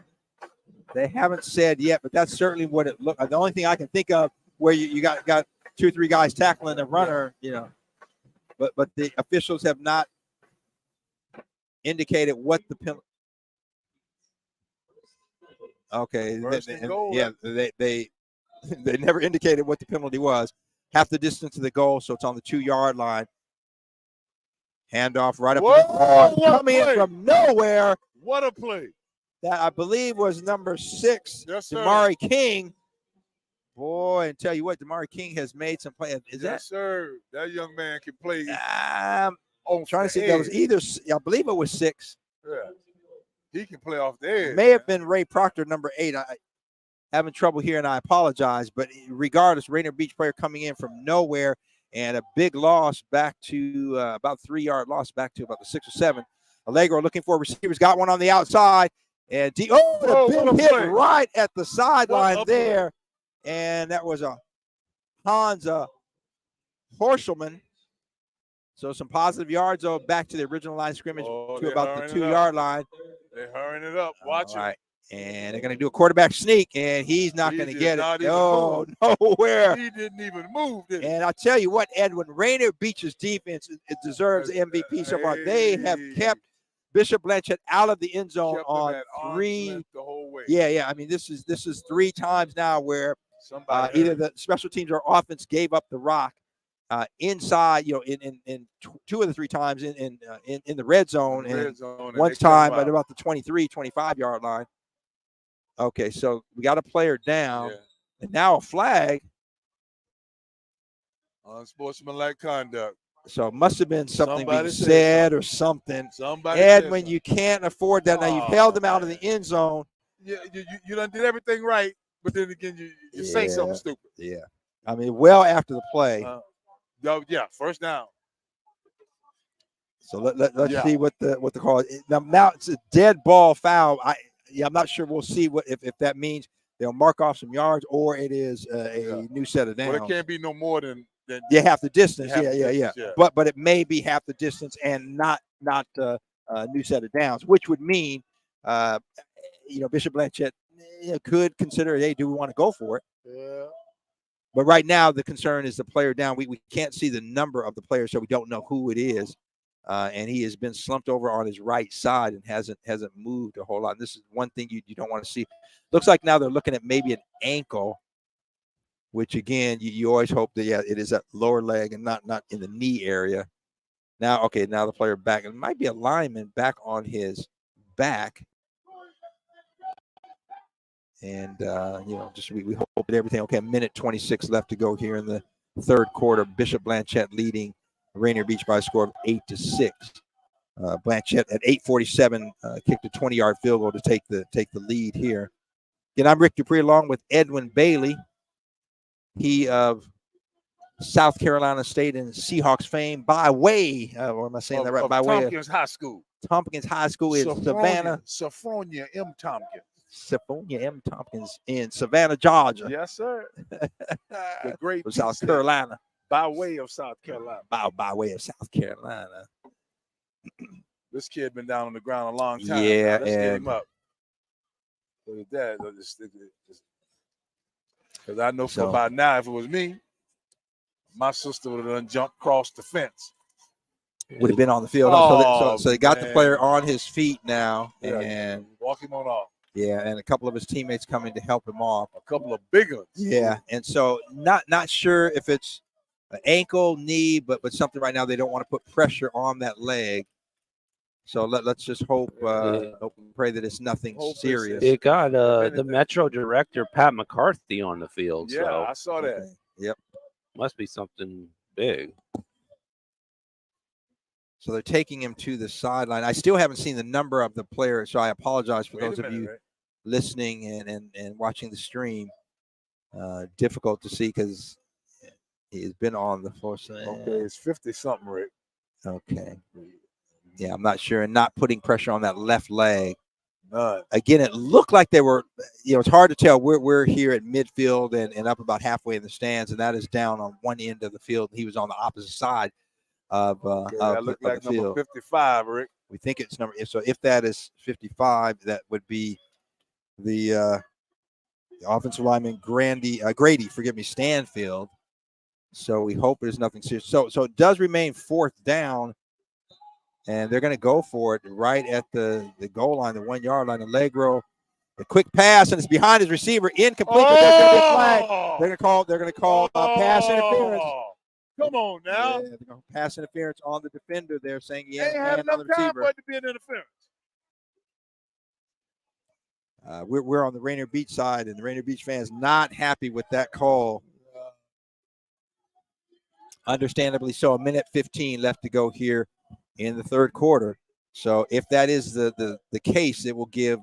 They haven't said yet, but that's certainly what it looked like. The only thing I can think of where you got 2 or 3 guys tackling a runner, but the officials have not indicated what the penalty. Okay, they never indicated what the penalty was. Half the distance to the goal, so it's on the 2-yard line. Handoff right up. Coming in from nowhere. What a play! That I believe was number 6, yes, sir. Damari King. Boy, and tell you what, Damari King has made some plays. Sir. That young man can play. I'm trying to see. That was either, I believe it was 6. Yeah, he can play off the edge. May have been Ray Proctor, number 8. I having trouble here, and I apologize. But regardless, Rainier Beach player coming in from nowhere, and a big loss back to about 3-yard loss back to about the 6 or 7. Allegro looking for receivers, got one on the outside. And a big hit right at the sideline there. And that was a Hans Horschelman. So some positive yards, back to the original line of scrimmage to about the 2-yard line. They're hurrying it up. Watch it. Right. And they're going to do a quarterback sneak, and he's not going to get it. No, nowhere. He didn't even move, did he? And I tell you what, Edwin, Rainier Beach's defense deserves MVP so far. They have kept Bishop Blanchet out of the end zone on 3. The whole way. Yeah. I mean, this is 3 times now where either the special teams or offense gave up the rock inside. In 2 of the 3 times in the red zone, and one time at about the 23, 25-yard line. Okay, so we got a player down, and now a flag. Unsportsmanlike conduct. So it must have been something being said or something. When you can't afford that. Now you've held them out of the end zone. Yeah, you done did everything right, but then again you say something stupid. Yeah, I mean, well after the play. First down. So let's see what the call is. Now it's a dead ball foul. I'm not sure. We'll see if that means they'll mark off some yards or it is a new set of downs. Well, it can't be no more than half the distance. Yeah. But it may be half the distance and not a new set of downs, which would mean Bishop Blanchet could consider, hey, do we want to go for it? Yeah. But right now, the concern is the player down. We can't see the number of the player, so we don't know who it is. And he has been slumped over on his right side and hasn't moved a whole lot. And this is one thing you don't want to see. Looks like now they're looking at maybe an ankle, which again you always hope that it is that lower leg and not in the knee area. Now the player back. It might be a lineman back on his back. And just we hope that everything okay. A minute 26 left to go here in the third quarter. Bishop Blanchet leading Rainier Beach by a score of 8-6. Blanchet at 8:47 kicked a 20-yard field goal to take the lead here. Again, I'm Rick DuPree along with Edwin Bailey. He of South Carolina State and Seahawks fame by way, or am I saying that right? By way of Tompkins High School. Tompkins High School in Savannah. Sophronia M. Tompkins. Sophronia M. Tompkins in Savannah, Georgia. Yes, sir. The great South Carolina. By way of South Carolina. By way of South Carolina. This kid been down on the ground a long time. Yeah, let's get him up. Look at that. Because I know for about now, if it was me, my sister would have done jumped across the fence. Would have been on the field. So they got the player on his feet now. Yeah, and walk him on off. Yeah, and a couple of his teammates coming to help him off. A couple of big ones. Yeah, and so not sure if it's an ankle, knee, but something right now they don't want to put pressure on that leg. So let's just hope and pray that it's nothing serious. It got the Metro director, Pat McCarthy, on the field. Yeah, so I saw that. Okay. Yep. Must be something big. So they're taking him to the sideline. I still haven't seen the number of the player, so I apologize for those of you listening and watching the stream. Difficult to see because he's been on the floor. Okay, it's 50-something, Rick. Okay. Yeah, I'm not sure. And not putting pressure on that left leg. Again, it looked like they were, it's hard to tell. We're here at midfield and up about halfway in the stands, and that is down on one end of the field. He was on the opposite side of that looked like the field. Number 55, Rick. We think it's number. So if that is 55, that would be the offensive lineman Grady, Stanfield. So we hope there's nothing serious. So it does remain fourth down, and they're going to go for it right at the goal line, the 1 yard line. Allegro, the quick pass, and it's behind his receiver, incomplete. But there's going to be a flag. They're going to call pass interference. Come on now. Yeah, they're going to pass interference on the defender there, saying he ain't had enough time for it to be an interference. We're on the Rainier Beach side, and the Rainier Beach fans not happy with that call. Understandably so. A minute 15 left to go here in the third quarter. So if that is the case, it will give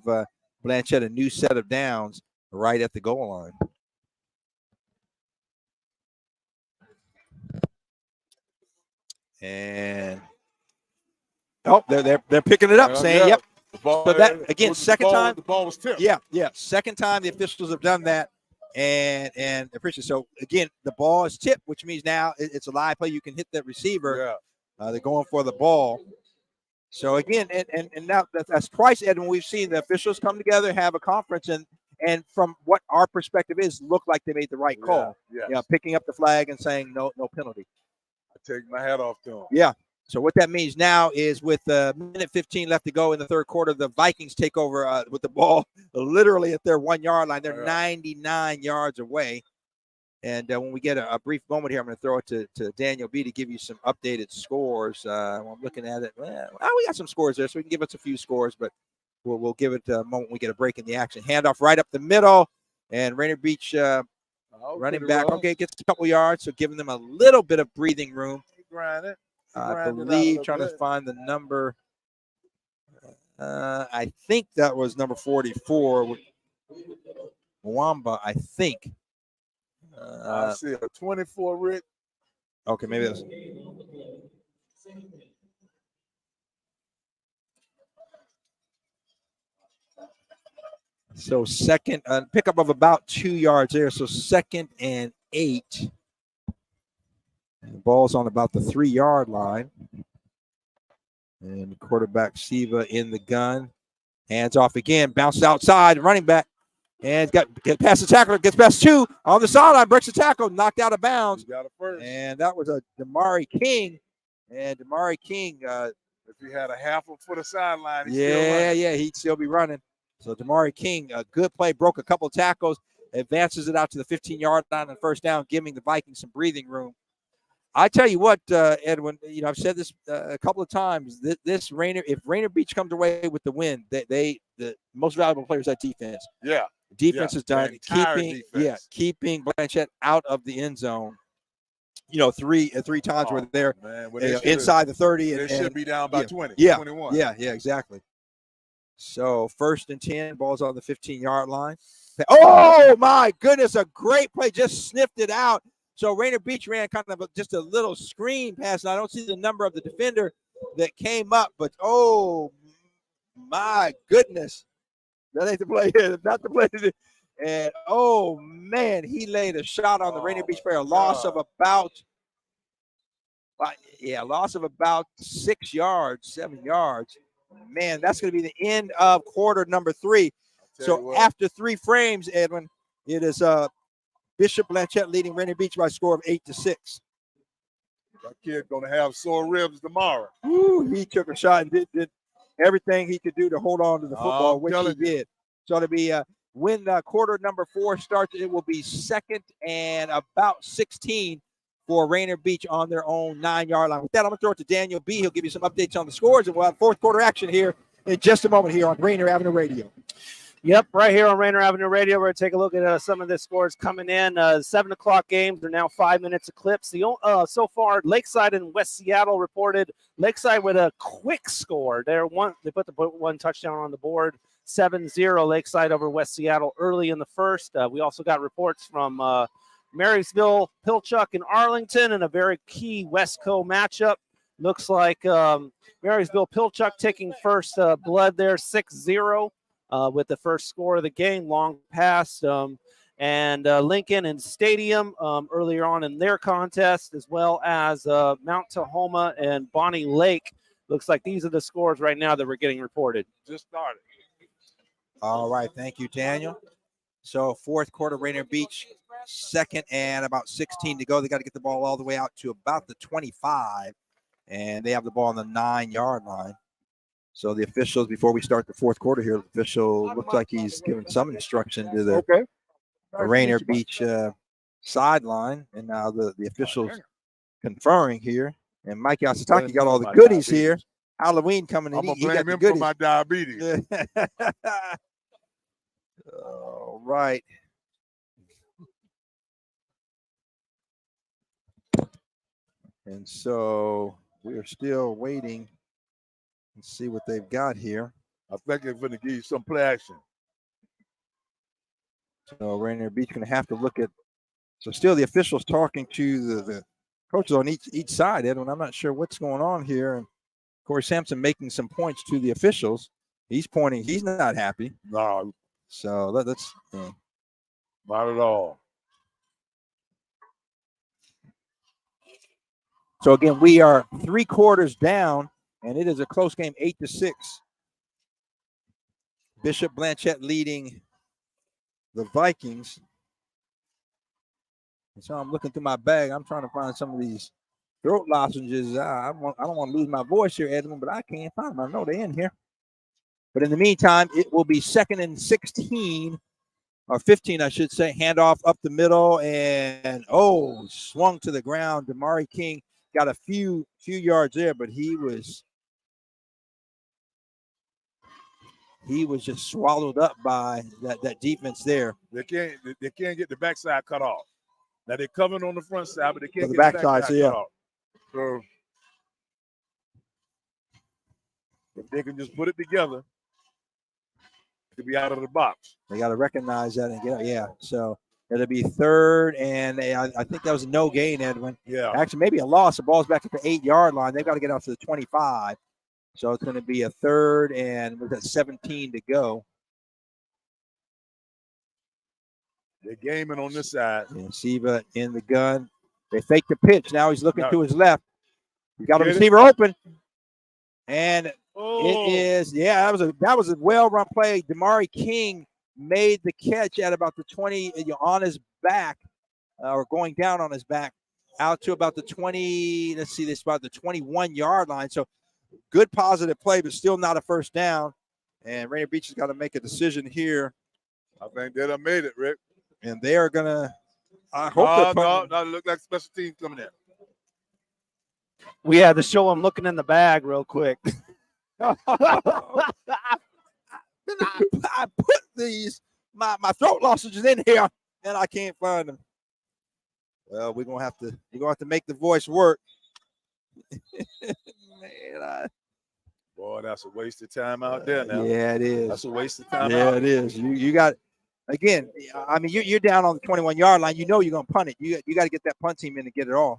Blanchet a new set of downs right at the goal line. And they're picking it up, saying, "Yep." So that again, second time. The ball was tipped. Yeah. Second time the officials have done that, and appreciate. So again, the ball is tipped, which means now it's a live play. You can hit that receiver. Yeah. They're going for the ball. So again, and now that's twice, Edwin, we've seen the officials come together, have a conference, and from what our perspective is, look like they made the right call. Yeah. Picking up the flag and saying no penalty. I take my hat off to them. Yeah. So what that means now is with a minute 15 left to go in the third quarter, the Vikings take over with the ball literally at their 1 yard line. They're 99 yards away. And when we get a brief moment here, I'm going to throw it to Daniel B. to give you some updated scores. I'm looking at it. Well, we got some scores there, so we can give us a few scores, but we'll give it a moment when we get a break in the action. Handoff right up the middle, and Rainier Beach running back. Okay, gets a couple yards, so giving them a little bit of breathing room. I believe trying to find the number. I think that was number 44. Mwamba, I think. I see a 24, Rick. Okay, maybe that's. So second, pickup of about 2 yards there. So 2nd and 8. And the ball's on about the 3 yard line. And quarterback Siva in the gun. Hands off again, bounces outside, running back. And gets past the tackler, gets past 2 on the sideline, breaks the tackle, knocked out of bounds. Got it first. And that was a Damari King. And Damari King, if he had a half a foot of sideline, he'd still be running. So Damari King, a good play, broke a couple tackles, advances it out to the 15-yard line on first down, giving the Vikings some breathing room. I tell you what, Edwin, I've said this a couple of times. If Rainier Beach comes away with the win, the most valuable players at defense. Yeah. Defense is done. Keeping Blanchet out of the end zone. 3 times were there inside the 30. They should be down by 20, 21. Yeah, exactly. So 1st and 10, ball's on the 15-yard line. Oh, my goodness, a great play. Just sniffed it out. So Rainier Beach ran kind of just a little screen pass. And I don't see the number of the defender that came up, but oh, my goodness. That ain't the play here. Not the play. And, oh, man, he laid a shot on the Rainier Beach player. Loss of about 6 yards, 7 yards. Man, that's going to be the end of quarter number 3. So after 3 frames, Edwin, it is Bishop Blanchet leading Rainier Beach by a score of 8-6. That kid's going to have sore ribs tomorrow. Ooh, he took a shot and did everything he could do to hold on to the football, which he did. So to be when quarter number 4 starts, it will be 2nd and about 16 for Rainier Beach on their own 9-yard line. With that, I'm going to throw it to Daniel B. He'll give you some updates on the scores, and we'll have 4th quarter action here in just a moment here on Rainier Avenue Radio. Yep, right here on Rainier Avenue Radio. We're going to take a look at some of the scores coming in. 7 o'clock games. They're now 5 minutes eclipse. So far, Lakeside and West Seattle reported. Lakeside with a quick score. They put the 1 touchdown on the board. 7-0 Lakeside over West Seattle early in the first. We also got reports from Marysville, Pilchuck, and Arlington in a very key Westco matchup. Looks like Marysville, Pilchuck taking first blood there, 6-0 with the first score of the game, long pass. And Lincoln and Stadium earlier on in their contest, as well as Mount Tahoma and Bonnie Lake. Looks like these are the scores right now that we're getting reported. Just started. All right, thank you, Daniel. So 4th quarter, Rainier Beach, 2nd and about 16 to go. They got to get the ball all the way out to about the 25, and they have the ball on the 9-yard line. So the officials, before we start the 4th quarter here, the official looks like he's giving some instruction to the Rainier Beach sideline, and now the officials conferring here. And Mike Yasutaki got all the goodies here. Halloween coming in. I'm going to blame him for my diabetes. All right. And so we are still waiting and see what they've got here. I think they're going to give you some play action. So Rainier Beach going to have to look at. So still the officials talking to the coaches on each side, Edwin. I'm not sure what's going on here. And Corey Sampson making some points to the officials. He's pointing. He's not happy. No. So let's. Not at all. So again, we are 3 quarters down, and it is a close game, 8-6. Bishop Blanchet leading the Vikings. And so I'm looking through my bag. I'm trying to find some of these throat lozenges. I don't want to lose my voice here, Edwin, but I can't find them. I know they're in here. But in the meantime, it will be 2nd and 16, or 15, I should say. Handoff up the middle, and swung to the ground. Damari King got a few yards there, but he was just swallowed up by that defense there. They can't get the backside cut off. Now they're covering on the front side, but they can't get the backside cut off. So if they can just put it together, to be out of the box. They got to recognize that and get yeah. So it'll be 3rd, and I think that was a no gain, Edwin. Yeah. Actually, maybe a loss. The ball's back at the 8-yard line. They've got to get out to the 25. So it's going to be a 3rd and with that 17 to go. They're gaming on this side. And Siva in the gun. They fake the pitch. Now he's looking to his left. He's got a receiver open. And it is, that was a well-run play. Damari King made the catch at about the 20, on his back, or going down on his back, out to about the 20. Let's see, this about the 21-yard line. So good positive play, but still not a first down. And Rainier Beach has got to make a decision here. I think they done made it, Rick. And they are going to, I hope no, it look like special teams coming in. We had to show him looking in the bag real quick. I put these, my throat lozenges in here, and I can't find them. Well, you're gonna have to make the voice work. Man, boy, that's a waste of time out there now. Yeah, it is. That's a waste of time. Yeah, it is. You got, again. I mean, you're down on the 21-yard line. You know you're gonna punt it. You got to get that punt team in to get it off.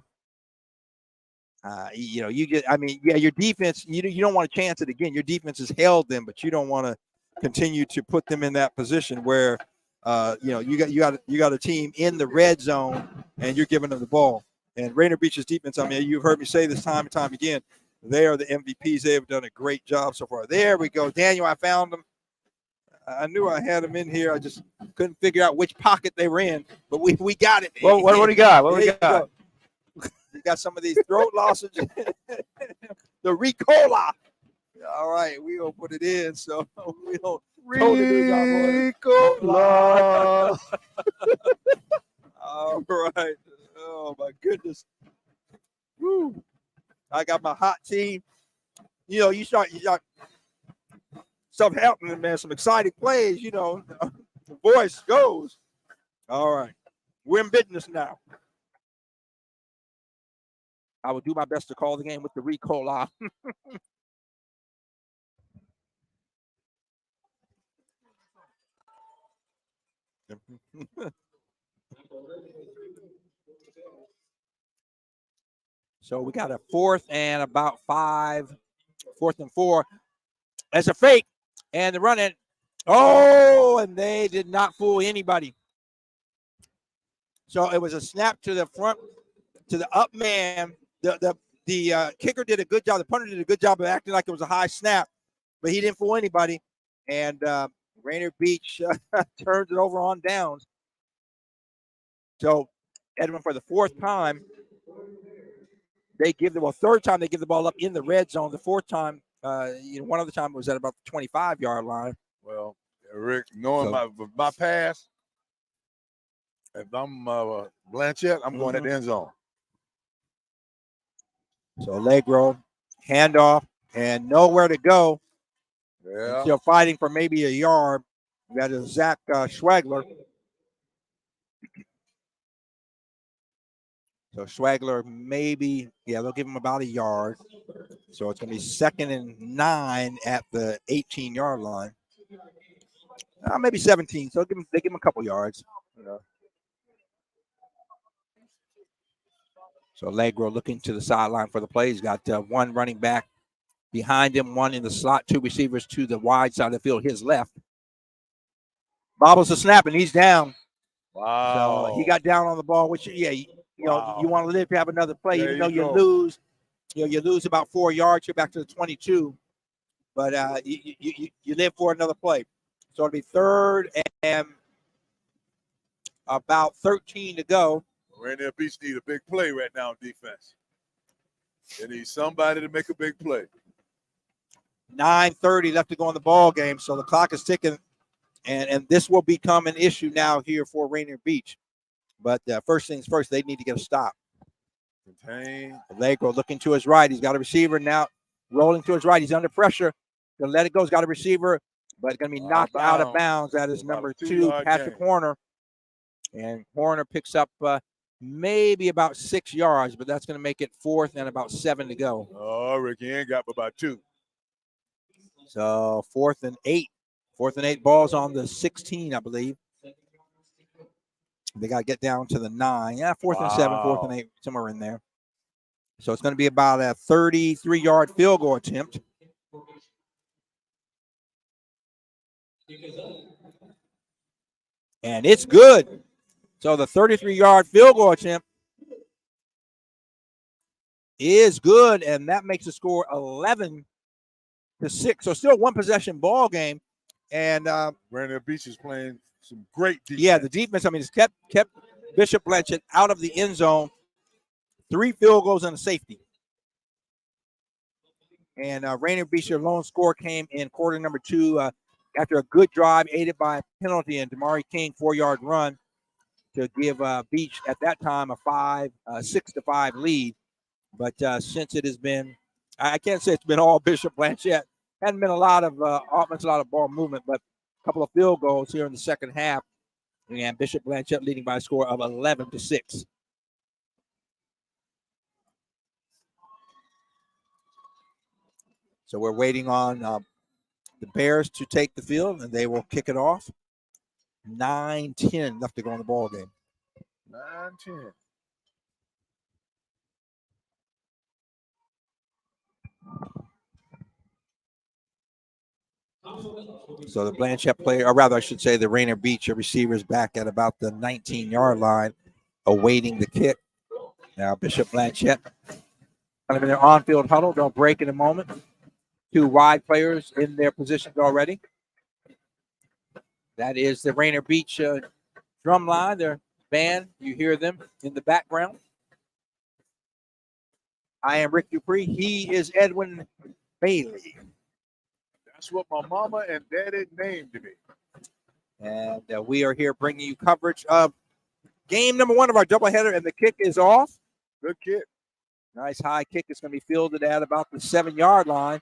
You get. I mean, yeah, your defense. You don't want to chance it again. Your defense has held them, but you don't want to continue to put them in that position where, you got a team in the red zone and you're giving them the ball. And Rainier Beach's defense. I mean, you've heard me say this time and time again. They are the MVPs. They have done a great job so far. There we go, Daniel. I found them. I knew I had them in here. I just couldn't figure out which pocket they were in, but we got it. Well, what do you got? What do you got? You got some of these throat lozenges. The Ricola. All right, we gonna put it in so we don't Ricola. All right. Oh my goodness. Woo. I got my hot tea. You start stuff happening, man. Some exciting plays. The voice goes. All right, we're in business now. I will do my best to call the game with the Ricola. So we got a 4th and about 5, 4th and 4. That's a fake, and the run in. Oh, and they did not fool anybody. So it was a snap to the front, to the up man. The kicker did a good job. The punter did a good job of acting like it was a high snap, but he didn't fool anybody. And Rainier Beach turns it over on downs. So Edwin, for the 4th time, they give the 3rd time they give the ball up in the red zone. The 4th time, one other time it was at about the 25-yard line. Well, Rick, knowing my past, if I'm Blanchet, I'm going at the end zone. So Allegro, handoff, and nowhere to go. Yeah. Still fighting for maybe a yard. That is Zach Schwagler. So Schwagler maybe, they'll give him about a yard. So it's going to be 2nd and 9 at the 18-yard line. Maybe 17. So they give him a couple yards. So Allegro looking to the sideline for the play. He's got one running back behind him, one in the slot, 2 receivers to the wide side of the field, his left. Bobbles the snap, and he's down. Wow. So he got down on the ball, which, you want to live to have another play. Even though you lose, you lose about 4 yards. You're back to the 22. But you live for another play. So it'll be 3rd and about 13 to go. Rainier Beach need a big play right now on defense. They need somebody to make a big play. 9:30 left to go in the ball game, so the clock is ticking, and this will become an issue now here for Rainier Beach. But first things first, they need to get a stop. Contain. Allegro looking to his right. He's got a receiver now, rolling to his right. He's under pressure. Gonna let it go. He's got a receiver, but going to be knocked out of bounds. That is number 2, Patrick Horner. And Horner picks up maybe about 6 yards, but that's going to make it 4th and about 7 to go. Oh, Ricky ain't got about 2. So 4th and 8. 4th and 8, balls on the 16, I believe. They got to get down to the 9. 4th and 7, 4th and 8, somewhere in there. So it's going to be about a 33-yard field goal attempt. And it's good. So the 33-yard field goal attempt is good, and that makes the score 11-6. So still one possession ball game. And Rainier Beach is playing some great defense. Yeah, the defense, I mean, it's kept Bishop Blanchet out of the end zone. 3 field goals and a safety. And Rainier Beach, their lone score came in quarter number 2 after a good drive aided by a penalty and Damari King 4-yard run to give Beach at that time a 6-5 lead. But since it has been, I can't say it's been all Bishop Blanchet. Hadn't been a lot of offense, a lot of ball movement, but a couple of field goals here in the second half. And Bishop Blanchet leading by a score of 11-6. So we're waiting on the Bears to take the field, and they will kick it off. 9-10 left to go in the ball game. 9-10. So the Blanchet player, or rather I should say the Rainier Beach receivers back at about the 19-yard line awaiting the kick. Now Bishop Blanchet kind of in their on-field huddle. They'll break in a moment. 2 wide players in their positions already. That is the Rainier Beach drum line, their band. You hear them in the background. I am Rick DuPree. He is Edwin Bailey. That's what my mama and daddy named me. And we are here bringing you coverage of game number 1 of our doubleheader, and the kick is off. Good kick. Nice high kick. It's going to be fielded at about the 7-yard line.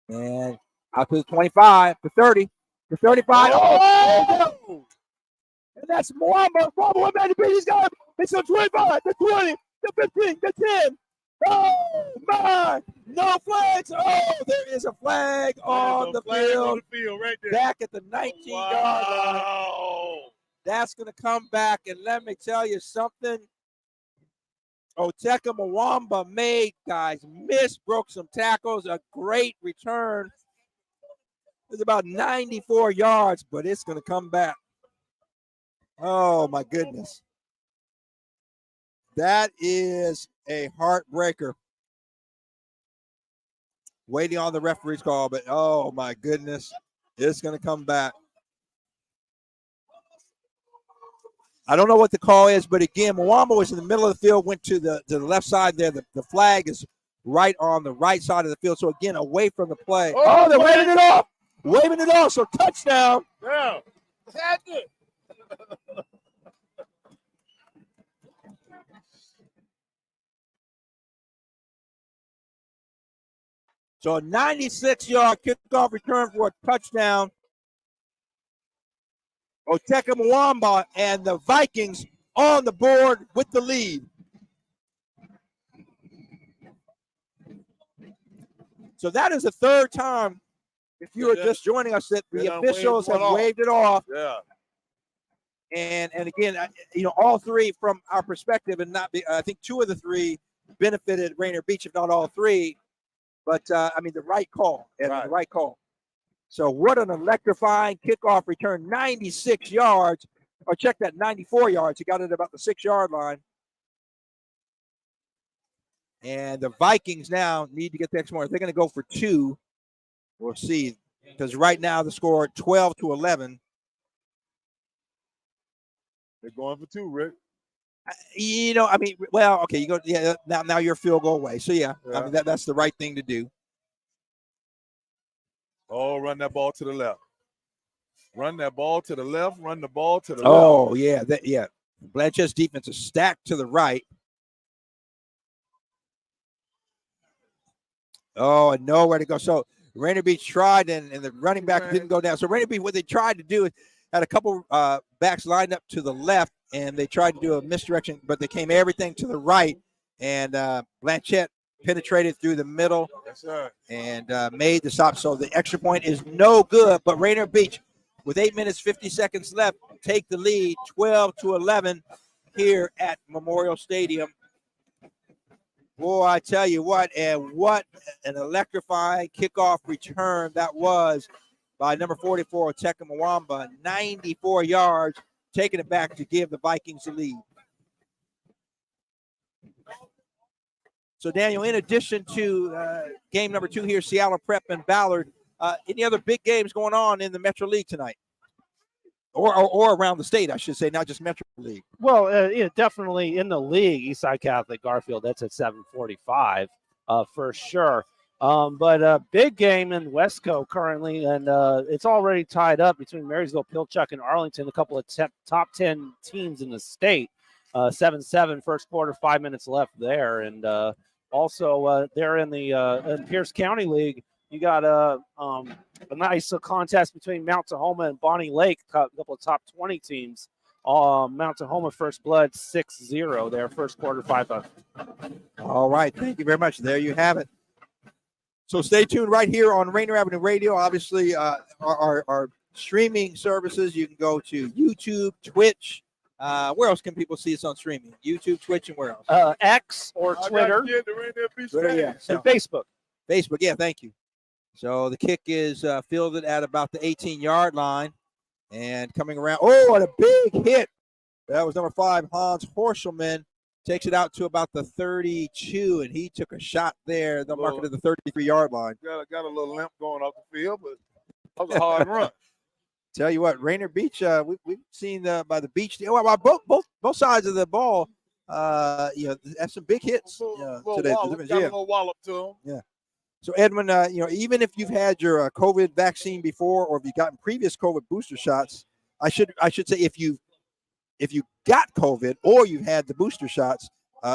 And out to the 25, the 30, the 35. Oh! And that's Mwamba. Mwamba went back to beat. He's got it. It's the 25, the 20, the 15, the 10. Oh, my. No flags. Oh, there is a flag on the field. Right there. Back at the 19-yard line. That's going to come back. And let me tell you something. Oteka Mwamba made guys miss, broke some tackles, a great return. It's about 94 yards, but it's going to come back. Oh, my goodness. That is a heartbreaker. Waiting on the referee's call, but oh, my goodness. It's going to come back. I don't know what the call is, but again, Mwamba was in the middle of the field, went to the left side there. The flag is right on the right side of the field. So again, away from the play. Oh, they're waving it off. Waving it off. So touchdown. Yeah. Catch it. So a 96-yard kickoff return for a touchdown. Oteka Mwamba and the Vikings on the board with the lead. So that is the 3rd time, if you are just joining us, that the officials have waved it off. Yeah. And again, all 3 from our perspective, and I think 2 of the 3 benefited Rainier Beach, if not all 3. But the right call, and the right call. So what an electrifying kickoff return, 96 yards, or check that, 94 yards. He got it about the 6-yard line. And the Vikings now need to get the extra point. They're going to go for 2. We'll see, because right now the score 12-11. They're going for 2, Rick. Okay, you go. Yeah, now you're field goal away. So yeah. That's the right thing to do. Oh, run that ball to the left. Run that ball to the left. Run the ball to the left. Oh, yeah. Blanchet's defense is stacked to the right. Oh, and nowhere to go. So Rainier Beach tried, and the running back didn't go down. So Rainier Beach, what they tried to do is had a couple backs lined up to the left, and they tried to do a misdirection, but they came everything to the right. And Blanchet penetrated through the middle and made the stop. So the extra point is no good, but Rainier Beach, with 8 minutes, 50 seconds left, take the lead 12-11 here at Memorial Stadium. Boy, I tell you what, and what an electrifying kickoff return that was by number 44, Oteka Mwamba, 94 yards, taking it back to give the Vikings the lead. So, Daniel, in addition to game number 2 here, Seattle Prep and Ballard, Any other big games going on in the Metro League tonight? Or around the state, I should say, not just Metro League. Well, definitely in the league, Eastside Catholic Garfield, that's at 7:45 for sure. But big game in Westco currently, and it's already tied up between Marysville, Pilchuck, and Arlington, a couple of top 10 teams in the state. 7-7 first quarter, 5 minutes left there. And also they're in the in Pierce County League. You got a nice contest between Mount Tahoma and Bonnie Lake, a couple of top 20 teams. Mount Tahoma First Blood 6-0 there, first quarter, 5-5. All right, thank you very much. There you have it. So stay tuned right here on Rainier Avenue Radio. Obviously, our streaming services, you can go to YouTube, Twitch. Where else can people see us on streaming? YouTube, Twitch, and where else? X or Twitter. Twitter, yeah. And Facebook. Facebook, yeah, thank you. So the kick is fielded at about the 18-yard line and coming around. Oh, and a big hit. That was number 5, Hans Horschelman. Takes it out to about the 32, and he took a shot there. They'll mark it at the 33-yard line. Got a little limp going off the field, but that was a hard run. Tell you what, Rainier Beach, we've seen by the beach. Both sides of the ball, have some big hits today. Got a little wallop to them. Yeah. So Edwin, even if you've had your COVID vaccine before, or if you've gotten previous COVID booster shots, I should say if you got COVID or you've had the booster shots,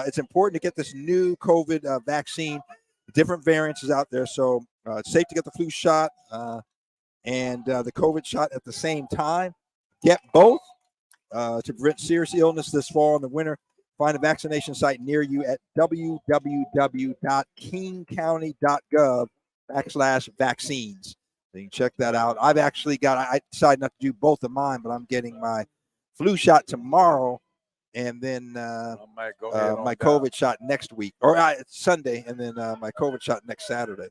it's important to get this new COVID vaccine. Different variants is out there, so it's safe to get the flu shot and the COVID shot at the same time. Get both to prevent serious illness this fall and the winter. Find a vaccination site near you at www.kingcounty.gov/vaccines. So you can check that out. I decided not to do both of mine, but I'm getting my flu shot tomorrow, and then my COVID shot next week, or Sunday, and then my COVID shot next Saturday.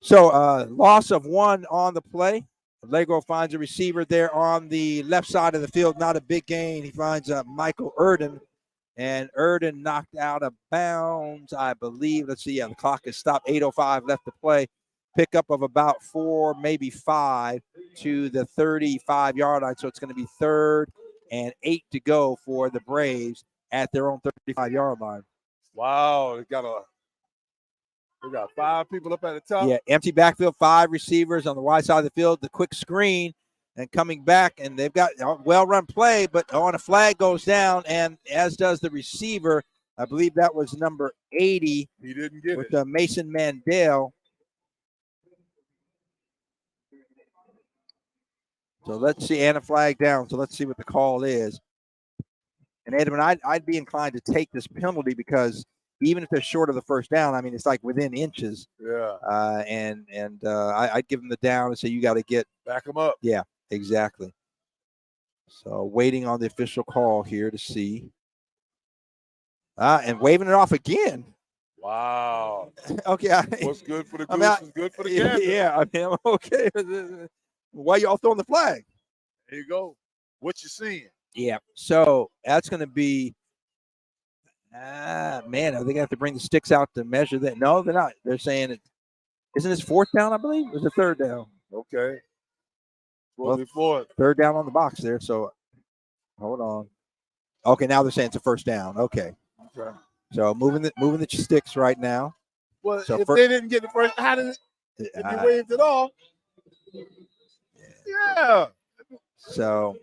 So loss of 1 on the play. Allegro finds a receiver there on the left side of the field. Not a big gain. He finds Michael Erden, and Erden knocked out of bounds, I believe. Let's see. Yeah, the clock is stopped. 8:05 left to play. Pickup of about 4, maybe 5 to the 35-yard line. So it's going to be 3rd and 8 to go for the Braves at their own 35-yard line. Wow, they got 5 people up at the top. Yeah, empty backfield, 5 receivers on the wide side of the field. The quick screen and coming back, and they've got a well-run play, but on a flag goes down, and as does the receiver. I believe that was number 80. He didn't get with it. Mason Mandel. So let's see, and a flag down. So let's see what the call is. And Edwin, I'd be inclined to take this penalty because even if they're short of the first down, I mean, it's like within inches. Yeah. I'd give them the down and say you got to back them up. Yeah, exactly. So waiting on the official call here to see. And waving it off again. Wow. Okay. What's good for the goose is good for the gander. Yeah, I mean, I'm okay. Why y'all throwing the flag? There you go. What you seeing? Yeah. So that's going to be, man, are they going to have to bring the sticks out to measure that? No, they're not. They're saying it. Isn't this 4th down, I believe? Or is it 3rd down? Okay. Well, 4th. 3rd down on the box there. So hold on. Okay, now they're saying it's a 1st down. Okay. So moving the sticks right now. Well, so if they didn't get the first, how did it? If you waved it off. Yeah. So,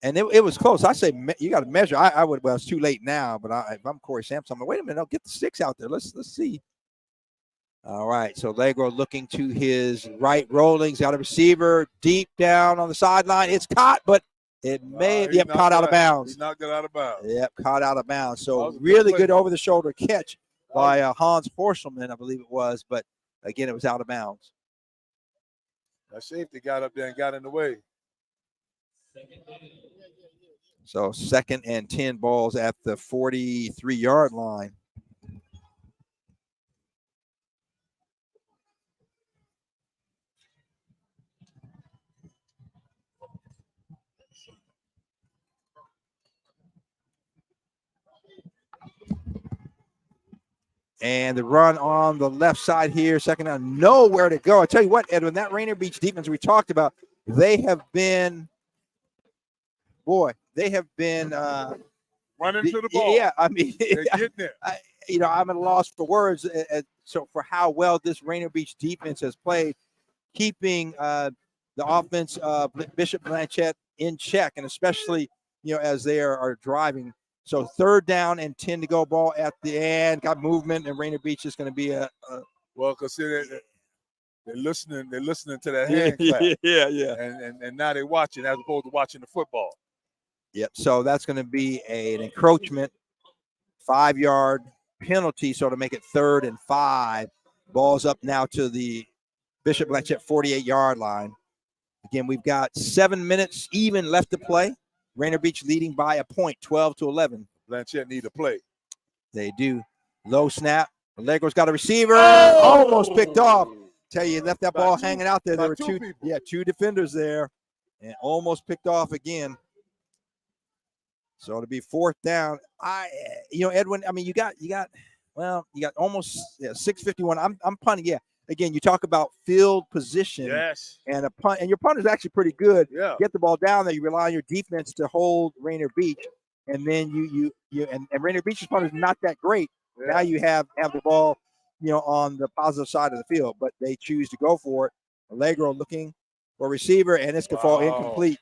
and it was close. I say you got to measure. I would. Well, it's too late now. But if I'm Corey Sampson, I'm like, wait a minute. I'll get the sticks out there. Let's see. All right. So Allegro looking to his right, Rolling's got a receiver deep down on the sideline. It's caught, but it may have caught out of bounds. He knocked it out of bounds. Yep, caught out of bounds. So really good over the shoulder catch by Hans Horschelman, I believe it was. But again, it was out of bounds. That safety got up there and got in the way. So 2nd and 10 balls at the 43-yard line. And the run on the left side here, second down, nowhere to go. I tell you what, Edwin, that Rainier Beach defense we talked about, they have been running to the ball. Yeah, I mean, they're getting there. I'm at a loss for words. So for how well this Rainier Beach defense has played, keeping the offense, Bishop Blanchet in check, and especially as they are driving. So 3rd down and 10 to go, ball at the end. Got movement, and Rainier Beach is going to be well, consider they're listening to that hand clap. Yeah. And now they're watching as opposed to watching the football. Yep. So that's going to be an encroachment, 5-yard penalty. So to make it 3rd and 5, ball's up now to the Bishop Blanchet 48-yard line. Again, we've got 7 minutes even left to play. Rainier Beach leading by a point, 12-11. Blanchet need to play. They do. Low snap. Allegro's got a receiver. Almost picked off. Tell you, left that ball hanging out there. There were two defenders there, and almost picked off again. So it'll be 4th down. Edwin, I mean, you got almost 6:51. I'm punting. Yeah. Again, you talk about field position. Yes. And a punt, and your punt is actually pretty good. Yeah. Get the ball down there. You rely on your defense to hold Rainier Beach, and then and Rainier Beach's punt is not that great. Yeah. Now you have the ball, on the positive side of the field, but they choose to go for it. Allegro looking for a receiver, and it's going to fall incomplete.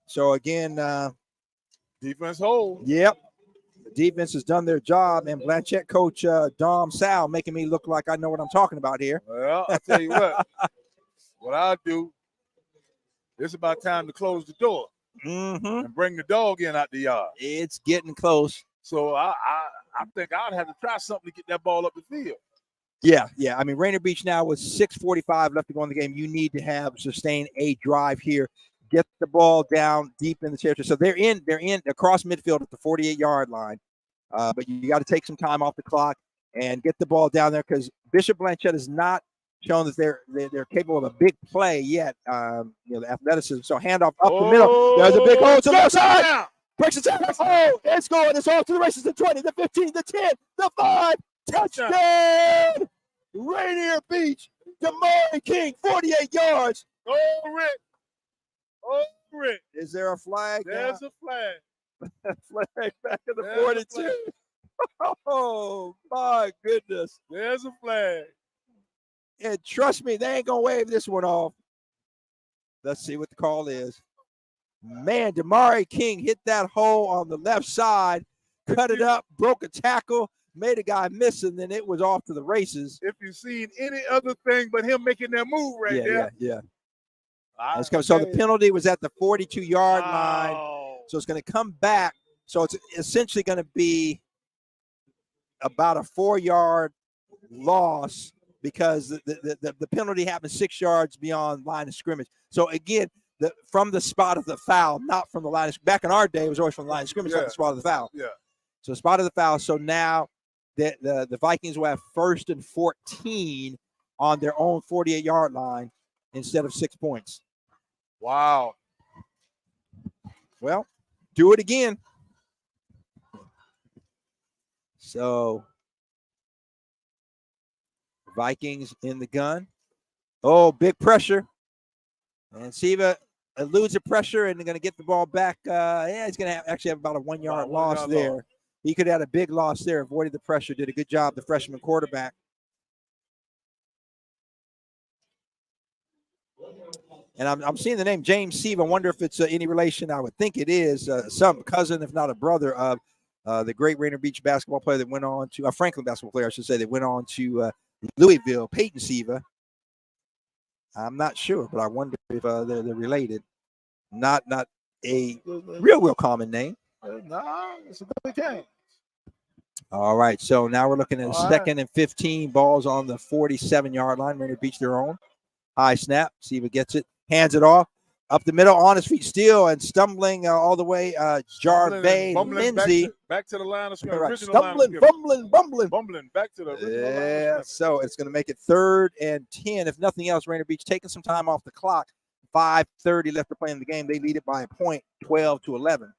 So again, defense hold. Yep. The defense has done their job, and Blanchet coach Dom Sal making me look like I know what I'm talking about here. Well, I'll tell you what I'll do, it's about time to close the door and bring the dog in out the yard. It's getting close. So I think I'd have to try something to get that ball up the field. Yeah. I mean, Rainier Beach now with 6:45 left to go in the game, you need to sustain a drive here. Get the ball down deep in the territory. So they're in across midfield at the 48-yard line. But you got to take some time off the clock and get the ball down there, because Bishop Blanchet has not shown that they're capable of a big play yet. The athleticism. So handoff up the middle. There's a big hole to the left side. Breaks the tackle. Oh, it's going. It's off to the races. The 20, the 15, the 10, the 5. Touchdown! Rainier Beach. Damari King, 48 yards. Oh, Rick. Is there a flag? There's a flag. Flag back in the 42. Oh, my goodness. There's a flag. And trust me, they ain't going to wave this one off. Let's see what the call is. Man, Damari King hit that hole on the left side, cut it up, broke a tackle, made a guy miss, and then it was off to the races. If you've seen any other thing but him making that move there. Yeah. So the penalty was at the 42-yard line. So it's going to come back. So it's essentially going to be about a 4-yard loss, because the penalty happened 6 yards beyond line of scrimmage. So again, from the spot of the foul, not from the line of back in our day, it was always from the line of scrimmage, not the spot of the foul. Yeah. So spot of the foul. So now the Vikings will have 1st and 14 on their own 48-yard line instead of 6 points. Wow. Well, do it again. So Vikings in the gun. Oh, big pressure. And Siva eludes the pressure and they're going to get the ball back. He's going to actually have about a 1-yard loss there. He could have had a big loss there, avoided the pressure, did a good job, the freshman quarterback. And I'm seeing the name James Siva. I wonder if it's any relation. I would think it is some cousin, if not a brother, of the great Rainier Beach basketball player that went on to Franklin basketball player, I should say, that went on to Louisville, Peyton Siva. I'm not sure, but I wonder if they're related. Not a real common name. No, it's a good game. All right, so now we're looking at 2nd and 15, balls on the 47-yard line. Rainier Beach their own. High snap. Siva gets it, hands it off. Up the middle, on his feet still, and stumbling all the way, Jarvay Lindsay. Back to the line of scrimmage. Right. Stumbling, bumbling. Bumbling back to the original line of so it's going to make it 3rd and 10. If nothing else, Rainier Beach taking some time off the clock. 5:30 left to play in the game. They lead it by a point, 12-11.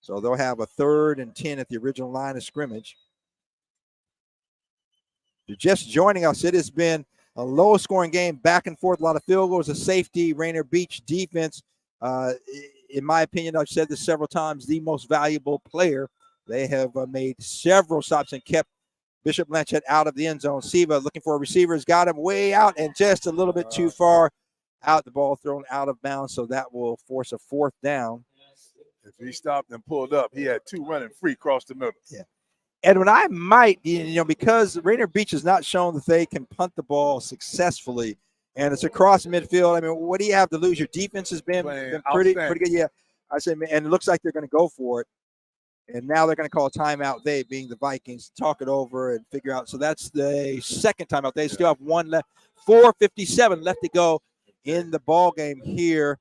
So they'll have a 3rd and 10 at the original line of scrimmage. you're just joining us, it has been a low-scoring game, back and forth, a lot of field goals, a safety. Rainier Beach defense, in my opinion, I've said this several times, the most valuable player. They have made several stops and kept Bishop Blanchet out of the end zone. Siva looking for a receiver, has got him way out and just a little bit too far out. The ball thrown out of bounds, so that will force a 4th down. If he stopped and pulled up, he had 2 running free across the middle. Yeah. Edwin, I might, because Rainier Beach has not shown that they can punt the ball successfully, and it's across midfield. I mean, what do you have to lose? Your defense has been pretty good. Yeah, I say, and it looks like they're going to go for it. And now they're going to call a timeout, they being the Vikings, talk it over and figure out. So that's the 2nd timeout. They still have 1 left. 4:57 left to go in the ball game here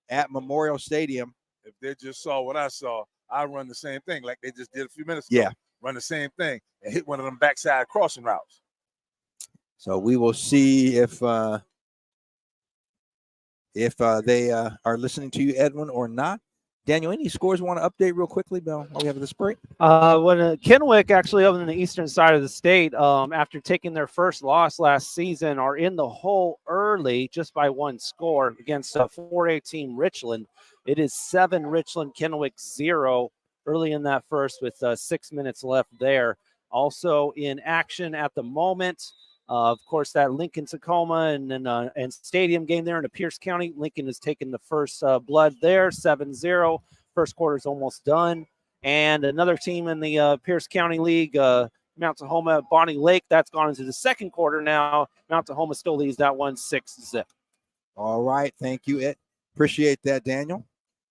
at Memorial Stadium. If they just saw what I saw, I run the same thing like they just did a few minutes ago. Yeah. Run the same thing and hit one of them backside crossing routes. So we will see if they are listening to you, Edwin, or not. Daniel, any scores you want to update real quickly, Bill, while we have this break? When Kennewick, actually over on the eastern side of the state, after taking their first loss last season, are in the hole early just by 1 score against 4A team Richland. It is 7 Richland, Kennewick 0 early in that first with 6 minutes left there. Also in action at the moment, of course, that Lincoln-Tacoma and stadium game there in Pierce County. Lincoln has taken the first blood there, 7-0. First quarter is almost done. And another team in the Pierce County League, Mount Tahoma, Bonnie Lake, that's gone into the second quarter now. Mount Tahoma still leads that one 6-0. All right. Thank you, Ed. Appreciate that, Daniel.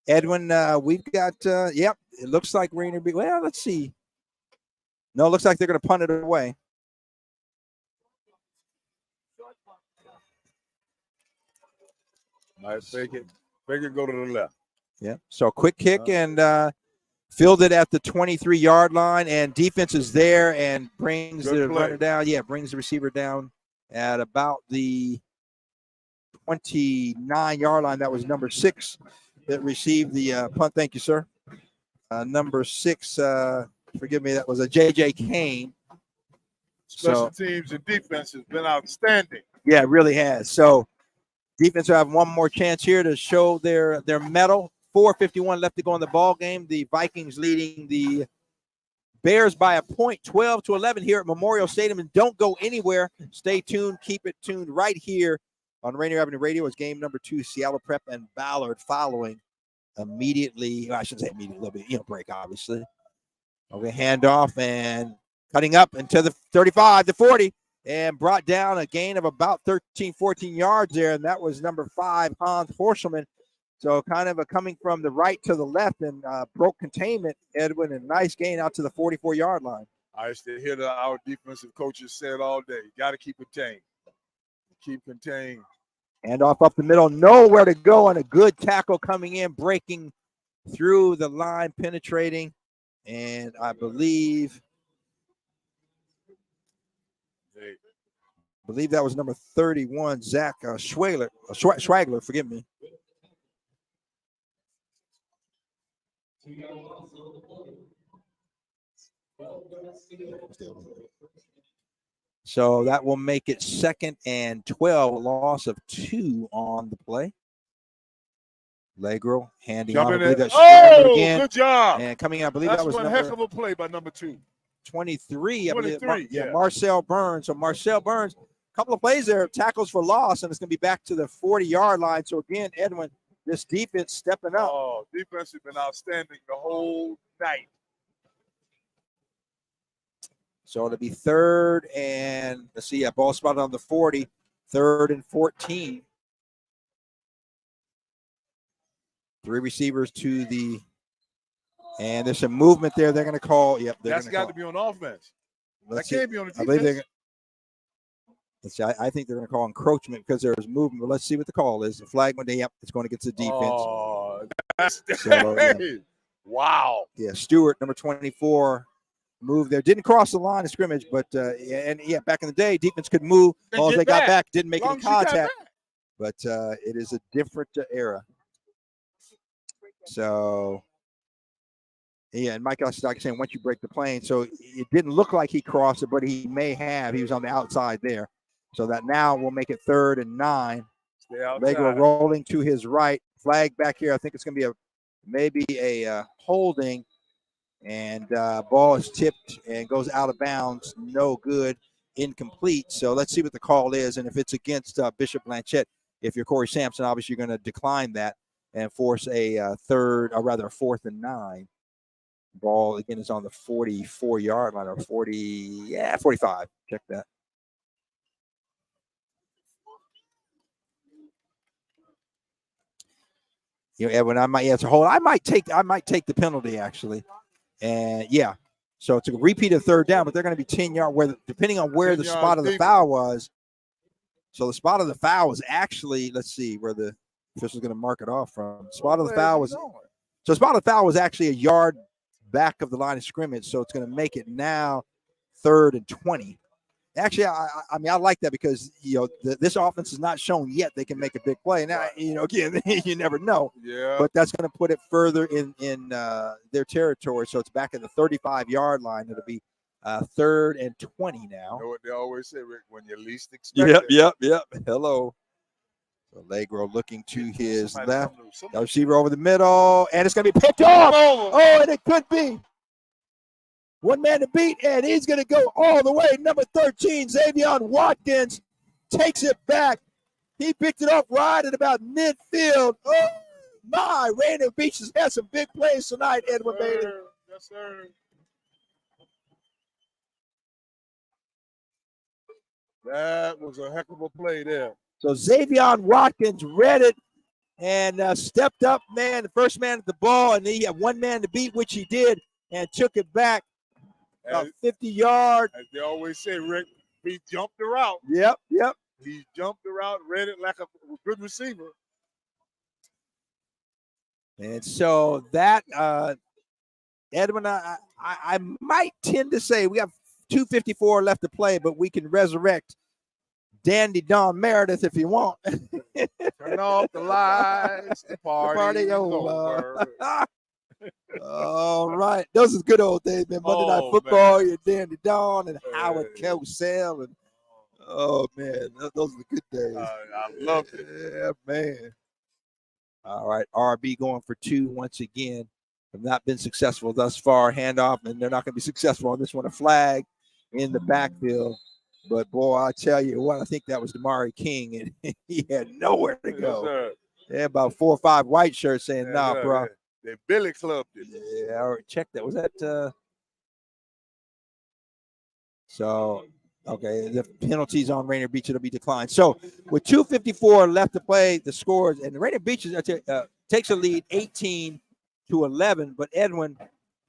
Edwin, we've got, it looks like Rainier Beach. Well, let's see. No, it looks like they're going to punt it away. Might fake it, go to the left. Yeah. So quick kick and fielded at the 23-yard line, and defense is there and brings the runner down. Yeah, brings the receiver down at about the 29-yard line. That was number 6 that received the punt. Thank you, sir. Number 6, forgive me, that was a J.J. Kane. Special teams and defense has been outstanding. Yeah, it really has. So defense will have one more chance here to show their mettle. 4:51 left to go in the ball game. The Vikings leading the Bears by a point, 12-11 here at Memorial Stadium. And don't go anywhere. Stay tuned. Keep it tuned right here on Rainier Avenue Radio. It's game number 2, Seattle Prep and Ballard following immediately. Well, I shouldn't say immediately, a little bit, break, obviously. Okay, handoff and cutting up into the 35, the 40. And brought down a gain of about 13, 14 yards there. And that was number 5, Hans Horselman. So kind of coming from the right to the left and broke containment, Edwin, and nice gain out to the 44-yard line. I used to hear our defensive coaches say it all day. You got to keep contained. Keep contained. And off up the middle, nowhere to go, and a good tackle coming in, breaking through the line, penetrating. And I believe that was number 31, Zach Schwagler, forgive me. So that will make it 2nd and 12, loss of 2 on the play. Legro handing off. Again. Good job. And coming out, I believe that was one heck of a play by number 2. 23. 23, yeah. Marcel Burns. So Marcel Burns, a couple of plays there, tackles for loss, and it's going to be back to the 40-yard line. So again, Edwin, this defense stepping up. Oh, defense has been outstanding the whole night. So it'll be 3rd and, let's see, ball spotted on the 40, 3rd and 14. 3 receivers to the, and there's some movement there. They're going to call. Yep, that's got to be on offense. That can't be on the defense. I believe I think they're going to call encroachment because there's movement. But let's see what the call is. The flag went down. Yep, it's going against the defense. Oh, that's wow. Yeah, Stewart, number 24, moved there. Didn't cross the line of scrimmage, but back in the day, defense could move. As they got back, didn't make any contact. But it is a different era. So Yeah, and Mike Ostock saying once you break the plane, so it didn't look like he crossed it, but he may have. He was on the outside there, so that now will make it 3rd and 9. Legro rolling to his right, flag back here. I think it's going to be maybe a holding, and ball is tipped and goes out of bounds. No good, incomplete. So let's see what the call is, and if it's against Bishop Blanchet, if you're Corey Sampson, obviously you're going to decline that and force a 4th and 9. Ball again is on the 44-yard line, or 45. Check that. Edwin, I might take the penalty actually, and yeah. So it's a repeat of 3rd down, but they're going to be 10 yards depending on where the spot of the foul was. So the spot of the foul was actually, let's see where the official's going to mark it off from. Spot of the foul was actually a yard back of the line of scrimmage, so it's going to make it now 3rd and 20. Actually, I mean, I like that because this offense is not shown yet they can make a big play. Now, again, you never know. Yeah. But that's going to put it further in their territory, so it's back at the 35-yard line. It'll be 3rd and 20 now. You know what they always say, Rick? When you least expect it. Yep. Hello. So Legro looking to his left. The receiver over the middle, and it's going to be picked off. Oh, and it could be. One man to beat, and he's going to go all the way. Number 13, Xavier Watkins, takes it back. He picked it up right at about midfield. Oh, my. Rainier Beach has had some big plays tonight, Edwin Bailey. Yes, sir. That was a heck of a play there. So Xavier Watkins read it and stepped up, man, the first man at the ball, and he had one man to beat, which he did, and took it back about 50 yards. As they always say, Rick, he jumped the route. Yep. He jumped the route, read it like a good receiver. And so that, Edwin, I might tend to say we have 2:54 left to play, but we can resurrect Dandy Don Meredith if you want. Turn off the lights. The party over. All right. Those are good old days, man. Monday Night Football, your Dandy Don and Howard Cosell. And oh, man, those are the good days. I love it. Yeah, man. All right. RB going for 2 once again. Have not been successful thus far. Handoff, and they're not going to be successful on this one. A flag in the backfield. But, boy, I tell you what, I think that was Damari King, and he had nowhere to go. Yeah, about 4 or 5 white shirts saying, nah, bro. They Billy clubbed it. Yeah, I already checked that. Was that so, okay, the penalties on Rainier Beach, it'll be declined. So, with 2:54 left to play, the scores, and Rainier Beach takes a lead 18-11, but Edwin,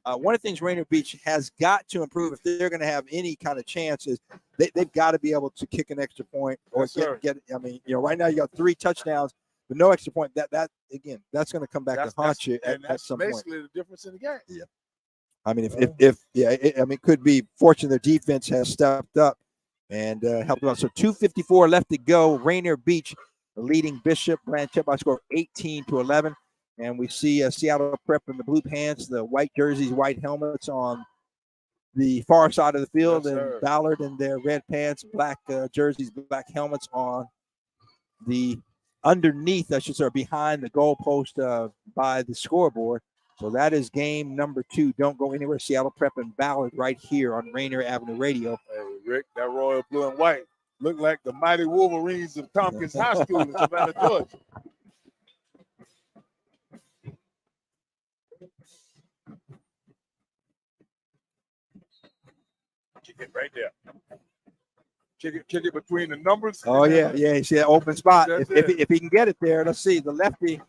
one of the things Rainier Beach has got to improve if they're going to have any kind of chances, they've got to be able to kick an extra point or get. I mean, right now you got 3 touchdowns, but no extra point. That again, that's going to come back to haunt you at some point. That's basically the difference in the game. Yeah. I mean, it could be fortunate their defense has stepped up and helped them out. So 2:54 left to go. Rainier Beach leading Bishop Blanchet by a score of 18-11. And we see Seattle Prep in the blue pants, the white jerseys, white helmets on the far side of the field, and Ballard in their red pants, black jerseys, black helmets on the underneath, I should say, behind the goalpost by the scoreboard. So that is game number 2. Don't go anywhere. Seattle Prep and Ballard right here on Rainier Avenue Radio. Hey, Rick, that royal blue and white looked like the mighty Wolverines of Tompkins High School in Savannah, Georgia. Kick it right there. Kick it between the numbers. Oh, yeah. You see that open spot. If he can get it there, let's see. The lefty.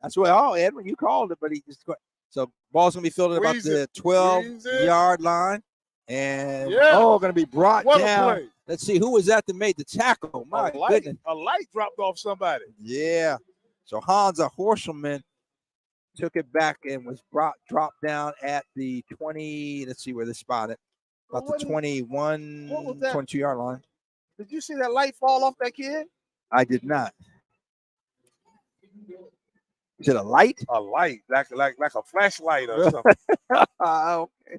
That's what, Edwin, you called it, but he just – so ball's going to be filled at about the 12-yard line. And, going to be brought down. Let's see, who was that made the tackle? My goodness. A light dropped off somebody. Yeah. So Hansa Horselman took it back and was dropped down at the 20 – let's see where they spotted. About the 21, 22-yard line. Did you see that light fall off that kid? I did not. Is it a light? A light, like a flashlight or something. Okay.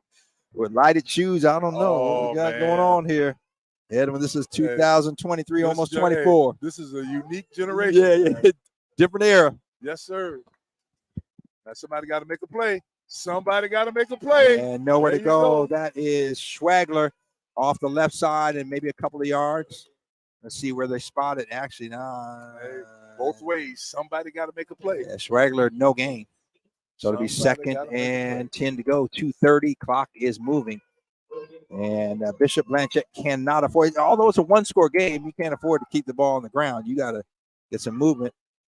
With lighted shoes, I don't know what we got going on here. Edwin, this is 2023, almost 24. This is a unique generation. Yeah. Different era. Yes, sir. Now somebody got to make a play. And nowhere to go. That is Schwagler off the left side and maybe a couple of yards. Let's see where they spot it. Actually, both ways. Somebody got to make a play. Yeah, Schwagler, no gain. So it'll be 2nd and 10 to go. 2:30. Clock is moving. And Bishop Blanchet cannot afford, although it's a one-score game, you can't afford to keep the ball on the ground. You got to get some movement.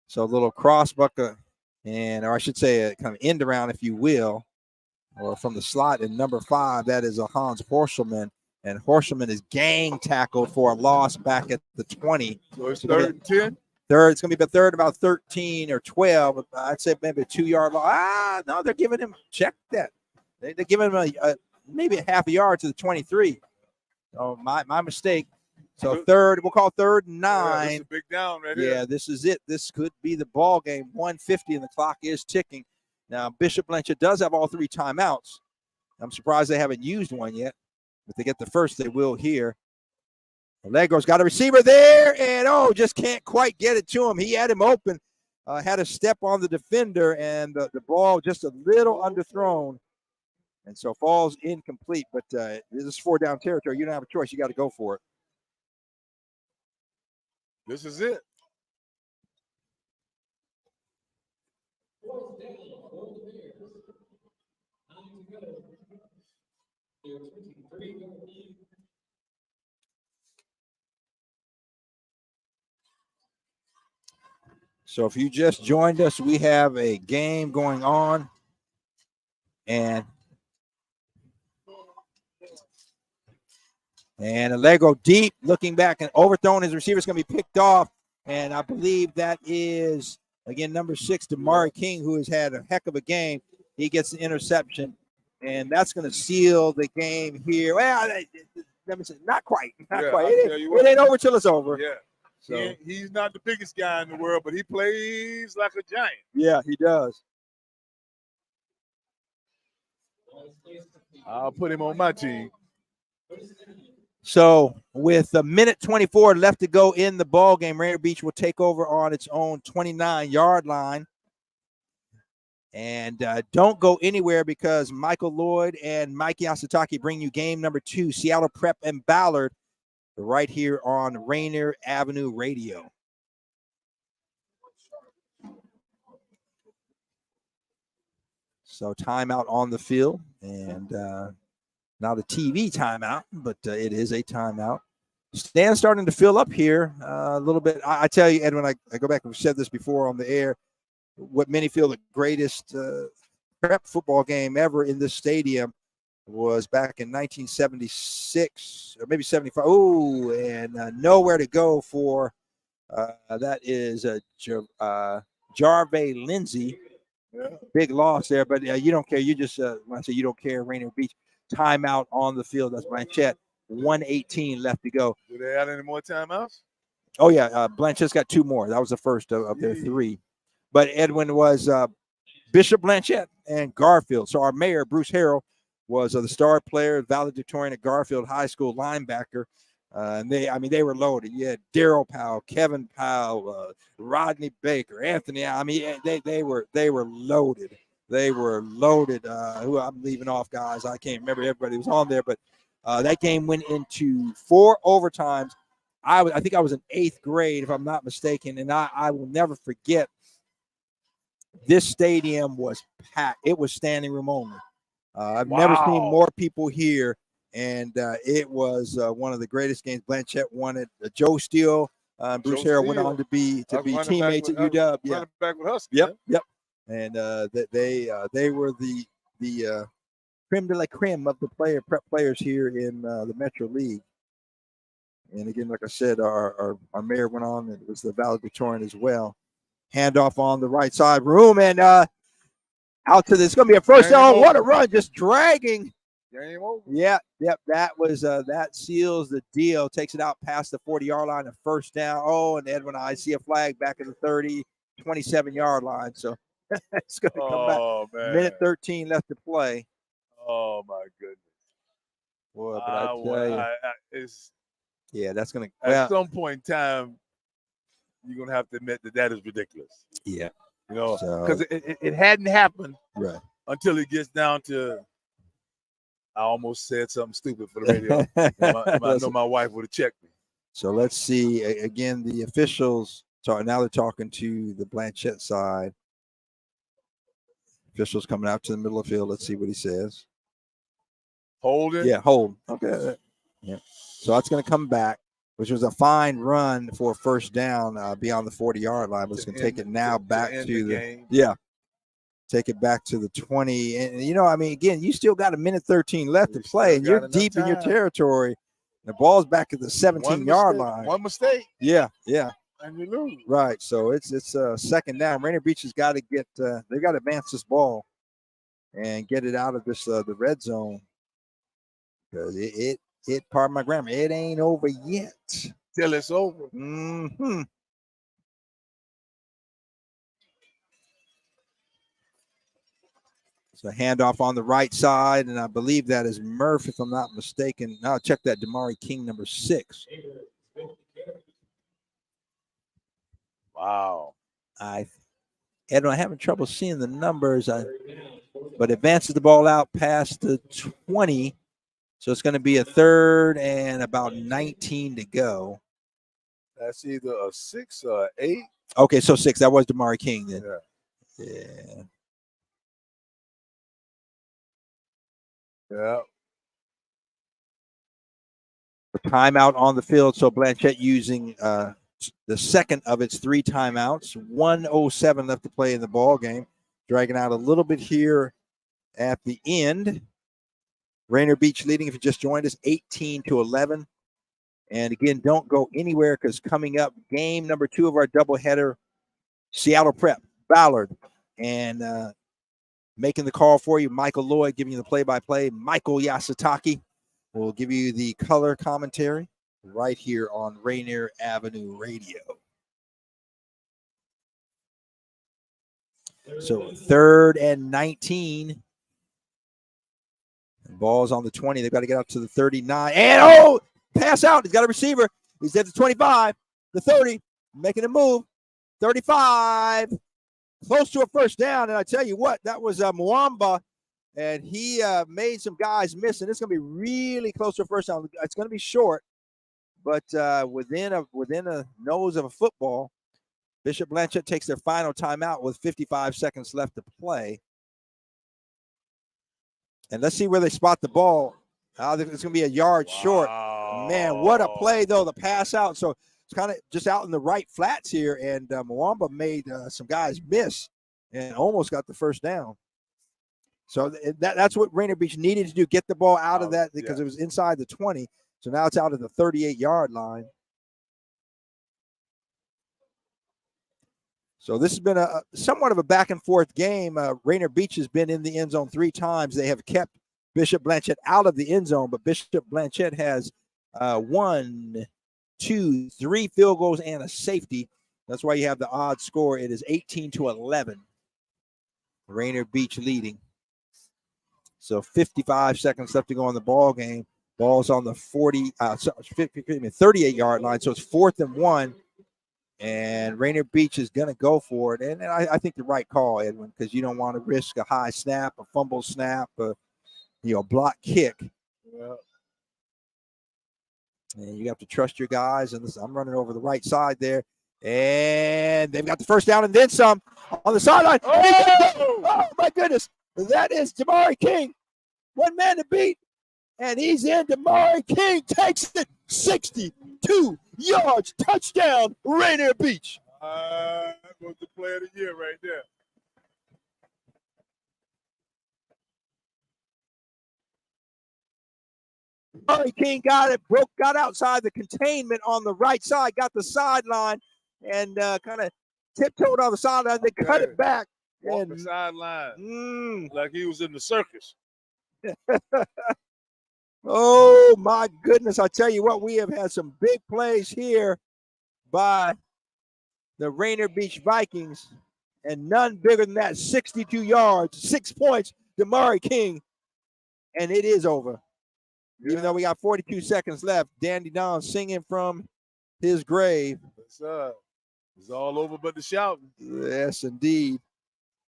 So a little cross bucket, or I should say a kind of end around, if you will, or from the slot in number 5. That is a Hans Horschelman. And Horschelman is gang tackled for a loss back at the 20. So it's 3rd and 10? It's going to be the 3rd, about 13 or 12. I'd say maybe a 2-yard loss. No, they're giving him, check that. They're giving him maybe a half a yard to the 23. Oh, my mistake. So 3rd, we'll call 3rd and 9. This is a big down right here. Yeah, this is it. This could be the ball game. 1:50 and the clock is ticking. Now, Bishop Blanchet does have all 3 timeouts. I'm surprised they haven't used one yet. If they get the first, they will here. Allegro's got a receiver there, and just can't quite get it to him. He had him open, had a step on the defender, and the ball just a little underthrown. And so falls incomplete, but this is 4-down territory. You don't have a choice. You got to go for it. This is it. So if you just joined us, we have a game going on. And Allegro deep, looking back and overthrown. His receiver's going to be picked off. And I believe that is, again, number 6, Damari King, who has had a heck of a game. He gets an interception. And that's going to seal the game here. Well, let me say, not quite. Not quite. It ain't over till it's over. Yeah. So he's not the biggest guy in the world, but he plays like a giant. Yeah, he does. I'll put him on my team. So with a minute 24 left to go in the ball game, Rainier Beach will take over on its own 29-yard line. And don't go anywhere, because Michael Lloyd and Mikey Asataki bring you game number 2, Seattle Prep and Ballard, right here on Rainier Avenue Radio. So timeout on the field, and not a TV timeout, but it is a timeout. Stands starting to fill up here a little bit. I tell you, Edwin, I go back and we've said this before on the air, what many feel the greatest prep football game ever in this stadium was back in 1976 or maybe 75. Oh, and nowhere to go for that is Jarve Lindsay. Yeah. Big loss there, but you don't care. You just when I say you don't care, Rainier Beach, timeout on the field. That's Blanchet. 1:18 left to go. Do they add any more timeouts? Oh yeah, Blanchet's got 2 more. That was the first of their 3. But Edwin was Bishop Blanchet and Garfield. So our mayor, Bruce Harrell, was the star player, valedictorian at Garfield High School, linebacker. And they were loaded. You had Daryl Powell, Kevin Powell, Rodney Baker, Anthony. I mean, they were loaded. They were loaded. Who I'm leaving off, guys. I can't remember everybody who was on there, but that game went into 4 overtimes. I think I was in 8th grade, if I'm not mistaken, and I will never forget. This stadium was packed. It was standing room only. I've never seen more people here, and it was one of the greatest games. Blanchet won it. Joe Steele, Bruce Harrell went on to be teammates at UW. Yeah, back with Husky. Yep. And they were the creme de la creme of the prep players here in the Metro League. And again, like I said, our mayor went on and was the valedictorian as well. Handoff on the right side room, and out to this. It's going to be a first down. What a run, just dragging. Game over. Yep. That was that seals the deal. Takes it out past the 40-yard line, a first down. Oh, and Edwin, I see a flag back at the 30, 27-yard line. So It's going to come back. Man. Minute 13 left to play. Oh, my goodness. Boy, but I tell you. That's going to. At some point in time, you're going to have to admit that is ridiculous. Yeah. Because it hadn't happened until it gets down to, I almost said something stupid for the radio. I know my wife would have checked me. So let's see. Again, the officials, now they're talking to the Blanchet side. Officials coming out to the middle of the field. Let's see what he says. Hold it? Yeah, hold. Okay. Yeah. So that's going to come back, which was a fine run for a first down beyond the 40-yard line. But it's going to take it now back to the game. Yeah. Take it back to the 20. And, again, you still got a minute 13 left to play, and you're deep in your territory. The ball's back at the 17-yard line. One mistake. Yeah. And you lose. Right. So it's second down. Rainier Beach has got to get they've got to advance this ball and get it out of this the red zone. Because it pardon my grammar, it ain't over yet. Till it's over. Mm-hmm. So handoff on the right side, and I believe that is Murph, if I'm not mistaken. Now check that, Damari King, number 6. Wow. Edwin, I'm having trouble seeing the numbers, but advances the ball out past the 20. So it's going to be a third and about 19 to go. That's either a 6 or 8. Okay, so 6. That was Damari King then. Yeah. Yeah. Timeout on the field. So Blanchet using the second of its 3 timeouts. 1:07 left to play in the ball game. Dragging out a little bit here at the end. Rainier Beach leading, if you just joined us, 18-11. And again, don't go anywhere because coming up, game number 2 of our doubleheader, Seattle Prep, Ballard, and making the call for you, Michael Lloyd, giving you the play-by-play. Michael Yasutaki will give you the color commentary right here on Rainier Avenue Radio. So 3rd and 19. Ball's on the 20. They've got to get up to the 39. And, pass out. He's got a receiver. He's at the 25, the 30, making a move. 35, close to a first down. And I tell you what, that was Mwamba, and he made some guys miss. And it's going to be really close to a first down. It's going to be short, but within a nose of a football. Bishop Blanchet takes their final timeout with 55 seconds left to play. And let's see where they spot the ball. It's going to be a yard short. Man, what a play, though, the pass out. So it's kind of just out in the right flats here, and Mwamba made some guys miss and almost got the first down. So that's what Rainier Beach needed to do, get the ball out of that because it was inside the 20. So now it's out of the 38-yard line. So this has been a somewhat of a back-and-forth game. Rainier Beach has been in the end zone 3 times. They have kept Bishop Blanchet out of the end zone, but Bishop Blanchet has 1, 2, 3 field goals and a safety. That's why you have the odd score. It is 18-11. Rainier Beach leading. So 55 seconds left to go in the ball game. Ball's on the 38-yard line. So it's 4th and 1. And Rainier Beach is going to go for it. And I think the right call, Edwin, because you don't want to risk a high snap, a fumble snap, a block kick. Yeah. And you have to trust your guys. And I'm running over the right side there. And they've got the first down and then some on the sideline. Oh, my goodness. That is Damari King. One man to beat. And he's in. Damari King takes it 62 yards. Touchdown, Rainier Beach. That was the play of the year right there. Damari King got it, got outside the containment on the right side, got the sideline, and kind of tiptoed on the sideline. They cut it back. Walked the sideline like he was in the circus. Oh, my goodness. I tell you what, we have had some big plays here by the Rainier Beach Vikings. and none bigger than that. 62 yards, 6 points, Damari King, and it is over. Yeah. Even though we got 42 seconds left, Dandy Don singing from his grave. It's all over but the shouting. Yes, indeed.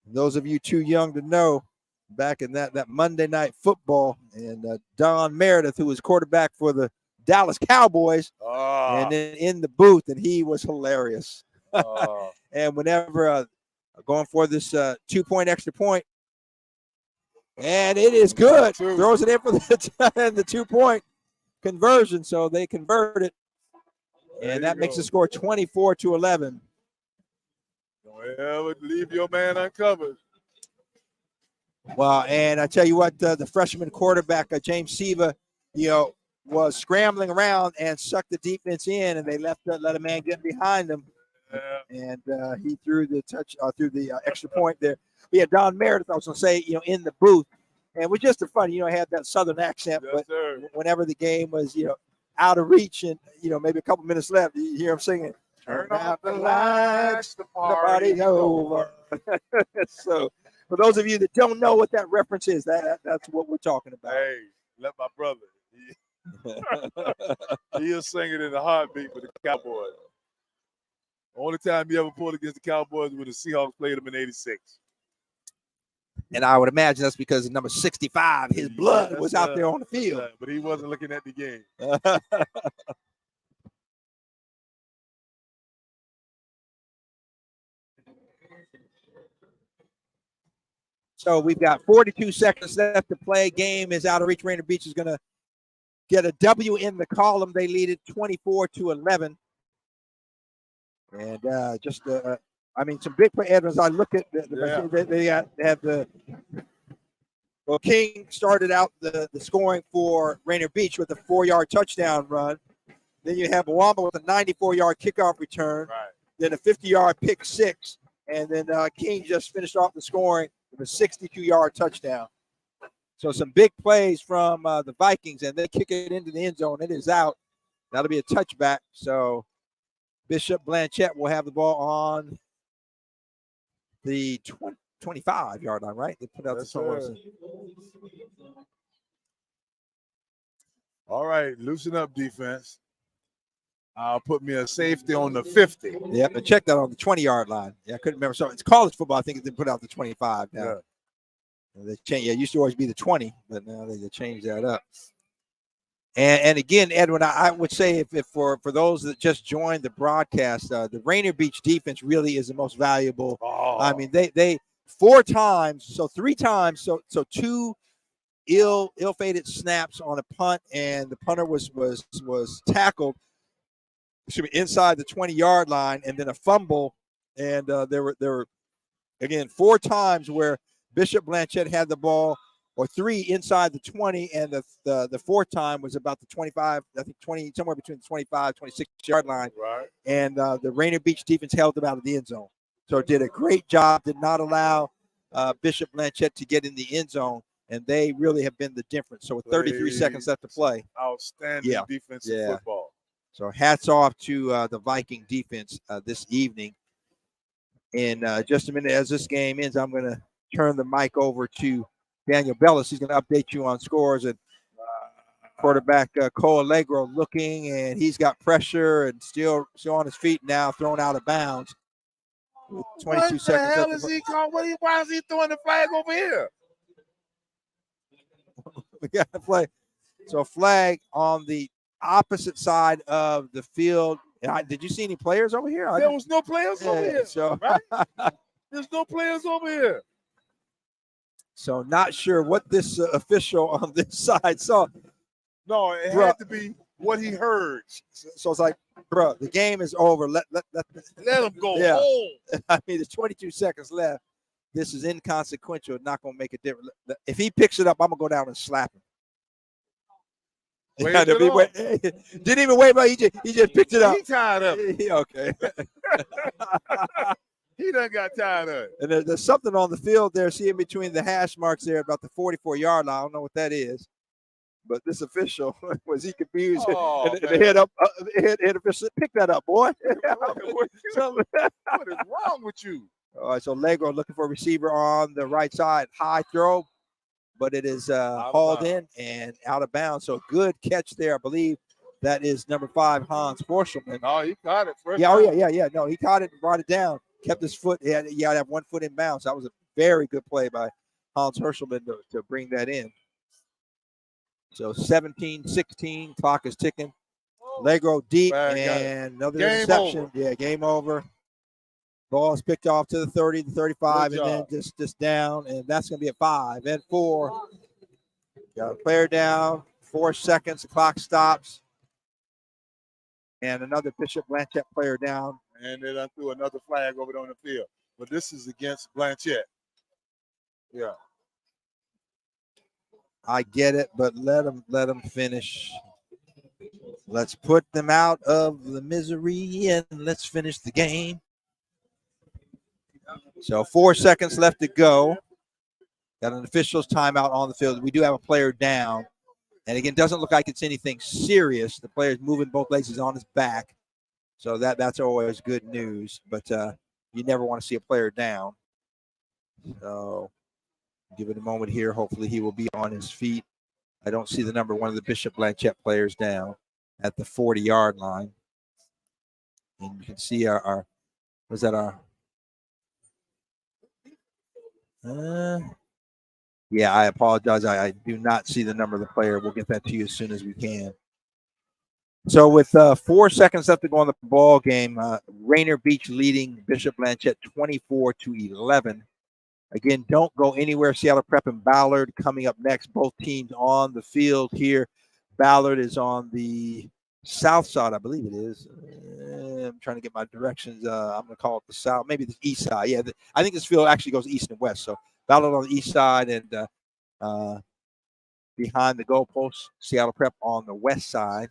Those of you too young to know, back in that Monday Night Football, and Don Meredith, who was quarterback for the Dallas Cowboys, and then in the booth, and he was hilarious. And whenever going for this 2-point extra point, and it is good. Throws it in for the 2-point conversion, so they convert it, and that makes the score 24-11. Don't ever leave your man uncovered. Well, and I tell you what, the freshman quarterback, James Siva, was scrambling around and sucked the defense in, and they let a man get behind him. Yeah. And he threw the extra point there. We had Don Meredith, I was going to say, in the booth. And it was just fun, had that Southern accent. Yes, but sir. Whenever the game was, out of reach and, maybe a couple minutes left, you hear him singing, "Turn out the lights, the party's over." So, for those of you that don't know what that reference is, that's what we're talking about. Hey, let my brother. He'll sing it in a heartbeat for the Cowboys. Only time he ever pulled against the Cowboys when the Seahawks played them in '86. And I would imagine that's because of number 65, his blood was out there on the field. But he wasn't looking at the game. So we've got 42 seconds left to play. Game is out of reach. Rainier Beach is going to get a W in the column. They lead it 24-11. And some big play, Edwards. I look at King started out the scoring for Rainier Beach with a 4-yard touchdown run. Then you have Mwamba with a 94-yard kickoff return. Right. Then a 50-yard pick six. And then King just finished off the scoring with a 62-yard touchdown. So some big plays from the Vikings, and they kick it into the end zone. It is out. That'll be a touchback. So Bishop Blanchet will have the ball on the 25-yard line, right? They put out the someone. All right, loosen up, defense. I'll put me a safety on the 50. Yep, and check that on the 20-yard line. Yeah, I couldn't remember. So it's college football. I think they put out the 25 now. Yeah. They change. Yeah, it used to always be the 20, but now they changed that up. And again, Edwin, I would say if for those that just joined the broadcast, the Rainier Beach defense really is the most valuable. I mean, they 4 times, so 3 times, so 2 ill-fated snaps on a punt, and the punter was tackled inside the 20-yard line, and then a fumble, and there were again 4 times where Bishop Blanchet had the ball, or 3 inside the 20, and the 4th time was about the 25, I think 20, somewhere between the 25, 26-yard line. Right. And the Rainier Beach defense held them out of the end zone. So it did a great job, did not allow Bishop Blanchet to get in the end zone, and they really have been the difference. So with 33 seconds left to play. Outstanding defensive football. So hats off to the Viking defense this evening. In just a minute, as this game ends, I'm going to turn the mic over to Daniel Bellis. He's going to update you on scores. And quarterback Cole Allegro looking, and he's got pressure and still on his feet now, thrown out of bounds. With 22 seconds. What the hell is he calling? Why is he throwing the flag over here? We got to play. So flag on the opposite side of the field. Did you see any players over here? There was no players over here. So, right? There's no players over here. So not sure what this official on this side saw. No, it had to be what he heard. So it's like, bro, the game is over. Let him go home. I mean, there's 22 seconds left. This is inconsequential. Not going to make a difference. If he picks it up, I'm going to go down and slap him. Didn't even wait, but he just picked it up. He tied up. Okay. He done got tired of it. And there's something on the field there. See in between the hash marks there about the 44-yard line. I don't know what that is. But this official, was he confused? And the head official said, pick that up, boy. What is wrong with you? All right, so Legro looking for a receiver on the right side. High throw, but it is hauled in and out of bounds. So good catch there. I believe that is number 5, Hans Forshelman. No, he caught it first. Yeah, yeah. No, he caught it and brought it down. Kept his foot. He had to have 1 foot in bounds. That was a very good play by Hans Forshelman to bring that in. So 17-16, clock is ticking. Legro deep and another interception. Yeah, game over. Ball is picked off to the 30, the 35, and then just down, and that's going to be a 5 and 4. Got a player down, 4 seconds, the clock stops, and another Bishop Blanchet player down. And they done threw another flag over there on the field. But this is against Blanchet. Yeah. I get it, but let them finish. Let's put them out of the misery and let's finish the game. So 4 seconds left to go. Got an official's timeout on the field. We do have a player down. And again, doesn't look like it's anything serious. The player's moving both legs. He's on his back. So that's always good news. But you never want to see a player down. So give it a moment here. Hopefully he will be on his feet. I don't see the number 1 of the Bishop Blanchet players down at the 40-yard line. And you can see our yeah, I apologize. I do not see the number of the player. We'll get that to you as soon as we can. So with 4 seconds left to go on the ball game, Rainier Beach leading Bishop Blanchet 24-11. Again, don't go anywhere. Seattle Prep and Ballard coming up next. Both teams on the field here. Ballard is on the south side, I believe it is. I'm trying to get my directions. I'm going to call it the south, maybe the east side. Yeah, I think this field actually goes east and west. So Ballard on the east side and behind the goalposts, Seattle Prep on the west side.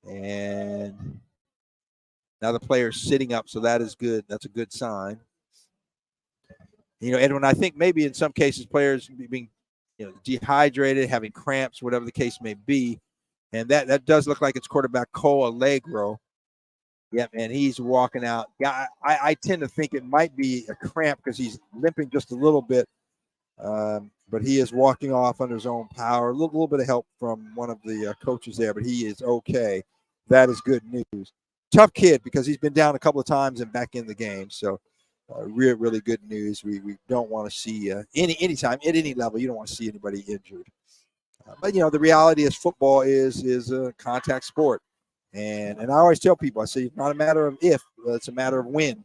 And now the player's sitting up, so that is good. That's a good sign. Edwin, I think maybe in some cases players being dehydrated, having cramps, whatever the case may be. And that does look like it's quarterback Cole Allegro. Yep, and he's walking out. Yeah, I tend to think it might be a cramp because he's limping just a little bit. But he is walking off under his own power. A little bit of help from one of the coaches there, but he is okay. That is good news. Tough kid because he's been down a couple of times and back in the game. So really good news. We don't want to see anytime at any level, you don't want to see anybody injured. But the reality is football is a contact sport. And I always tell people, I say it's not a matter of if, it's a matter of when.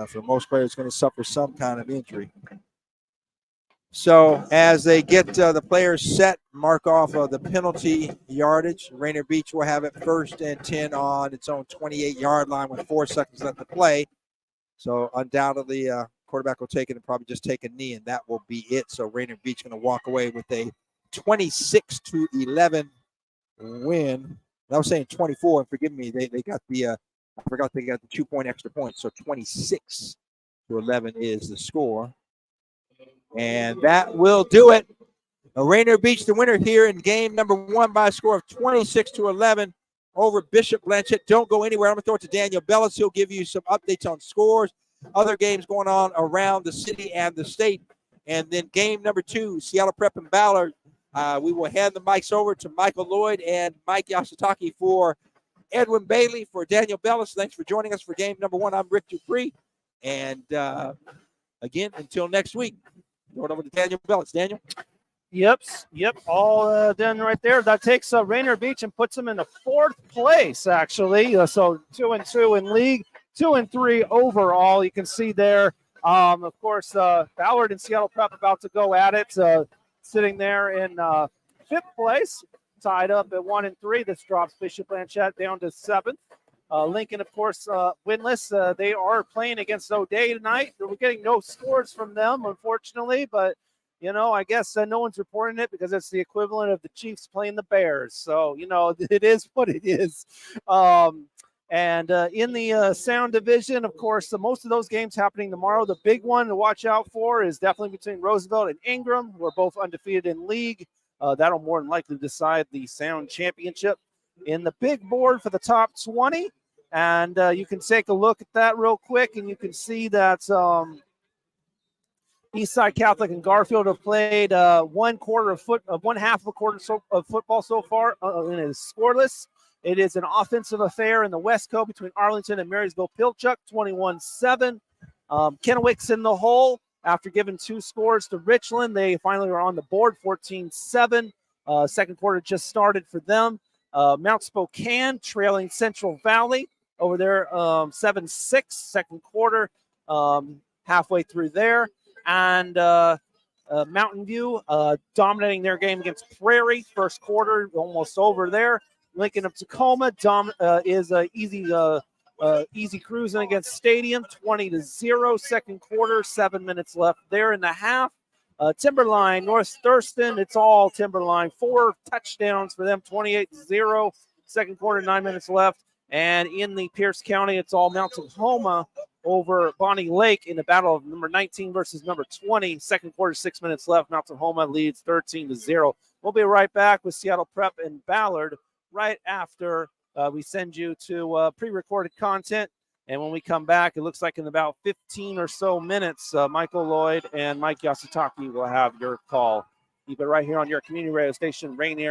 For most players, it's going to suffer some kind of injury. So as they get the players set, mark off the penalty yardage. Rainier Beach will have it 1st and 10 on its own 28-yard line with 4 seconds left to play. So undoubtedly, quarterback will take it and probably just take a knee, and that will be it. So Rainier Beach going to walk away with a 26-11 win. I was saying 24, and forgive me, they got the I forgot they got the 2-point extra points. So 26-11 is the score. And that will do it. Rainier Beach, the winner here in game number 1 by a score of 26-11 over Bishop Blanchet. Don't go anywhere. I'm going to throw it to Daniel Bellis. He'll give you some updates on scores, other games going on around the city and the state. And then game number 2, Seattle Prep and Ballard. We will hand the mics over to Michael Lloyd and Mike Yashitaki for Edwin Bailey, for Daniel Bellis. Thanks for joining us for game number 1. I'm Rick DuPree. And again, until next week, throw it over to Daniel Bellis. Daniel? Yep, all done right there. That takes Rainier Beach and puts them in the 4th place, actually. So 2-2 in league, 2-3 overall. You can see there. Of course, Ballard and Seattle Prep about to go at it. Sitting there in 5th place, tied up at 1-3. This drops Bishop Blanchet down to 7th. Lincoln, of course, winless. They are playing against O'Day tonight. We're getting no scores from them, unfortunately, but I guess no one's reporting it because it's the equivalent of the Chiefs playing the Bears. So, it is what it is. And in the Sound Division, of course, most of those games happening tomorrow. The big one to watch out for is definitely between Roosevelt and Ingram, who are both undefeated in league. That'll more than likely decide the Sound Championship. In the big board for the top 20, And you can take a look at that real quick, and you can see that Eastside Catholic and Garfield have played one half of a quarter of football so far, and it is scoreless. It is an offensive affair in the Westco between Arlington and Marysville-Pilchuck, 21-7. Kennewick's in the hole after giving 2 scores to Richland. They finally are on the board, 14-7. Second quarter just started for them. Mount Spokane trailing Central Valley over there, 7-6. Second quarter, halfway through there. And Mountain View dominating their game against Prairie. First quarter almost over there. Lincoln of Tacoma is easy cruising against Stadium, 20-0. Second quarter, 7 minutes left there in the half. Timberline, North Thurston, it's all Timberline. 4 touchdowns for them, 28-0. Second quarter, 9 minutes left. And in the Pierce County, it's all Mount Tacoma over Bonnie Lake in the battle of number 19 versus number 20. Second quarter, 6 minutes left. Mount Tacoma leads 13-0. We'll be right back with Seattle Prep and Ballard right after we send you to pre-recorded content. And when we come back, it looks like in about 15 or so minutes, Michael Lloyd and Mike Yasutaki will have your call. Keep it right here on your community radio station, Rainier